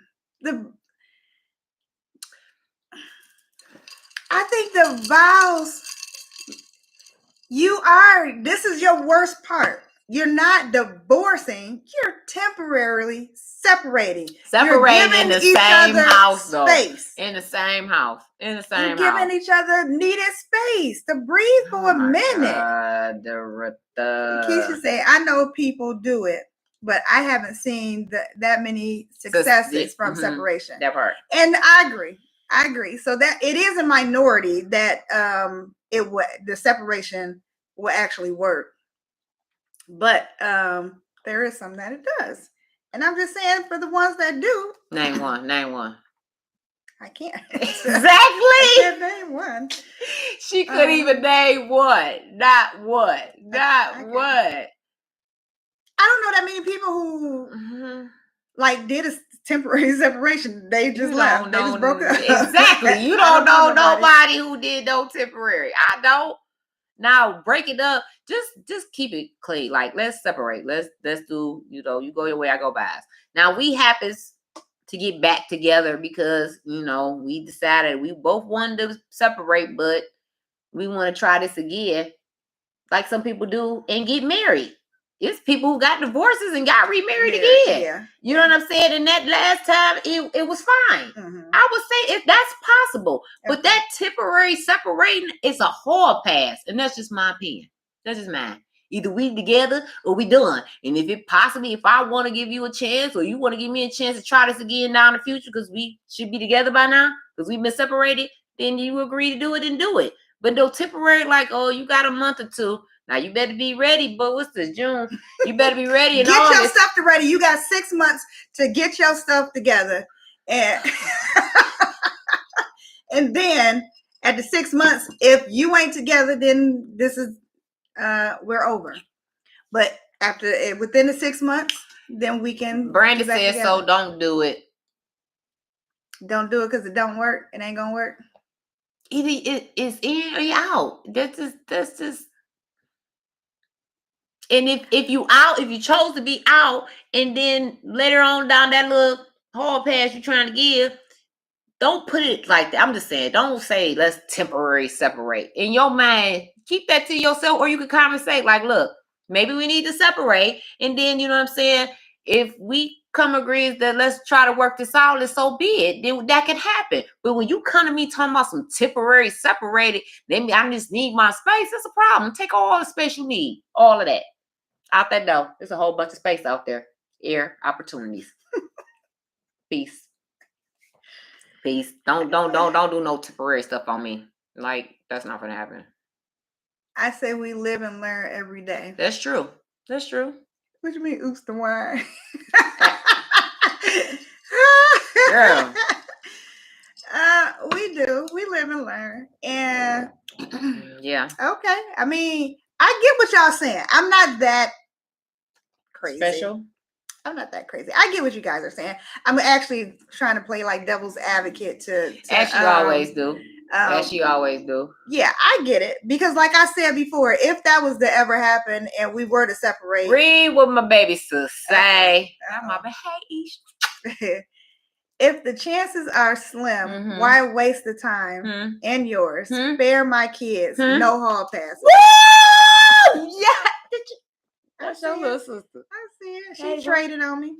think the vows, this is your worst part. You're not divorcing. You're temporarily separating. Separating in the same house, though. In the same house. You're giving each other needed space to breathe for a minute. Keisha said, I know people do it, but I haven't seen that many successes from separation. That part. And I agree. So that it is a minority that the separation will actually work. But there is some that it does. And I'm just saying, for the ones that do. Name one. I can't. Exactly. I can't name one. She couldn't even name one. Not one. I don't know that many people who did a temporary separation. They just left. They just broke up. Exactly. You don't know nobody who did no temporary. I don't. Now break it up. Just keep it clean. Like, let's separate. Let's do, you go your way, I go by. Now we happens to get back together because, we decided we both wanted to separate, but we want to try this again. Like some people do and get married. It's people who got divorces and got remarried again. Yeah. You know what I'm saying? And that last time, it was fine. Mm-hmm. I would say if that's possible. Okay. But that temporary separating is a hard pass. And that's just my opinion. That's just mine. Either we together or we done. And if I want to give you a chance or you want to give me a chance to try this again down in the future because we should be together by now because we've been separated, then you agree to do it and do it. But no temporary, like, oh, you got a month or two. Now you better be ready, but what's this, June? You better be ready. Get your stuff ready. You got 6 months to get your stuff together. And and then at the 6 months, if you ain't together, then this is we're over. But within the 6 months, then we can. Brandon says so. Don't do it. Don't do it because it don't work. It ain't gonna work. It is in or out. That's just. And if you chose to be out, and then later on down that little hall pass you're trying to give, don't put it like that. I'm just saying, don't say let's temporarily separate. In your mind, keep that to yourself, or you could kind of say, like, look, maybe we need to separate, and then you know what I'm saying. If we come agrees that let's try to work this out, and so be it. Then that can happen. But when you come to me talking about some temporary separated, then I just need my space. That's a problem. Take all the space you need, all of that. Out that door. There's a whole bunch of space out there. Air opportunities. Peace. Don't do no temporary stuff on me. Like, that's not gonna happen. I say we live and learn every day. That's true. What you mean, oops the wine? Girl. We do. We live and learn. And yeah. Okay. I mean, I get what y'all saying. I'm not that crazy. Special. I'm not that crazy. I get what you guys are saying. I'm actually trying to play like devil's advocate to as you always do. As she always do. Yeah, I get it. Because like I said before, if that was to ever happen and we were to separate. Read what my baby sis say. My hey, if the chances are slim, why waste the time and yours? Spare my kids. No hall passes. Woo! Yeah. That's your little sister. I see it. She traded on me.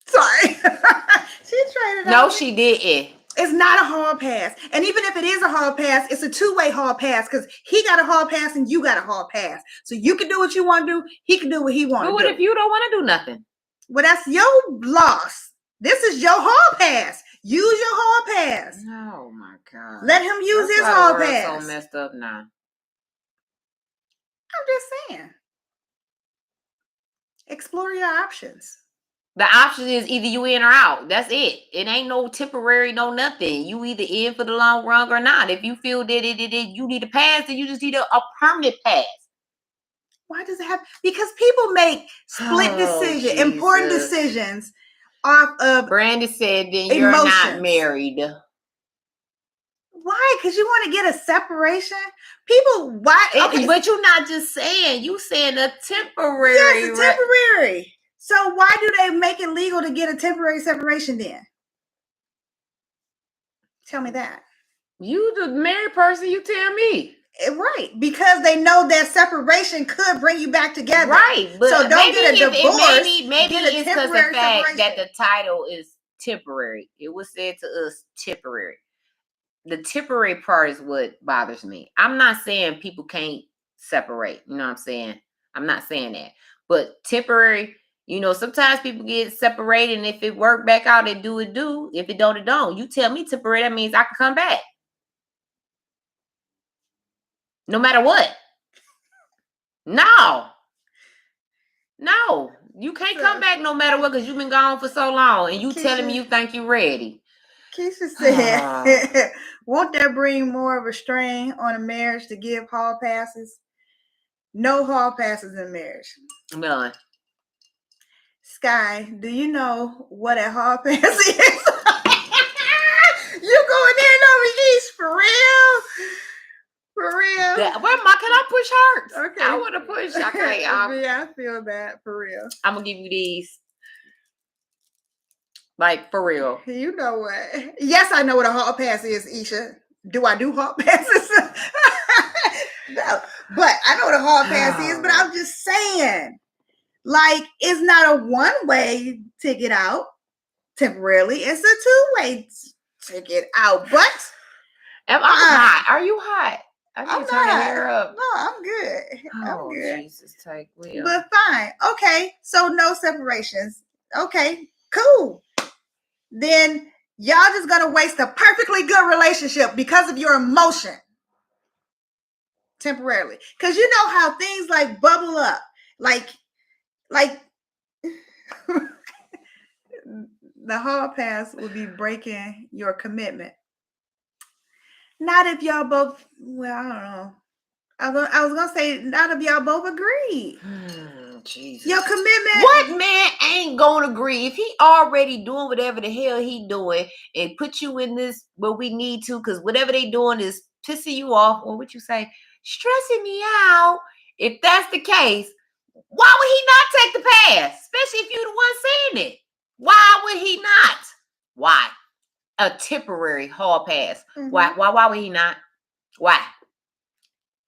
Sorry. She traded on me. No, she didn't. It's not a hall pass. And even if it is a hall pass, it's a two-way hall pass because he got a hall pass and you got a hall pass. So you can do what you want to do. He can do what he wants to do. But what if you don't want to do nothing? Well, that's your loss. This is your hall pass. Use your hall pass. Oh, my God. Let him use his hall pass. So messed up now. I'm just saying. Explore your options. The option is either you in or out. That's it. It ain't no temporary, no nothing. You either in for the long run or not. If you feel that you need a pass, then you just need a permanent pass. Why does it happen? Because people make split decisions, important decisions off of Brandy said, then you're not married. Why? Because you want to get a separation? People, why? Okay. But you're not just saying. You saying a temporary. Yes, a temporary. So why do they make it legal to get a temporary separation then? Tell me that. You the married person, you tell me. Right, because they know that separation could bring you back together. Right, but so don't get a divorce. Maybe it's because the fact that the title is temporary. It was said to us temporary. The temporary part is what bothers me. I'm not saying people can't separate. You know what I'm saying? I'm not saying that. But temporary, you know, sometimes people get separated, and if it work back out, they do it. If it don't, it don't. You tell me temporary, that means I can come back. No matter what. No, you can't come back no matter what because you've been gone for so long and you telling me you think you're ready. Keisha said, won't that bring more of a strain on a marriage to give hall passes? No hall passes in marriage. None. Sky, do you know what a hall pass is? You going in over East for real? For real? Can I push hearts? Okay. I want to push. Okay, yeah, I feel that for real. I'm gonna give you these. Like for real. You know what? Yes, I know what a hall pass is, Isha. Do I do hall passes? No, but I know what a hall pass is. But I'm just saying, like, it's not a one-way ticket out temporarily. It's a two-way ticket out. But I'm hot. Are you hot? I need to turn your hair up. No, I'm good. I'm good. Jesus, take Will. But fine. Okay. So no separations. Okay. Cool. Then y'all just gonna waste a perfectly good relationship because of your emotion. Temporarily. Because you know how things like bubble up. Like the hall pass would be breaking your commitment. Not if y'all both, well, I don't know. I was gonna say not if y'all both agree. Jesus. Your commitment. What man ain't gonna agree if he already doing whatever the hell he doing and put you in this where we need to? Because whatever they doing is pissing you off, or what you say, stressing me out. If that's the case, why would he not take the pass? Especially if you're the one saying it. Why would he not? Why? A temporary hall pass. Mm-hmm. Why would he not? Why?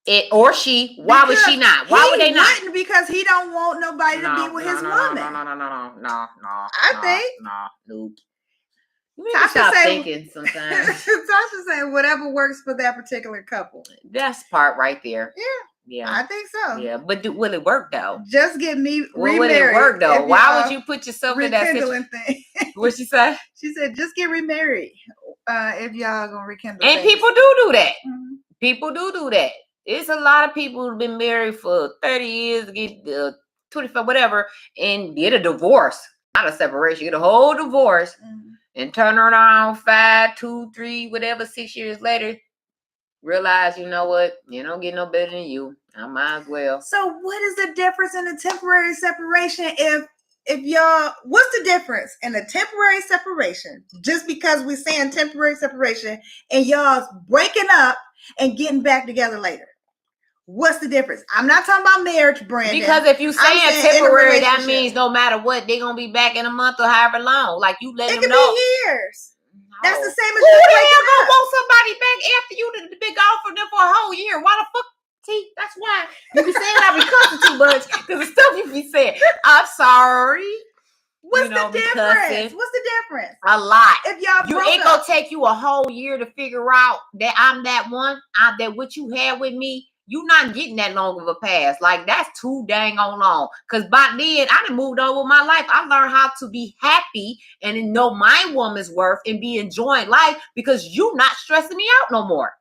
It or she, why would she not? Why would they not? Because he don't want nobody to be with his woman. No. I think. No. You need to stop thinking sometimes. Tasha saying whatever works for that particular couple. That's part right there. Yeah. I think so. Yeah, but will it work though? Just get me remarried. Will it work though? Why would you put yourself in that situation? Thing. What'd she say? She said, just get remarried if y'all gonna rekindle. And things. People do that. Mm-hmm. People do that. It's a lot of people who've been married for 30 years, get 25, whatever, and get a divorce. Not a separation, get a whole divorce, and turn around 5, 2, 3, whatever, 6 years later, realize, you know what, you don't get no better than you. I might as well. So what is the difference in a temporary separation if if y'all, what's the difference in a temporary separation? Just because we're saying temporary separation and y'all breaking up and getting back together later. What's the difference? I'm not talking about marriage, Brandon. Because if you saying temporary, that means no matter what, they're gonna be back in a month or however long. Like you let them know. It could be years. No. That's the same as who the hell gonna want somebody back after you to be gone from them for a whole year? Why the fuck? See, that's why you be saying I be cussing too much because the stuff you be saying. I'm sorry. What's the difference? What's the difference? A lot. If y'all it gonna take you a whole year to figure out that I'm that one. That what you had with me. You not getting that long of a pass. Like that's too dang on long. Cause by then I done moved on with my life. I learned how to be happy and know my woman's worth and be enjoying life because you not stressing me out no more.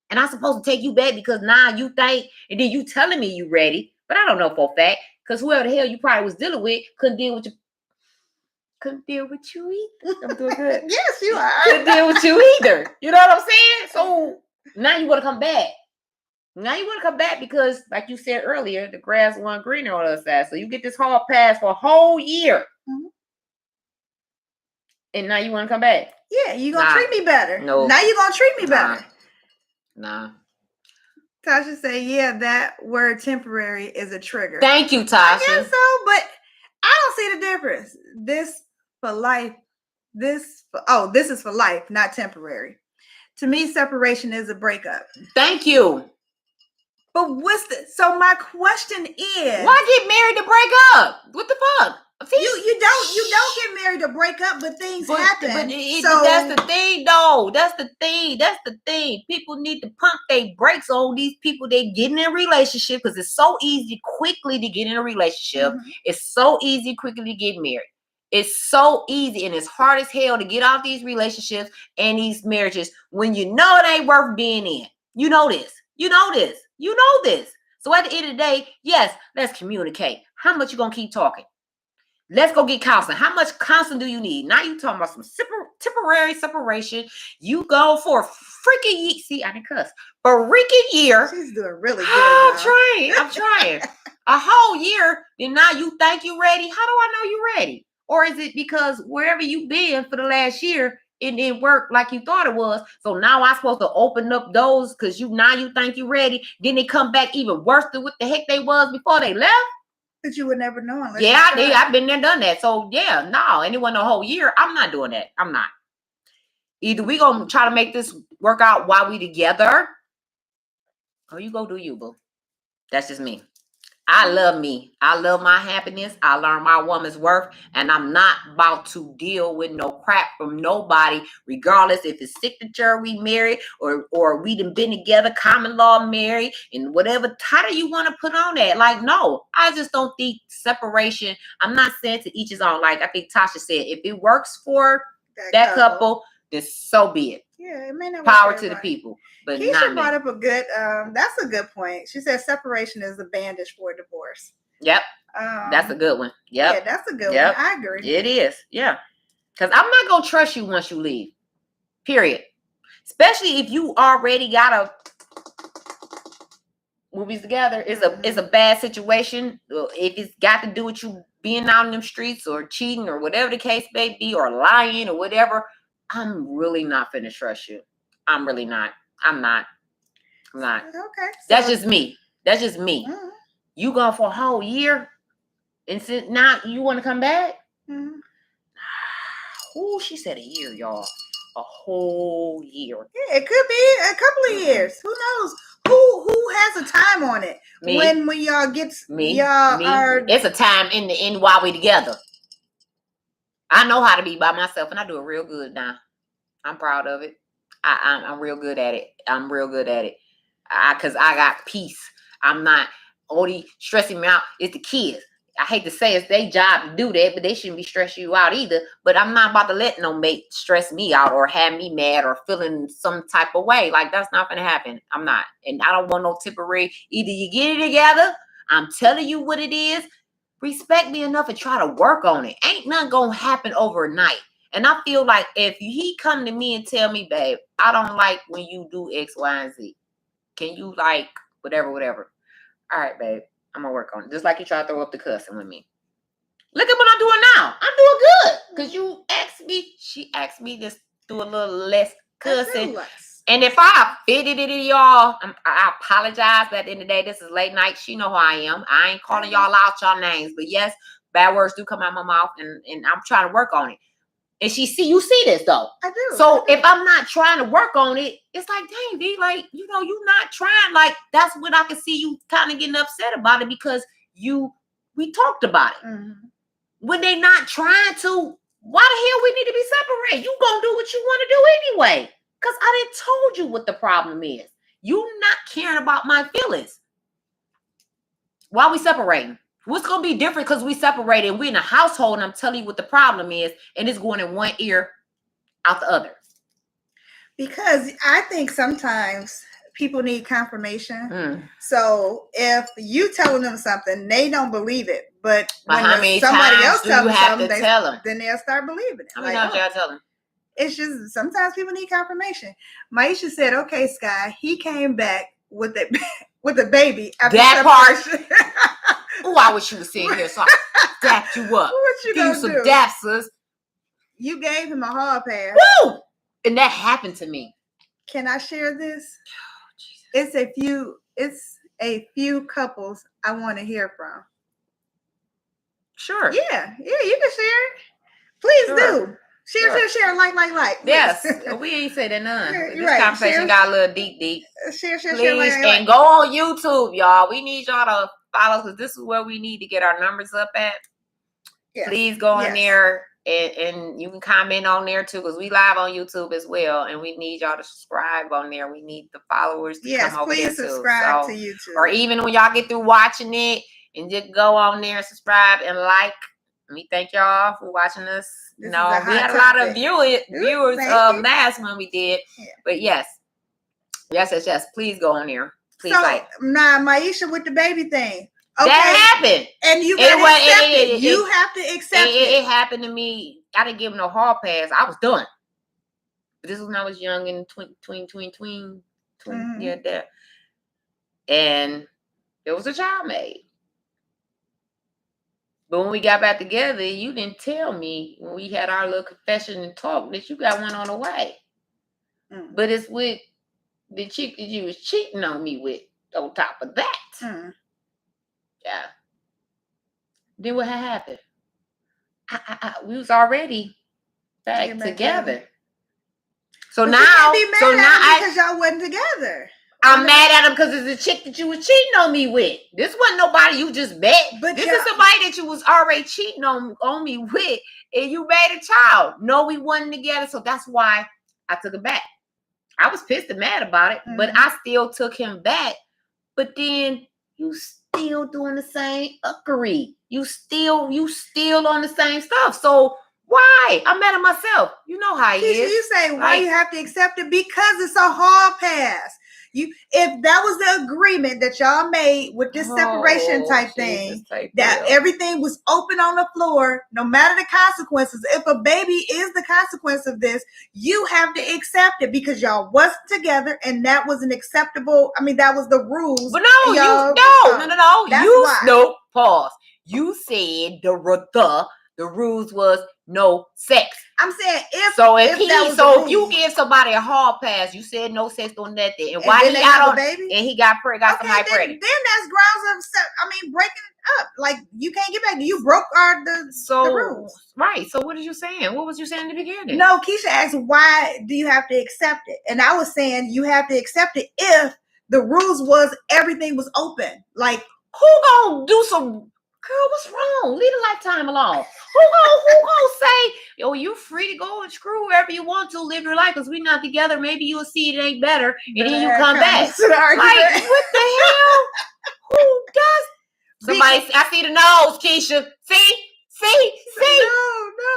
And I'm supposed to take you back because now you think and then you telling me you ready. But I don't know for a fact. Cause whoever the hell you probably was dealing with couldn't deal with you either. I'm doing good. Yes, you are. Couldn't deal with you either. You know what I'm saying? So now you want to come back. Now you want to come back because, like you said earlier, the grass wasn't greener on the other side. So you get this hard pass for a whole year. Mm-hmm. And now you want to come back. Yeah, you going to treat me better. No. Now you going to treat me better. Nah. Tasha say, yeah, that word temporary is a trigger. Thank you, Tasha. I guess so, but I don't see the difference. This for life. This is for life, not temporary. To me, separation is a breakup. Thank you. But so my question is, why get married to break up? What the fuck? See, you don't get married to break up, but things happen. But that's the thing, though. That's the thing. People need to pump their brakes on these people. They getting in a relationship because it's so easy quickly to get in a relationship. Mm-hmm. It's so easy quickly to get married. It's so easy and it's hard as hell to get out these relationships and these marriages when you know it ain't worth being in. You know this. You know this. You know this. So at the end of the day, yes, let's communicate. How much you gonna keep talking? Let's go get counseling. How much counseling do you need? Now you talking about some temporary separation. You go for a freaking year. See, I didn't cuss. For a freaking year. She's doing really good. I'm trying. A whole year. And now you think you ready? How do I know you ready? Or is it because wherever you been for the last year, it didn't work like you thought it was? So now I'm supposed to open up those because you think you ready. Then they come back even worse than what the heck they was before they left. But you would never know unless I've been there, done that. So yeah, no, anyone a whole year, I'm not doing that. I'm not. Either we gonna try to make this work out while we together, or you go do you, boo. That's just me. I love me. I love my happiness. I learned my woman's worth, and I'm not about to deal with no crap from nobody, regardless if it's signature we married or we done been together, common law married, and whatever title you want to put on that. Like, no, I just don't think separation. I'm not saying to each his own. Like I think Tasha said, if it works for that couple, then so be it. Yeah, it may not power to the people. But Keisha brought up a good, that's a good point. She said separation is a bandage for divorce. Yep. That's a good one. Yep. Yeah, that's a good one. I agree. It is. Yeah. Because I'm not going to trust you once you leave. Period. Especially if you already got a movies together. It's a bad situation. If it's got to do with you being out in them streets or cheating or whatever the case may be or lying or whatever, I'm really not finna trust you. I'm really not. I'm not. Okay. That's just me. Mm-hmm. You gone for a whole year, and since now you want to come back? Mm-hmm. Oh, she said a year, y'all. A whole year. Yeah, it could be a couple of years. Who knows? Who has a time on it? Me. When y'all get me. It's a time in while we together. I know how to be by myself, and I do it real good now. I'm proud of it. I'm real good at it. Because I got peace. I'm not only stressing me out. It's the kids. I hate to say it's their job to do that, but they shouldn't be stressing you out either. But I'm not about to let no mate stress me out or have me mad or feeling some type of way. Like, that's not going to happen. I'm not. And I don't want no temporary. Either you get it together. I'm telling you what it is. Respect me enough and try to work on it. Ain't nothing going to happen overnight. And I feel like if he come to me and tell me, babe, I don't like when you do X, Y, and Z. Can you like whatever? All right, babe, I'm going to work on it. Just like you try to throw up the cussing with me. Look at what I'm doing now. I'm doing good. Because she asked me just do a little less cussing. And if I offended it, y'all, I apologize. But at the end of the day, this is late night. She know who I am. I ain't calling y'all out y'all names. But yes, bad words do come out my mouth. And I'm trying to work on it. And you see this, though. I do. So if I'm not trying to work on it, it's like, dang, D, like, you not trying. Like, that's when I can see you kind of getting upset about it because we talked about it. Mm-hmm. When they not trying to, why the hell we need to be separated? You gonna do what you want to do anyway. Because I done told you what the problem is. You not caring about my feelings. Why we separating? What's gonna be different because we separated and we in a household and I'm telling you what the problem is, and it's going in one ear, out the other. Because I think sometimes people need confirmation. So if you telling them something, they don't believe it. But when somebody else tells them something, then they'll start believing it. How many times you gotta tell them? It's just sometimes people need confirmation. Maisha said, "Okay, Sky, he came back with a baby after that part." Oh, I wish you was sitting here so I dapped you up. What you gonna do? Some daps, sis. You gave him a hard pass. Woo! And that happened to me. Can I share this? Oh, it's a few couples I want to hear from. Sure. Yeah, you can share it. Please do. Share, like. Yes, we ain't say that none. This right. conversation got a little deep. Share, please, like. And go on YouTube, y'all. We need y'all to follow because this is where we need to get our numbers up at. Yes. Please go in there and you can comment on there too because we live on YouTube as well, and we need y'all to subscribe on there. We need the followers to come over there too. Yes, please subscribe to YouTube. Or even when y'all get through watching it, and just go on there, subscribe and like. We thank y'all for watching us. We had a lot of viewers last one we did. Yeah. But yes. Please go on there. Please like. Now, Maisha with the baby thing. Okay. That happened. And you got to accept it. You have to accept it. It happened to me. I didn't give him no hall pass. I was done. But this was when I was young and tween. Yeah, there. And there was a child made. But when we got back together, you didn't tell me when we had our little confession and talk that you got one on the way. But it's with the chick that you was cheating on me with on top of that. Yeah. Then what had happened? We was already back together. So now, because y'all wasn't together. I'm mad at him because it's a chick that you was cheating on me with. This wasn't nobody you just met. But this is somebody that you was already cheating on me with, and you made a child. No, we wasn't together, so that's why I took it back. I was pissed and mad about it, but I still took him back. But then you still doing the same uckery. You still on the same stuff. So why? I'm mad at myself. You know how he is. You say why you have to accept it because it's a hard pass. If that was the agreement that y'all made with this separation type thing, that everything was open on the floor, no matter the consequences. If a baby is the consequence of this, you have to accept it because y'all wasn't together, and that was an acceptable. I mean, that was the rules. But no. Pause. You said the rules was no sex. I'm saying if you give somebody a hall pass, you said no sex or nothing, and why he out on baby and he got pregnant, somebody pregnant. Then that's grounds of breaking it up. Like you can't get back. You broke the rules. Right. So what are you saying? What was you saying in the beginning? No, Keisha asked why do you have to accept it, and I was saying you have to accept it if the rules was everything was open. Like who gonna do some? Girl, what's wrong? Leave the lifetime alone. Who gonna say, yo, you free to go and screw wherever you want to, live your life because we're not together. Maybe you'll see it ain't better, and then you come back. Like, what the hell? Who does? Somebody, I see the nose, Keisha. See?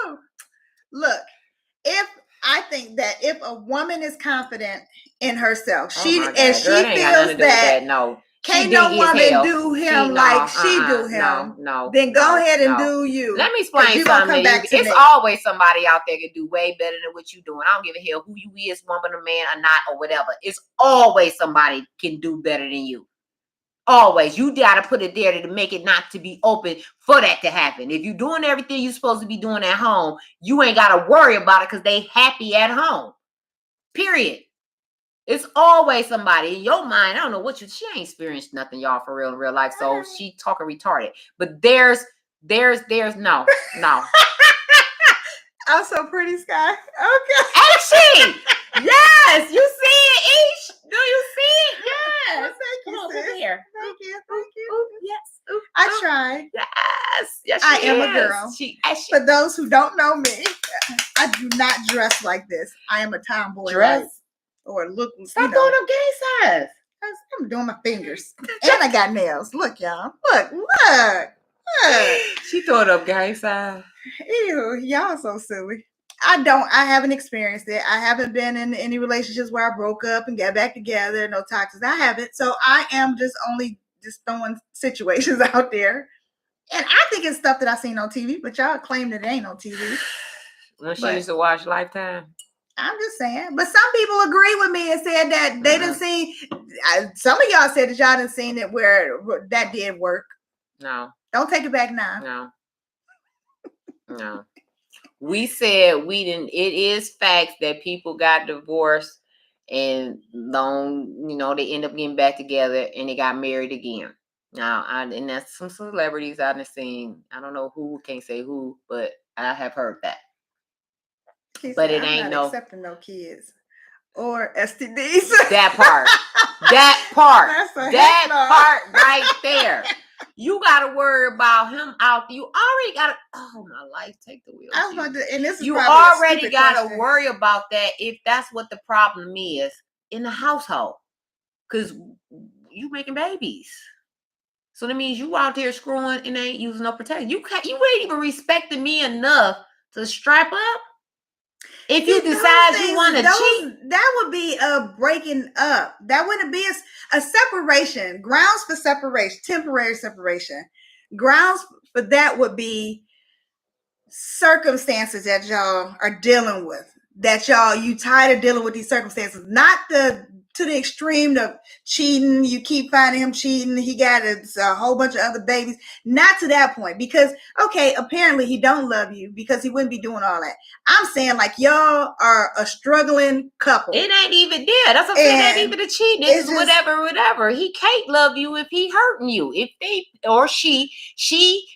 No. Look, I think that if a woman is confident in herself, she feels that no. Can't no woman do him like she do him. No. Then go ahead and do you. Let me explain something to you. It's always somebody out there can do way better than what you doing. I don't give a hell who you is, woman or man or not or whatever. It's always somebody can do better than you. Always. You got to put it there to make it not to be open for that to happen. If you're doing everything you're supposed to be doing at home, you ain't got to worry about it because they happy at home. Period. It's always somebody in your mind. I don't know what she ain't experienced nothing, y'all, for real in real life. So she talking retarded. But there's no. I'm so pretty, Sky. Okay. Ain't she? Yes, you see it, Ish. Do you see it? Yes. Well, thank you, Come on, sis. over here. Thank you. Yes. I tried. Yes, I am a girl. For those who don't know me, I do not dress like this. I am a tomboy. Dress or look. Stop throwing up gang signs. I'm doing my fingers, and I got nails. Look, y'all. Look. She throwing up gang signs. Ew, y'all so silly. I haven't experienced it. I haven't been in any relationships where I broke up and got back together. No toxics. I haven't. So I am just throwing situations out there. And I think it's stuff that I've seen on TV, but y'all claim that it ain't on TV. When she used to watch Lifetime. I'm just saying. But some people agree with me and said that they didn't see. Some of y'all said that y'all didn't seen it where that did work. No. Don't take it back now. No. We said we didn't. It is facts that people got divorced and they end up getting back together and they got married again. Now, and that's some celebrities I've seen. I don't know who, can't say who, but I have heard that. But it ain't not accepting no kids or STDs. That part. That part right there. You gotta worry about him out. You already gotta. Oh my life, take the wheel. I was about to, and this is you already gotta worry about that if that's what the problem is in the household, because you making babies. So that means you out there screwing and ain't using no protection. You ain't even respecting me enough to strap up. If you decide you want to cheat, that would be a breaking up. That wouldn't be a separation. Grounds for separation, temporary separation. Grounds for that would be circumstances that y'all are dealing with. That you tired of dealing with these circumstances, not to the extreme of cheating. You keep finding him cheating. He got a whole bunch of other babies. Not to that point, because okay, apparently he don't love you because he wouldn't be doing all that. I'm saying like y'all are a struggling couple. It ain't even there. That's what I'm saying. It ain't even a cheating. It's just, whatever. He can't love you if he hurting you. If they or she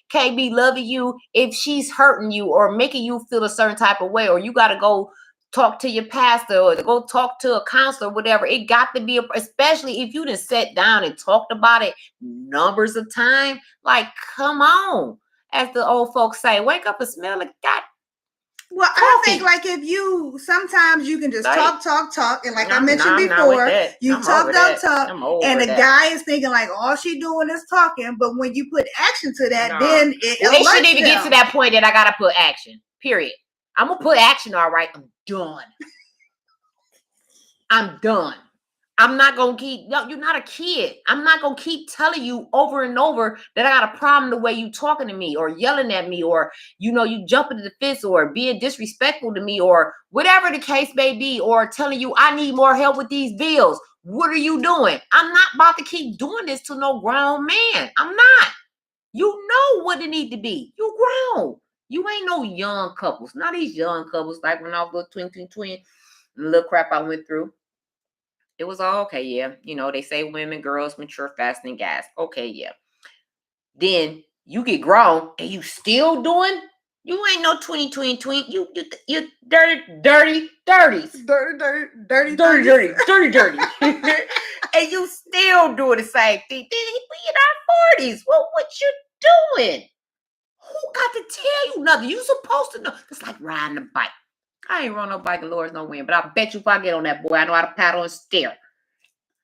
can't be loving you if she's hurting you or making you feel a certain type of way, or you got to go talk to your pastor or to go talk to a counselor, whatever. It got to be, especially if you done sat down and talked about it numbers of time. Like, come on. As the old folks say, wake up and smell like God. Well, coffee. I think like if sometimes you can just talk. And like I mentioned before, you talk, and the guy is thinking like, all she doing is talking. But when you put action to that, then it shouldn't even get to that point that I got to put action, period. I'm going to put action, all right. I'm done. I'm not going to keep, no, you're not a kid. I'm not going to keep telling you over and over that I got a problem the way you talking to me or yelling at me or, you jumping to the fence or being disrespectful to me or whatever the case may be, or telling you I need more help with these bills. What are you doing? I'm not about to keep doing this to no grown man. I'm not. You know what it need to be. You grown. You ain't no young couples. Not these young couples like when I was little twin, and the little crap I went through. It was all okay, yeah. They say women, girls mature faster than guys. Okay, yeah. Then you get grown and you still doing? You ain't no twin. You dirty. And you still doing the same thing. Then we in our 40s. Well, what you doing? Who got to tell you nothing? You supposed to know. It's like riding a bike. I ain't run no bike, and Lord's no wind, but I bet you if I get on that boy, I know how to paddle and steer.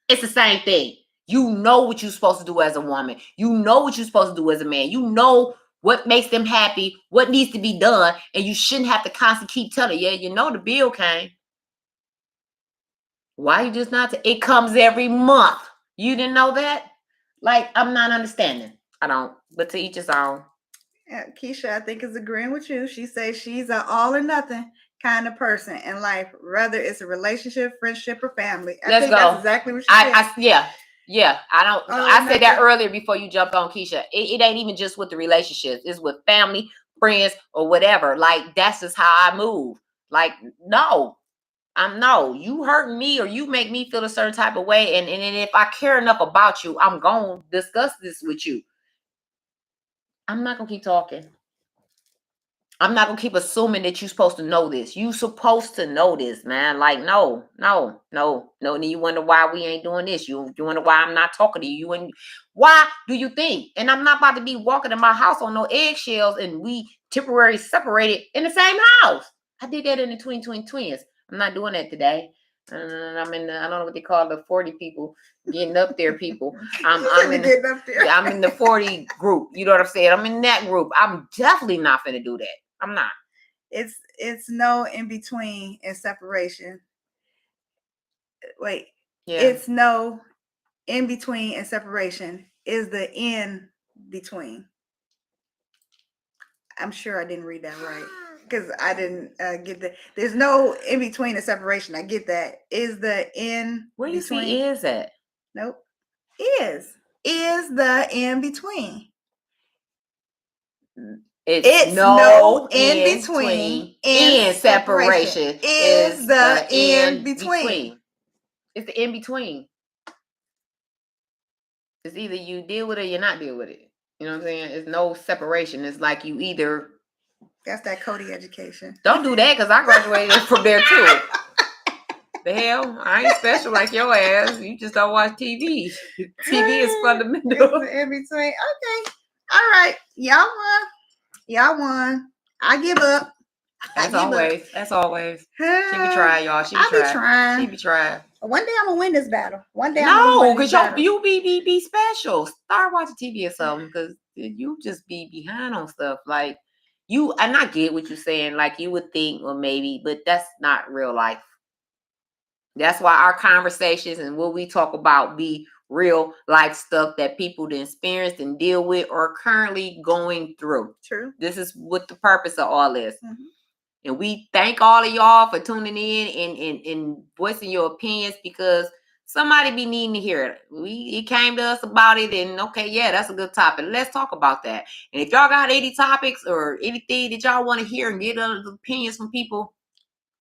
It's the same thing. You know what you're supposed to do as a woman. You know what you're supposed to do as a man. You know what makes them happy, what needs to be done, and you shouldn't have to constantly keep telling, the bill came. Why you just not? It comes every month. You didn't know that? Like, I'm not understanding. I don't. But to each his own. Keisha, I think, is agreeing with you. She says she's an all or nothing kind of person in life, whether it's a relationship, friendship, or family. I think that's exactly what she said. Yeah. Yeah, I don't. I said that earlier before you jumped on, Keisha. It ain't even just with the relationships. It's with family, friends, or whatever. Like, that's just how I move. Like, no, you hurt me or you make me feel a certain type of way. And if I care enough about you, I'm going to discuss this with you. I'm not going to keep talking. I'm not gonna keep assuming that you're supposed to know this. You supposed to know this, man. Like, no. And you wonder why we ain't doing this. You wonder why I'm not talking to you. And why do you think? And I'm not about to be walking in my house on no eggshells and we temporarily separated in the same house. I did that in the Twin Twins. I'm not doing that today. I'm in I don't know what they call the 40 people getting up there people. I'm in the 40 group. You know what I'm saying? I'm in that group. I'm definitely not gonna do that. I'm not. It's no in between and separation. Wait. Yeah. It's no in between and separation is the in between. I'm sure I didn't read that right because I didn't get that. There's no in between and separation. I get that. Is the in where you between? See is at? Nope. Is the in between. It's no in between and separation. Is the in between. It's the in between. It's either you deal with it or you're not deal with it. You know what I'm saying? It's no separation. It's like you either. That's that Cody education. Don't do that because I graduated from there too. The hell? I ain't special like your ass. You just don't watch TV. TV is fundamental. It's in between. Okay. All right. Y'all won. I give up. That's always. She be trying, y'all. She be trying. One day I'm gonna win this battle. One day. No, because you be special. Start watching TV or something because you just be behind on stuff. Like you, and I get what you're saying. Like you would think, or maybe, but that's not real life. That's why our conversations and what we talk about be real life stuff that people experienced and deal with or currently going through. True. This is what the purpose of all this. Mm-hmm. And we thank all of y'all for tuning in and voicing your opinions because somebody be needing to hear it. It came to us about it and okay, yeah, that's a good topic. Let's talk about that. And if y'all got any topics or anything that y'all want to hear and get other opinions from people,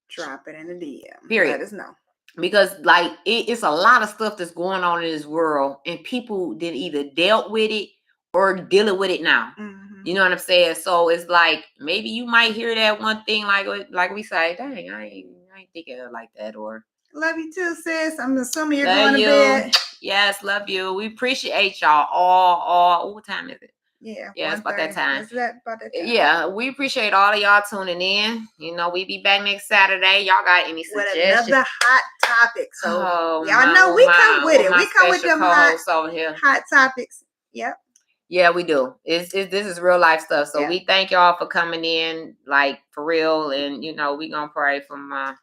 drop it in the DM. Period. Let us know. Because like it's a lot of stuff that's going on in this world and people didn't either dealt with it or dealing with it now. Mm-hmm. You know what I'm saying? So it's like maybe you might hear that one thing like we say, dang, I ain't thinking of it like that. Or love you too, sis. I'm assuming you're going to bed. Yes, love you. We appreciate y'all all. What time is it? Yeah, it's about that time. Is that about that time? Yeah, we appreciate all of y'all tuning in. You know, we be back next Saturday. Y'all got any suggestions? With another hot topic. So y'all know we come with it. We come with them hot topics. Yep. Yeah, we do. This is real life stuff. So we thank y'all for coming in, like for real. And you know, we gonna pray for my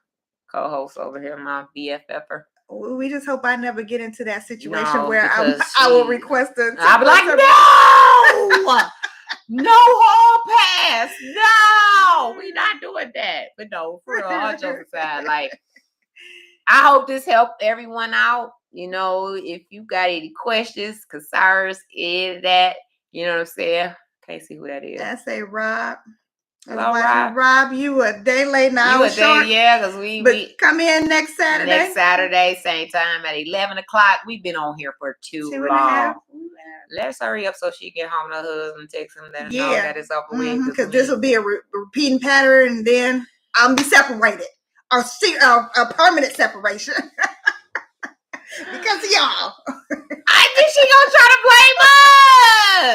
co-host over here, my BFFer. We just hope I never get into that situation where I will request a. I'll be like, no hall pass. No, we not doing that. But no, for real, all jokes aside, like I hope this helped everyone out. You know, if you got any questions, concerns, that, you know what I'm saying? Can't see who that is. I say Rob. Hello, Rob. Rob, you a day late now. You a day, yeah, because we come in next Saturday. Next Saturday, same time at 11 o'clock. We've been on here for too long. 2.5. Let's hurry up so she can get home to her husband, text him, let him know that it's over with. Because this will be a repeating pattern, and then I'll be separated. A permanent separation. Because of y'all. I think she gonna try to blame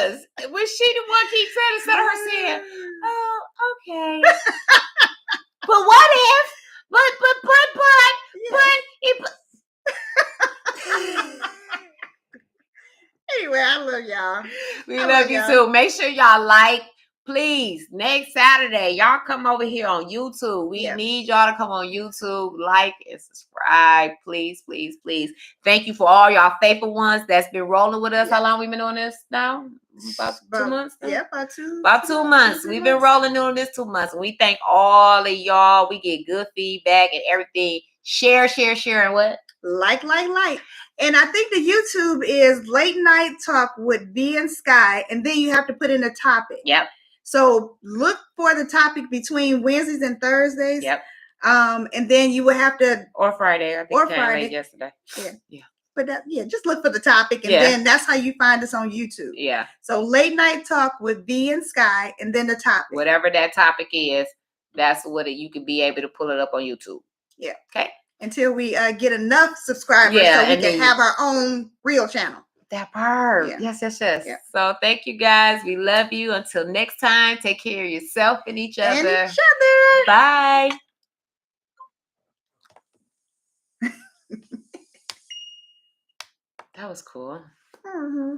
us. Was she the one keep saying instead of her saying, "Oh, okay." But what if? But Anyway, I love y'all. We love you too. Make sure y'all like. Please, next Saturday, y'all come over here on YouTube. We need y'all to come on YouTube, like and subscribe. Please, please, please. Thank you for all y'all faithful ones that's been rolling with us. How long we been doing this now? About 2 months? Yeah, about 2. About 2 months. We've been rolling doing this 2 months. We thank all of y'all. We get good feedback and everything. Share, and what? Like. And I think the YouTube is Late Night Talk with Vee&Sky, and then you have to put in a topic. Yep. So look for the topic between Wednesdays and Thursdays. Yep. And then you will have to, or Friday. I think or Friday Friday yesterday. Yeah. But just look for the topic, and then that's how you find us on YouTube. Yeah. So Late Night Talk with Vee&Sky, and then the topic. Whatever that topic is, that's what you could be able to pull it up on YouTube. Yeah. Okay. Until we get enough subscribers, so we can have our own real channel. That part. Yeah. Yes. Yeah. So thank you guys. We love you. Until next time, take care of yourself and each other. And each other. Bye. That was cool. Mm-hmm.